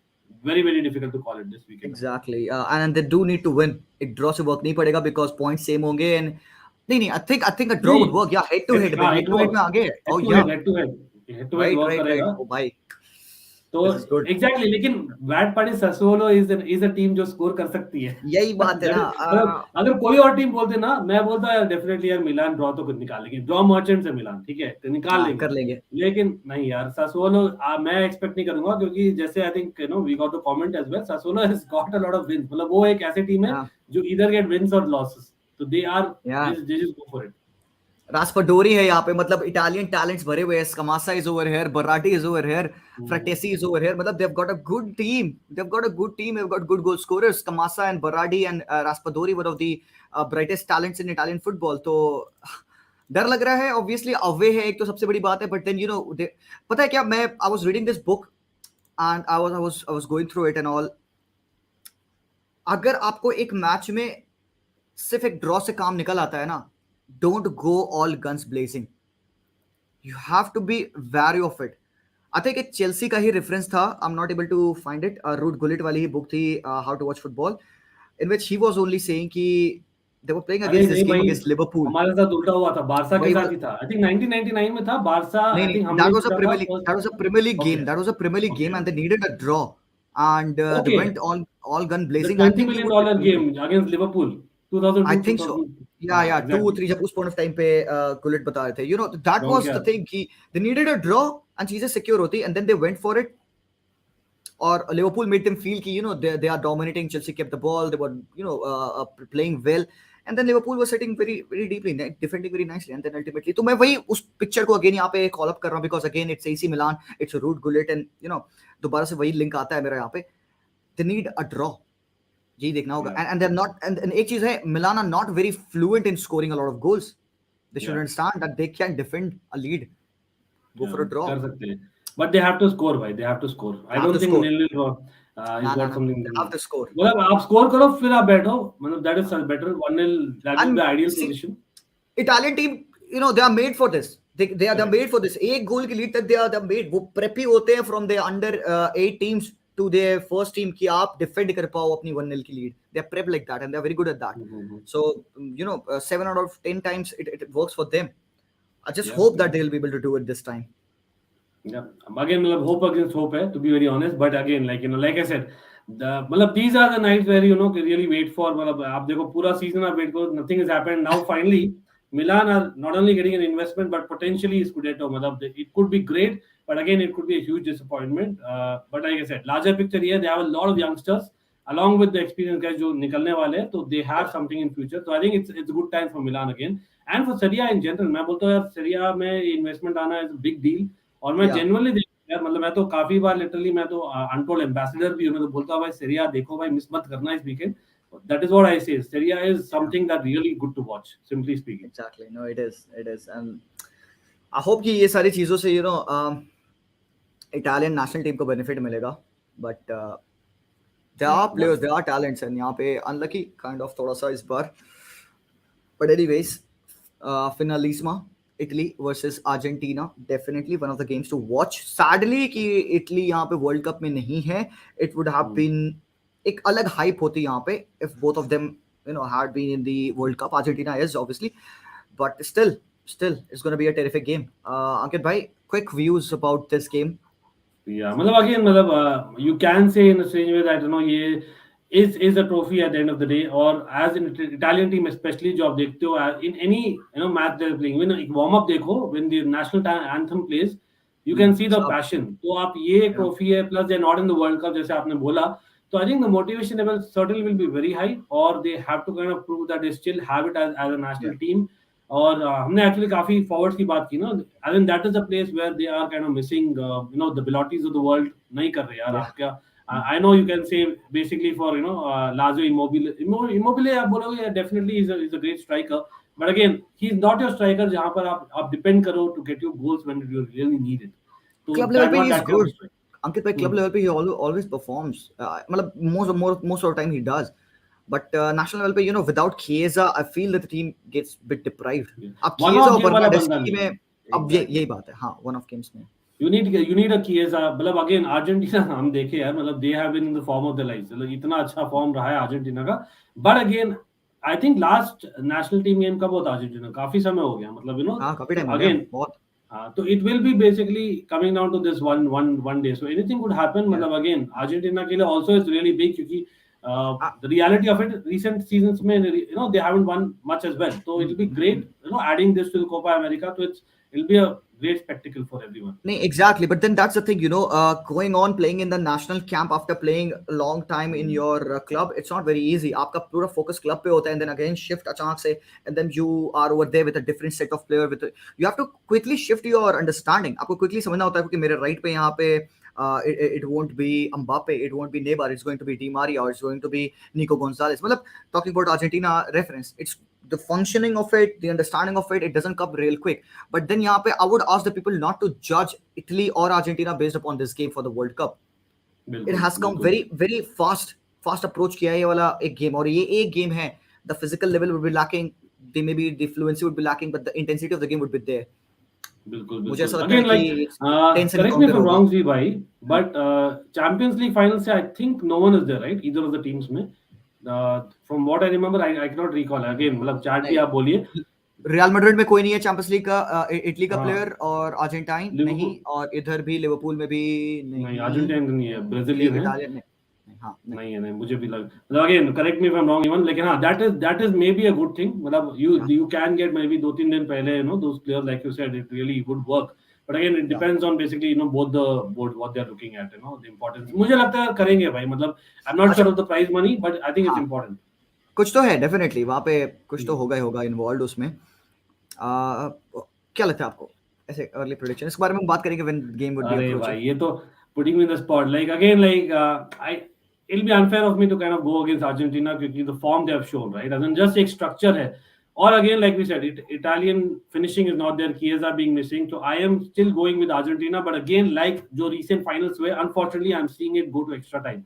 Speaker 2: very difficult to call it this weekend.
Speaker 1: Exactly. And they do need to win. एक draw से work नहीं पड़ेगा because points same होंगे. And नहीं I think a draw would work. Yeah, head to head में आगे.
Speaker 2: Oh yeah, head to head work करेगा.
Speaker 1: Oh भाई.
Speaker 2: तो एग्जैक्टली, लेकिन bad party ससोलो is a team जो स्कोर कर सकती है.
Speaker 1: यही बात है ना.
Speaker 2: अगर कोई और टीम बोलते ना, मैं बोलता यार डेफिनेटली यार मिलान ड्रॉ तो कुछ निकालेंगे. ड्रॉ मर्चेंट्स है मिलान, ठीक है, तो निकाल लेंगे,
Speaker 1: कर लेंगे.
Speaker 2: लेकिन नहीं यार, ससोलो मैं एक्सपेक्ट नहीं करूंगा, क्योंकि जैसे I think we got a comment as well, Sassuolo has got a lot of wins. मतलब वो एक ऐसी टीम है जो इधर गेट विंस और लॉसेस, तो they are they just go for it.
Speaker 1: Raspadori है यहाँ पे. मतलब इटालियन टैलेंट्स भरे हुए हैं. Scamacca is over here, Berardi is over here, Frattesi is over here. मतलब they've got a good team. They've got good goal scorers. Scamassa and Berardi and Raspadori, one of the brightest talents in Italian football. तो डर लग रहा है. Obviously away है एक तो सबसे बड़ी बात है. बट देन पता है क्या, मैं I was reading this book and I was going through it and all. अगर आपको एक मैच में सिर्फ एक ड्रॉ से काम निकल आता है ना, don't go all guns blazing. You have to be wary of it. I think एक चेल्सी का ही रेफरेंस था. I'm not able to find it. Ruud Gullit वाली ही बुक थी, How to Watch Football, in which he was only saying कि they were playing against this game against Liverpool.
Speaker 2: हमारे साथ उल्टा हुआ था, बारसा के साथ ही था. I think 1999 में था Barça. I think
Speaker 1: that was a Premier League game. That was a Premier League game and they needed a draw and they went all gun blazing.
Speaker 2: The $20 million game against Liverpool. 2002,
Speaker 1: I think so. Yeah, exactly. 2-3 जब उस point of time पे Gullit बता रहे थे. That was the thing कि they needed a draw and चीजें secure होती, and then they went for it. और Liverpool made them feel कि they are dominating. Chelsea kept the ball. They were playing well, and then Liverpool was sitting very deeply, defending very nicely, and then ultimately. तो मैं वही उस picture को again यहाँ पे call up कर रहा हूँ because again it's AC Milan, it's Ruud Gullit, and दोबारा से वही link आता है मेरा यहाँ पे. They need a draw. जी देखना होगा. And they're not, and एक चीज है, Milan are not very fluent in scoring a lot of goals. They should understand that they can defend a lead. Go for a draw.
Speaker 2: कर सकते हैं, but they have to score, भाई. They have to score. I don't think nil draw. He's
Speaker 1: ना ना
Speaker 2: got
Speaker 1: ना,
Speaker 2: something
Speaker 1: they
Speaker 2: to
Speaker 1: have
Speaker 2: do.
Speaker 1: to score.
Speaker 2: मतलब आप score करो फिर आप बैठो, मतलब that is
Speaker 1: हाँ.
Speaker 2: better 1-0, that will be
Speaker 1: And
Speaker 2: the ideal
Speaker 1: see,
Speaker 2: position.
Speaker 1: Italian team, they are made for this. They are
Speaker 2: Correct.
Speaker 1: made for this. एक गोल की लीड तक they are made. वो prep ही होते हैं from their under 8 teams to their first team कि आप defend कर पाओ अपनी 1-0 की lead. They are prep like that and they are very good at that.
Speaker 2: Mm-hmm.
Speaker 1: So 7 out of 10 times it works for them. I just
Speaker 2: Yeah,
Speaker 1: hope
Speaker 2: yeah.
Speaker 1: that they'll be able to do it this time.
Speaker 2: Yeah. Again, मतलब hope against hope है, to be very honest. But again, like I said, मतलब these are the nights where really wait for. मतलब आप देखो पूरा season आप wait करो, nothing has happened. Now finally, Milan are not only getting an investment but potentially Scudetto. मतलब it could be great, but again it could be a huge disappointment. But like I said, larger picture here, they have a lot of youngsters along with the experienced guys जो निकलने वाले हैं, तो they have
Speaker 1: Yeah,
Speaker 2: something in future. So I think it's a good time for Milan again and for Serie A in general. मैं बोलता हूँ यार Serie A में investment आना is a big deal. और मैं
Speaker 1: yeah,
Speaker 2: जेन्युइनली यार मतलब मैं तो काफी बार लिटरली मैं तो अनटोल्ड एम्बेसडर भी हूं, मैं तो बोलता हूं भाई सेरिया देखो भाई, मिस मत करना इस weekend. That is what I say, Serie A is
Speaker 1: yeah.
Speaker 2: Something that really good to watch, simply speaking.
Speaker 1: Exactly. No, it is. It is. And I hope कि ये सारी चीजों से इटालियन नेशनल टीम को बेनिफिट मिलेगा. बट there
Speaker 2: या
Speaker 1: are players, there are talents, and यहाँ पे unlucky kind of थोड़ा सा इस बार. But anyways, finalisma, Italy versus Argentina, definitely one of the games to watch. Sadly कि Italy यहाँ पे World Cup में नहीं है. It would have been एक अलग hype होती यहाँ पे if both of them had been in the World Cup. Argentina is obviously, but still it's going to be a terrific game. Ankit bhai, quick views about this game.
Speaker 2: Yeah, मतलब again, मतलब you can say in a strange way that ये is a trophy at the end of the day, or as in Italian team especially जो आप देखते हो in any match they're playing, when एक warm up देखो, when the national anthem plays, you can see the
Speaker 1: सब
Speaker 2: passion. तो आप ये एक
Speaker 1: you know,
Speaker 2: trophy है, plus they're not in the World Cup जैसे आपने बोला, so I think the motivation level certainly will be very high, or they have to kind of prove that they still have it as a
Speaker 1: yeah,
Speaker 2: national team. और हमने actually काफी forwards की बात की ना, I mean that is a place where they are kind of missing the abilities of the world. नहीं कर रहे यार
Speaker 1: yeah.
Speaker 2: आप क्या. I know you can say basically for Lazio Immobile आप बोलोगे definitely is a great striker, but again he is not your striker जहां पर आप डिपेंड करो to get your goals when you really need it. तो
Speaker 1: Club level
Speaker 2: that
Speaker 1: पे
Speaker 2: not
Speaker 1: he is
Speaker 2: that kind of
Speaker 1: good.
Speaker 2: Striker.
Speaker 1: Ankit by club level पे he always performs. मतलब most of the time he does. But national level पे without Chiesa I feel that the team gets a bit deprived. अब
Speaker 2: one
Speaker 1: Chiesa
Speaker 2: of
Speaker 1: और
Speaker 2: game वाला बंदा
Speaker 1: Bernardeschi
Speaker 2: नहीं है.
Speaker 1: में अब यही
Speaker 2: एग्जैक्टली.
Speaker 1: बात है. हाँ, one of games में.
Speaker 2: You need a Chiesa. मतलब अगेन अर्जेंटीना हम देखे यार, मतलब they have been in the form of the life, मतलब इतना अच्छा फॉर्म रहा है अर्जेंटीना का. But again I think last national team game कब होता अर्जेंटीना, काफी समय हो गया, मतलब
Speaker 1: हाँ, काफी
Speaker 2: तो
Speaker 1: टाइम हो गया
Speaker 2: अगेन
Speaker 1: बहुत.
Speaker 2: तो it will be basically coming down to this one day, so anything could happen.
Speaker 1: Yeah.
Speaker 2: मतलब अगेन अर्जेंटीना के लिए आल्सो इज रियली बिग, क्योंकि
Speaker 1: Ah,
Speaker 2: the reality of it, recent seasons में they haven't won much as well, so it will be great adding this to the Copa America, so it'll be a great spectacle for everyone.
Speaker 1: No, exactly. But then that's the thing, going on playing in the national camp after playing a long time in your club, it's not very easy. आपका पूरा focus club पे होता है, and then again shift अचानक से, and then you are over there with a different set of player. You have to quickly shift your understanding. आपको quickly समझना होता है कि मेरे right पे यहाँ पे it won't be Mbappe, it won't be Neymar, it's going to be Di Maria, or it's going to be Nico Gonzalez. मतलब talking about Argentina reference, it's the functioning of it, the understanding of it doesn't come real quick. But then यहाँ पे I would ask the people not to judge Italy or Argentina based upon this game for the World Cup. It
Speaker 2: बिल्कुल
Speaker 1: has come
Speaker 2: बिल्कुल.
Speaker 1: very very fast approach किया है ये वाला एक game, और ये एक game है. The physical level would be lacking, maybe the fluency would be lacking, but the intensity of the game would be there.
Speaker 2: बिल्कुल
Speaker 1: मुझे
Speaker 2: बिल्कुल.
Speaker 1: ऐसा लगता है
Speaker 2: अगेन
Speaker 1: कि
Speaker 2: लाइक,
Speaker 1: 10 से
Speaker 2: correct me if
Speaker 1: counter
Speaker 2: I am
Speaker 1: होगा.
Speaker 2: रॉन्ग जी भाई, बट चैंपियंस लीग फाइनल से I think no one is there right, either of the teams में. From what I remember, I can not recall again, मतलब chat भी
Speaker 1: नहीं,
Speaker 2: आप बोलिए.
Speaker 1: रियल मैड्रिड में कोई नहीं है चैंपियंस लीग का. इटली का
Speaker 2: हाँ,
Speaker 1: प्लेयर और अर्जेंटाइन नहीं,
Speaker 2: लिवरपूल
Speaker 1: और इधर भी लिवरपूल में भी
Speaker 2: नहीं,
Speaker 1: नहीं.
Speaker 2: अर्जेंटाइन नहीं है,
Speaker 1: इटली
Speaker 2: ब्राजीलियन है.
Speaker 1: इटालियन नहीं, हाँ नहीं.
Speaker 2: नहीं है, नहीं मुझे भी लग, मतलब again correct me if I am wrong even, लेकिन हाँ that is maybe a good thing. मतलब
Speaker 1: Yeah,
Speaker 2: you can get maybe 2-3 दिन पहले those players like you said, it really would work. But again it
Speaker 1: yeah.
Speaker 2: Depends on basically both the board what they are looking at, the importance. मुझे लगता है करेंगे भाई, मतलब I am not
Speaker 1: अच्छा,
Speaker 2: sure of the prize money, but I think it's
Speaker 1: हाँ,
Speaker 2: important.
Speaker 1: कुछ तो है डेफिनेटली वहां पे. कुछ तो होगा ही होगा इन्वॉल्व उसमें. क्या लगता है आपको ऐसे अर्ली प्रेडिक्शन इसके बारे में हम बात करेंगे व्हेन गेम वुड बी
Speaker 2: अरे
Speaker 1: अप्रोचिंग.
Speaker 2: भाई ये तो putting me in the spot. Like again, like I, it'll be unfair of me to kind of go against Argentina because the form they have shown, right? And then just एक structure है. Or again, like we said, Italian finishing is not there. Chiesa being missing, so I am still going with Argentina. But again, like जो recent finals were, unfortunately, I'm seeing it go to extra time.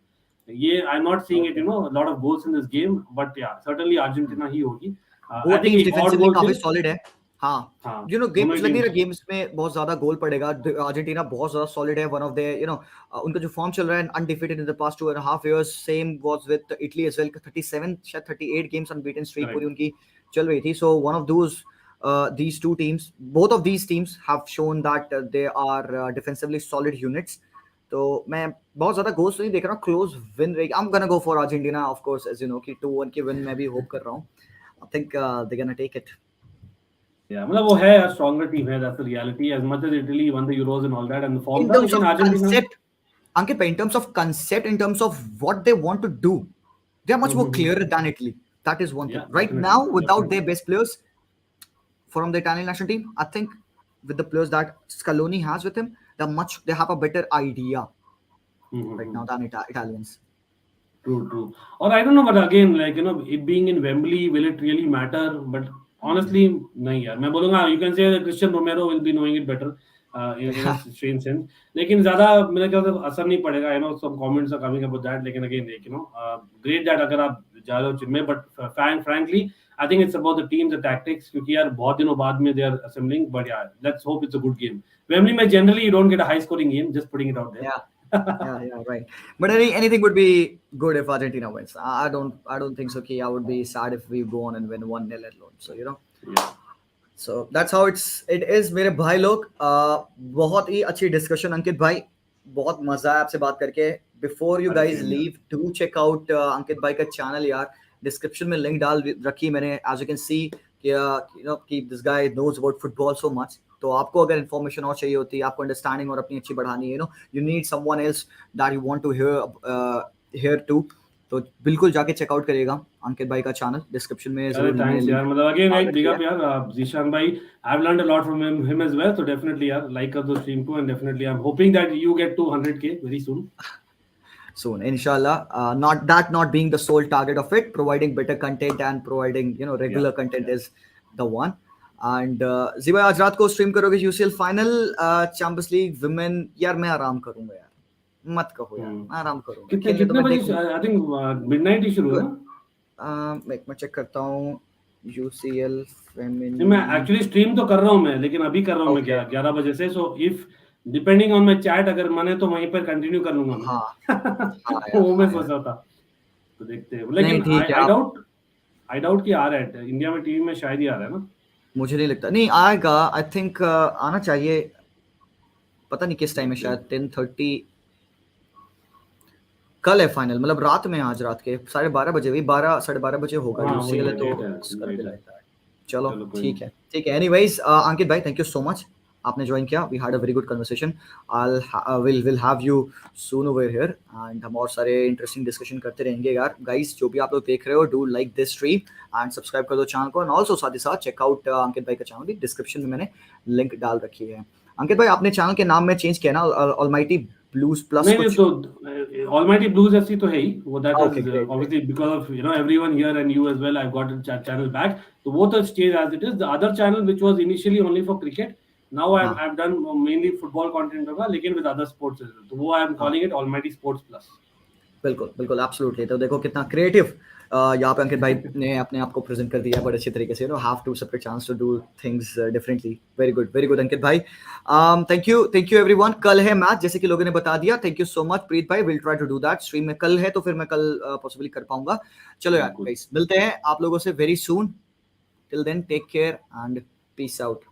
Speaker 2: ये I'm not seeing it,
Speaker 1: Okay.
Speaker 2: a lot of goals in this game, but yeah, certainly Argentina ही होगी.
Speaker 1: वो
Speaker 2: I think
Speaker 1: teams
Speaker 2: एक और
Speaker 1: defensively
Speaker 2: गोल
Speaker 1: काफी
Speaker 2: से,
Speaker 1: solid है. हाँ,
Speaker 2: हाँ,
Speaker 1: गेम
Speaker 2: दोनों ही
Speaker 1: मुझे लग नहीं
Speaker 2: टीम्स,
Speaker 1: रहा गेम्स में बहुत ज्यादा गोल पड़ेगा. अर्जेंटीना बहुत ज्यादा सॉलिड है. वन ऑफ द उनका जो फॉर्म चल रहा है undefeated in the past 2.5 years. Same was with Italy as well. 37 शायद 38 गेम्स अनबीटन स्ट्रीक पूरी
Speaker 2: correct.
Speaker 1: उनकी चल रही थी. So one of those these two teams, both of these teams have shown that they are defensively solid units. तो मैं बहुत ज्यादा गोल्स नहीं देख रहा हूँ. क्लोज विन रहेगी. I am gonna go for Argentina of course, as you know कि 2-1 की विन मैं भी होप कर रहा हूँ. I think they gonna take it.
Speaker 2: Yeah, मतलब वो है a stronger team है, that's the reality. As much as Italy won the Euros and all that, and the form
Speaker 1: In
Speaker 2: था,
Speaker 1: terms of
Speaker 2: लेकिन Argentina,
Speaker 1: concept, Ankit, in terms of concept, in terms of what they want to do, they are much more clearer than Italy. That is one thing.
Speaker 2: yeah,
Speaker 1: Right
Speaker 2: definitely,
Speaker 1: now, without their
Speaker 2: definitely.
Speaker 1: best players from the Italian national team, I think with the players that Scaloni has with him, they have a better idea right now than Italians.
Speaker 2: True, true. Or I don't know, but again, like, it being in Wembley, will it really matter? But honestly, नहीं यार. मैं बोलूँगा, you can say that Christian Romero will be knowing it better, in a strange sense. लेकिन ज़्यादा मेरे ख्याल से असर नहीं पड़ेगा. Some comments are coming about that. लेकिन again, like, great that अगर आप जा रहे हो जिम में, but frankly, I think it's about the team, the tactics. क्योंकि यार बहुत दिनों बाद में they are assembling. But yeah, let's hope it's a good game. Wembley में generally you don't get a high scoring game. Just putting it out there.
Speaker 1: Yeah. Yeah, right. But anything would be good if Argentina wins. I don't think so. Ki I would be sad if we go on and win 1-0 alone. So
Speaker 2: Yeah.
Speaker 1: So that's how it is. मेरे भाई लोग, बहुत ही अच्छी discussion अंकित भाई. बहुत मजा आया आपसे बात करके. बिफोर यू
Speaker 2: अरे
Speaker 1: guys
Speaker 2: same
Speaker 1: leave, do check out Ankit भाई का चैनल यार. डिस्क्रिप्शन में लिंक डाल रखी मैंने. एज यू कैन सी कि this guy knows about football so much. तो आपको अगर इन्फॉर्मेशन और चाहिए होती है, आपको अंडरस्टैंडिंग और अपनी अच्छी बढ़ानी है, you need someone else that you want to hear to. तो बिल्कुल जाके चेकआउट करिएगा अंकित भाई का चैनल. डिस्क्रिप्शन में
Speaker 2: अरे
Speaker 1: जरूर मैंने
Speaker 2: थैंक्स
Speaker 1: लिंक
Speaker 2: यार, मतलब अगेन
Speaker 1: डाल
Speaker 2: एक बिग
Speaker 1: रखी है.
Speaker 2: अप यार, जीशान भाई. I have learned a lot from him as well, so definitely यार, like कर दो स्ट्रीम को, and definitely I'm hoping that you get to 100K very soon.
Speaker 1: Soon, inshallah. Not being the sole target of it, providing better content and providing
Speaker 2: Yeah,
Speaker 1: regular content
Speaker 2: yeah.
Speaker 1: is the one. And जीबा आज रात को stream करोगे UCL final, champions league women? यार मैं आराम करूंगा यार. मत कहो यार, मैं आराम करूंगा.
Speaker 2: कितने
Speaker 1: खेलने तो
Speaker 2: कितने
Speaker 1: मैं
Speaker 2: बजे?
Speaker 1: देखूंगा.
Speaker 2: आई थिंक मिडनाइट ही शुरू है ना?
Speaker 1: मैं चेक करता हूँ. यूसीएल
Speaker 2: नहीं, मैं
Speaker 1: फेमिनिन.
Speaker 2: एक्चुअली स्ट्रीम तो कर रहा हूँ मैं, लेकिन अभी कर रहा हूँ मैं
Speaker 1: ओके.
Speaker 2: 11 बजे से. So if depending on my chat, अगर मने तो वहीं पर कंटिन्यू कर लूंगा
Speaker 1: हाँ. हाँ
Speaker 2: मैं.
Speaker 1: यार,
Speaker 2: वो मैं
Speaker 1: हाँ यार.
Speaker 2: सोच रहा था, तो देखते हैं.
Speaker 1: नहीं
Speaker 2: लेकिन
Speaker 1: ठीक है.
Speaker 2: आई डाउट कि आ रहा है इंडिया में, टीवी में शायद ही आ रहा है ना.
Speaker 1: मुझे नहीं लगता. नहीं आएगा. आई थिंक आना चाहिए. पता नहीं किस टाइम है. शायद 10:30. कल है फाइनल, मतलब रात में. आज रात के 12:30 बजे, वही 12 साढ़े 12 बजे होगा.
Speaker 2: हाँ, वही
Speaker 1: यूसीएल है
Speaker 2: है,
Speaker 1: तो
Speaker 2: लेट है,
Speaker 1: उसका
Speaker 2: लेट
Speaker 1: भी
Speaker 2: है.
Speaker 1: रहता है. चलो
Speaker 2: कोई
Speaker 1: ठीक
Speaker 2: नहीं.
Speaker 1: है, ठीक है. एनीवेज अंकित भाई, थैंक यू सो मच. आपने ज्वाइन किया. We had a very good conversation. Will have you soon over here. And हम और सारे इंटरेस्टिंग डिस्कशन करते रहेंगे यार. गाइस, जो भी आप लोग देख रहे हो, do like this stream and subscribe कर दो चैनल को. एंड ऑल्सो साथ ही साथ चेकआउट अंकित भाई का चैनल भी. डिस्क्रिप्शन में मैंने लिंक डाल रखी है. अंकित भाई, आपने चैनल के नाम में चेंज किया ना, ऑलमाइटी ब्लूज प्लस
Speaker 2: नहीं
Speaker 1: कुछ?
Speaker 2: तो ऑलमाइटी ब्लूज एफसी तो है ही वो. That
Speaker 1: Okay,
Speaker 2: is
Speaker 1: great.
Speaker 2: Obviously because of everyone here and you as well. I got channel back, तो वो तो stage as it is. The other channel which was initially only for cricket, now I
Speaker 1: हाँ.
Speaker 2: Have done mainly football content होगा, लेकिन with other sports as well. तो वो I am calling it almighty sports plus.
Speaker 1: बिल्कुल बिल्कुल, absolutely. तो देखो कितना क्रिएटिव यहाँ पे अंकित भाई ने अपने आप को प्रेजेंट कर दिया बड़े अच्छे तरीके से. Have to separate chance to do things differently. Very good Ankit भाई. Thank you everyone. कल है मैच, जैसे कि लोगों ने बता दिया. Thank you so much Preet भाई. Will try to do that. Stream में कल है तो फिर मैं कल पॉसिबली कर पाऊंगा. चलो यार गाइस, मिलते हैं आप लोगों से very soon. Till then, take care and peace out.